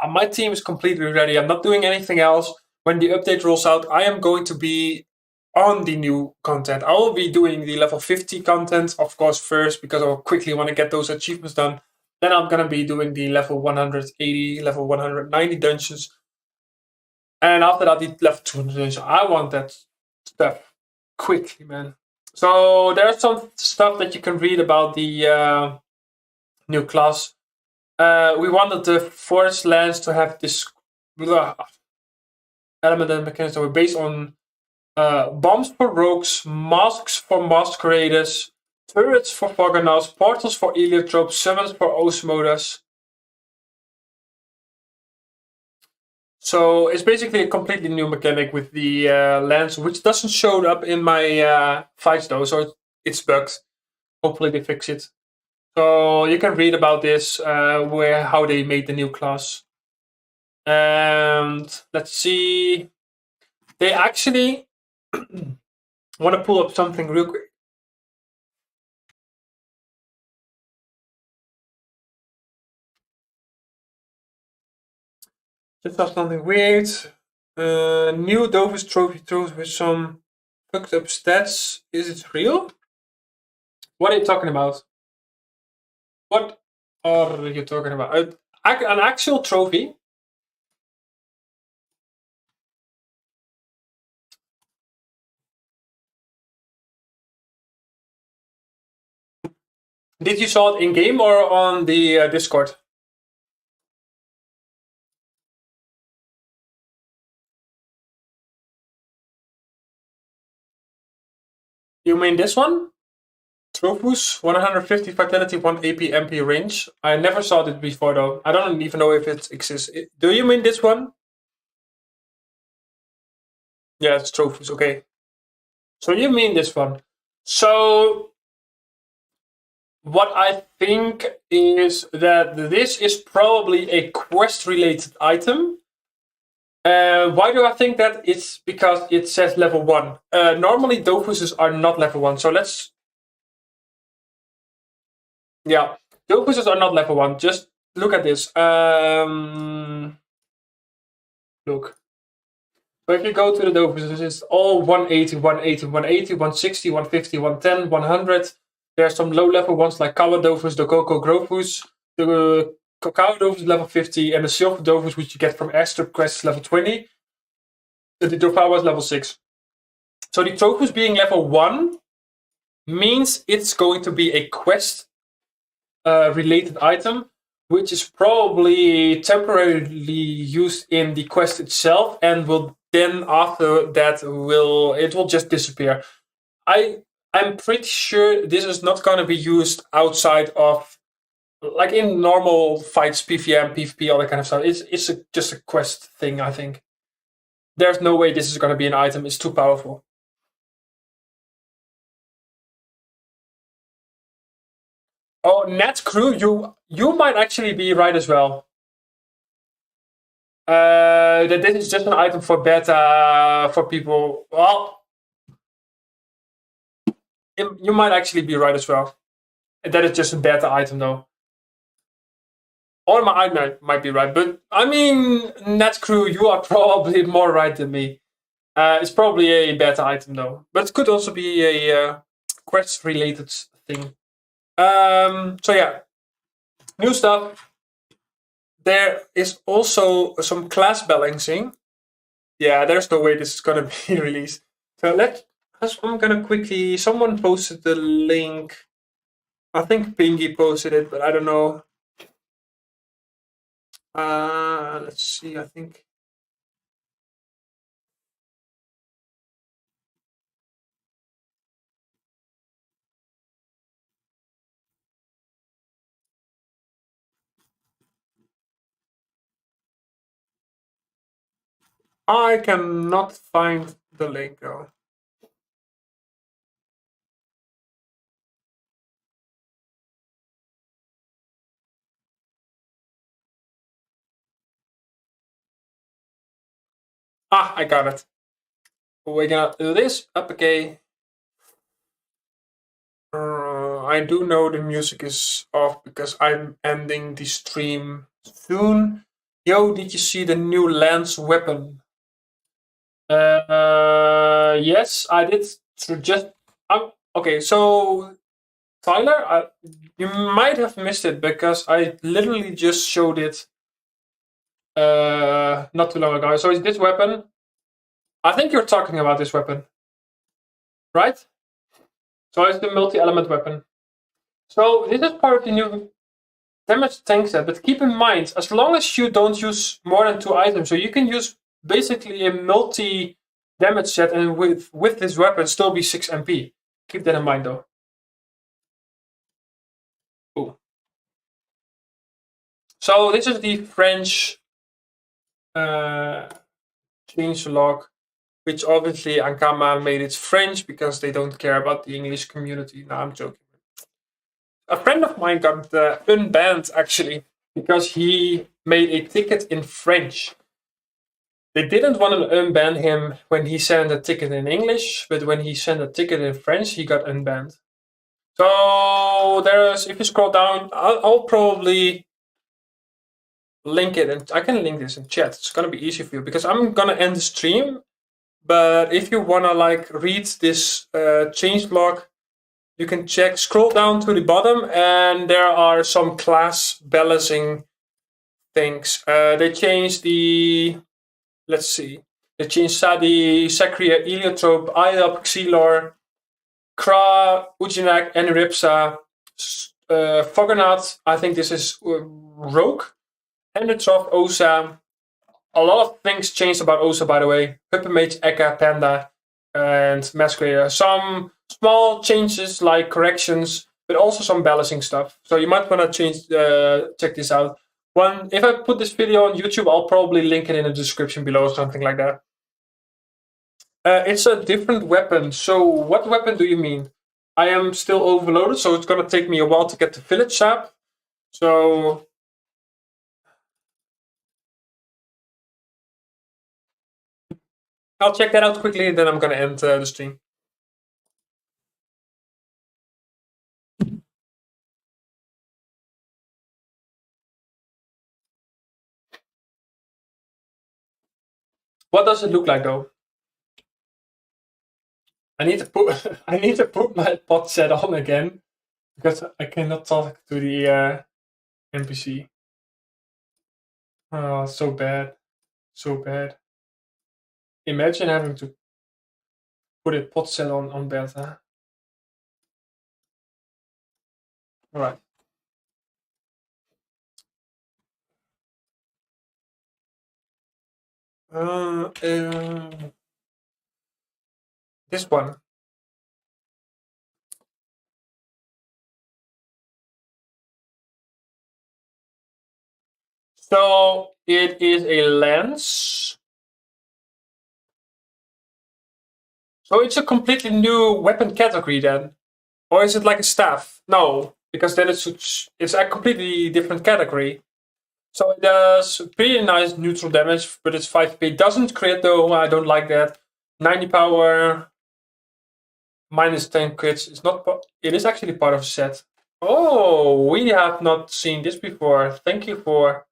My team is completely ready. I'm not doing anything else. When the update rolls out, I am going to be on the new content. I will be doing the level 50 content, of course, first, because I quickly want to get those achievements done. Then I'm gonna be doing the level 180, level 190 dungeons. And after that, the level 200 dungeons. I want that stuff quickly, man. So there's some stuff that you can read about the new class. We wanted the forest lands to have this element and mechanics that were based on bombs for rogues, masks for masqueraders, turrets for Fogonauts, portals for Eliotropes, summons for Osmodas. So it's basically a completely new mechanic with the lands, which doesn't show up in my fights though, so it's bugged. Hopefully they fix it. So you can read about this, how they made the new class. And let's see. They actually want to pull up something real quick. Just saw something weird. New Dovis trophy throws with some fucked up stats. Is it real? What are you talking about? What are you talking about? An actual trophy? Did you saw it in game or on the Discord? You mean this one? Trophus, 150 vitality, 1 AP MP range. I never saw it before though. I don't even know if it exists. Do you mean this one? Yeah, it's Trophus, okay. So you mean this one. So what I think is that this is probably a quest-related item. Why do I think that? It's because it says level 1. Normally, Dofuses are not level 1. So let's... Yeah, Dofuses are not level 1. Just look at this. Look. So if you go to the Dofuses, it's all 180, 180, 180, 160, 150, 110, 100. There are some low-level ones like Kawa Dofus, the Coco Grofus, the Cacao Dofus level 50, and the Silver Dofus, which you get from Airstrip Quest level 20. The Dofawa is level 6. So the Tropus being level 1 means it's going to be a quest related item, which is probably temporarily used in the quest itself, and will then after that will just disappear. I'm pretty sure this is not going to be used outside of, like, in normal fights, PvM, PvP, all that kind of stuff. It's just a quest thing, I think. There's no way this is going to be an item. It's too powerful. Oh, Net Crew, you might actually be right as well. That this is just an item for beta for people. Well, you might actually be right as well. That is just a beta item, though. Or I might be right, but I mean, Net Crew, you are probably more right than me. It's probably a beta item, though, but it could also be a quest-related thing. So yeah, new stuff. There is also some class balancing. Yeah, there's no way this is gonna be released. So I'm gonna quickly. Someone posted the link. I think Pingy posted it, but I don't know. Let's see. I think. I cannot find the link though. I got it. We're gonna do this. Okay. I do know the music is off because I'm ending the stream soon. Yo, did you see the new lance weapon? Yes, I did. Just okay. So Tyler, you might have missed it because I literally just showed it not too long ago. So it's this weapon. I think you're talking about this weapon, right? So it's the multi-element weapon. So this is part of the new damage tank set, but keep in mind, as long as you don't use more than 2 items, so you can use basically a multi damage set and with this weapon still be 6 MP. Keep that in mind though. Ooh. So this is the French changelog, which obviously Ankama made it French because they don't care about the English community. No, I'm joking. A friend of mine got unbanned actually because he made a ticket in French. They didn't want to unban him when he sent a ticket in English, but when he sent a ticket in French, he got unbanned. So there's, if you scroll down, I'll probably link it, and I can link this in chat. It's gonna be easy for you because I'm gonna end the stream. But if you wanna like read this change log, you can scroll down to the bottom, and there are some class balancing things. They changed the, let's see, they changed Sadi, Sacria, Eliotrope, Iop, Xilor, Kra, Ujinak, and Ripsa, Foggernaut. I think this is Rogue, Endertroff, Osa. A lot of things changed about Osa, by the way. Puppet Mage, Eka, Panda, and Masquerader. Some small changes like corrections, but also some balancing stuff. So you might want to check this out. If I put this video on YouTube, I'll probably link it in the description below or something like that. It's a different weapon. So what weapon do you mean? I am still overloaded, so it's gonna take me a while to get the village sap. So I'll check that out quickly, and then I'm gonna end the stream. What does it look like though? I need to put I need to put my pot set on again because I cannot talk to the NPC. Oh, so bad, so bad. Imagine having to put a pot set on beta. All right. This one. So it is a lens. So it's a completely new weapon category then, or is it like a staff? No, because then it's a completely different category. So it does pretty nice neutral damage, but it's 5p. Doesn't crit though. I don't like that. 90 power, minus 10 crits. It's not. It is actually part of a set. Oh, we have not seen this before. Thank you for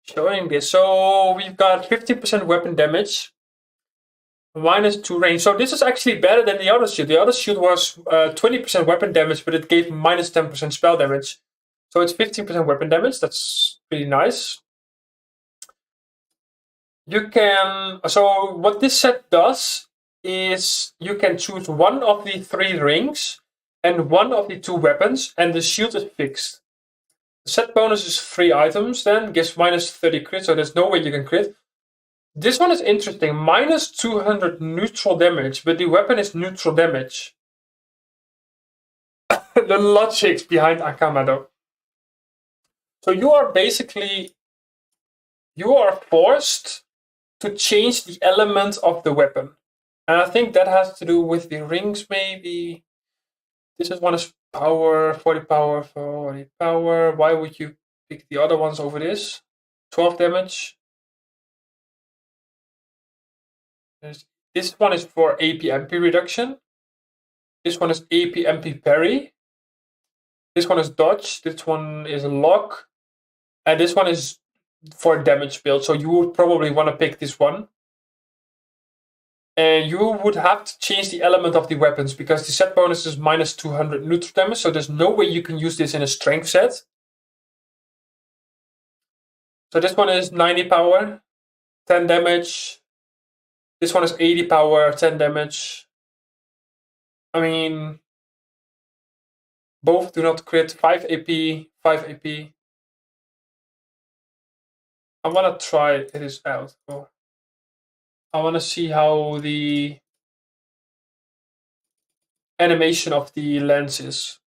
showing this. So we've got 50% weapon damage, minus 2 range. So this is actually better than the other shield. The other shield was 20% weapon damage, but it gave minus 10% spell damage. So it's 15% weapon damage. That's pretty nice. You can. So what this set does is you can choose one of the 3 rings and one of the 2 weapons, and the shield is fixed. The set bonus is 3 items, then gives minus 30 crit, so there's no way you can crit. This one is interesting. Minus 200 neutral damage, but the weapon is neutral damage. The logic behind Akama though. So you are basically forced to change the element of the weapon. And I think that has to do with the rings maybe. This is one is power, 40 power, 40 power. Why would you pick the other ones over this? 12 damage. This one is for AP MP reduction. This one is AP MP parry. This one is dodge. This one is lock. And this one is for damage build. So you would probably want to pick this one. And you would have to change the element of the weapons because the set bonus is minus 200 neutral damage. So there's no way you can use this in a strength set. So this one is 90 power, 10 damage. This one is 80 power, 10 damage. I mean, both do not crit. 5 AP, 5 AP. I want to try this out. Oh. I want to see how the animation of the lens is.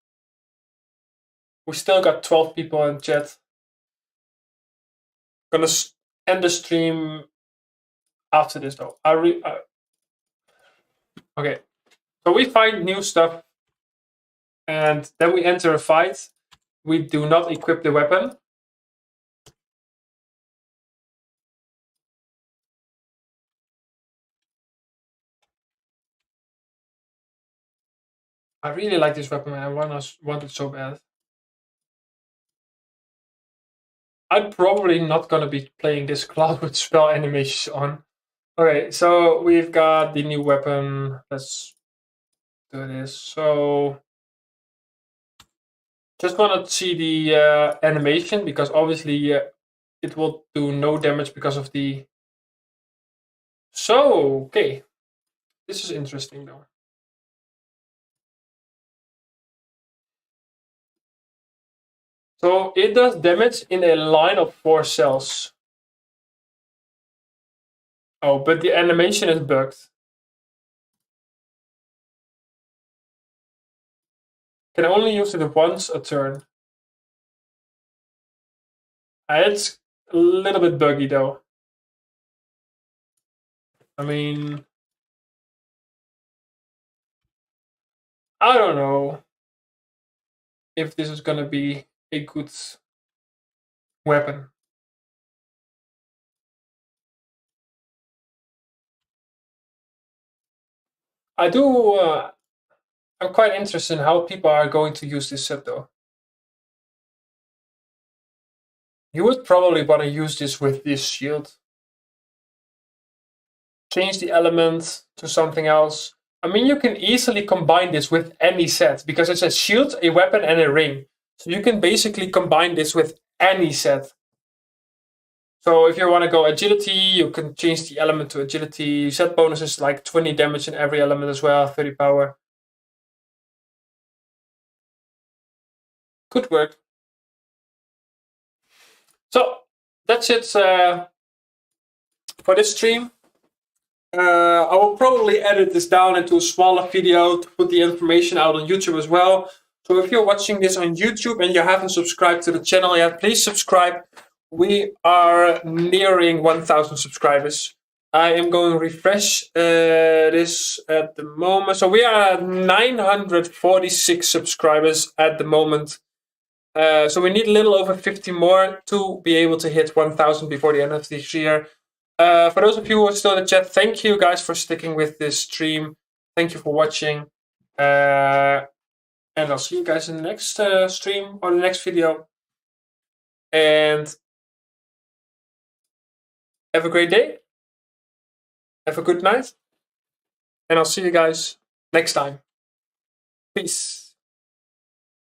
We still got 12 people in chat. Gonna end the stream after this though. Okay. So we find new stuff and then we enter a fight. We do not equip the weapon. I really like this weapon, man. I want it so bad. I'm probably not gonna be playing this class with spell animations on. Okay, so we've got the new weapon. Let's do this. So just want to see the animation because obviously it will do no damage because of the. So okay, this is interesting though. So it does damage in a line of 4 cells. Oh, but the animation is bugged. Can only use it once a turn. It's a little bit buggy though. I mean, I don't know if this is gonna be a good weapon. I do. I'm quite interested in how people are going to use this set, though. You would probably want to use this with this shield. Change the element to something else. I mean, you can easily combine this with any set because it's a shield, a weapon, and a ring. So you can basically combine this with any set. So if you want to go agility, you can change the element to agility. Set bonuses like 20 damage in every element as well, 30 power. Good work. So that's it for this stream. I will probably edit this down into a smaller video to put the information out on YouTube as well. So if you're watching this on YouTube and you haven't subscribed to the channel yet, please subscribe. We are nearing 1,000 subscribers. I am going to refresh this at the moment. So we are at 946 subscribers at the moment. So we need a little over 50 more to be able to hit 1,000 before the end of this year. For those of you who are still in the chat, thank you guys for sticking with this stream. Thank you for watching. And I'll see you guys in the next stream or the next video. And have a great day. Have a good night. And I'll see you guys next time. Peace.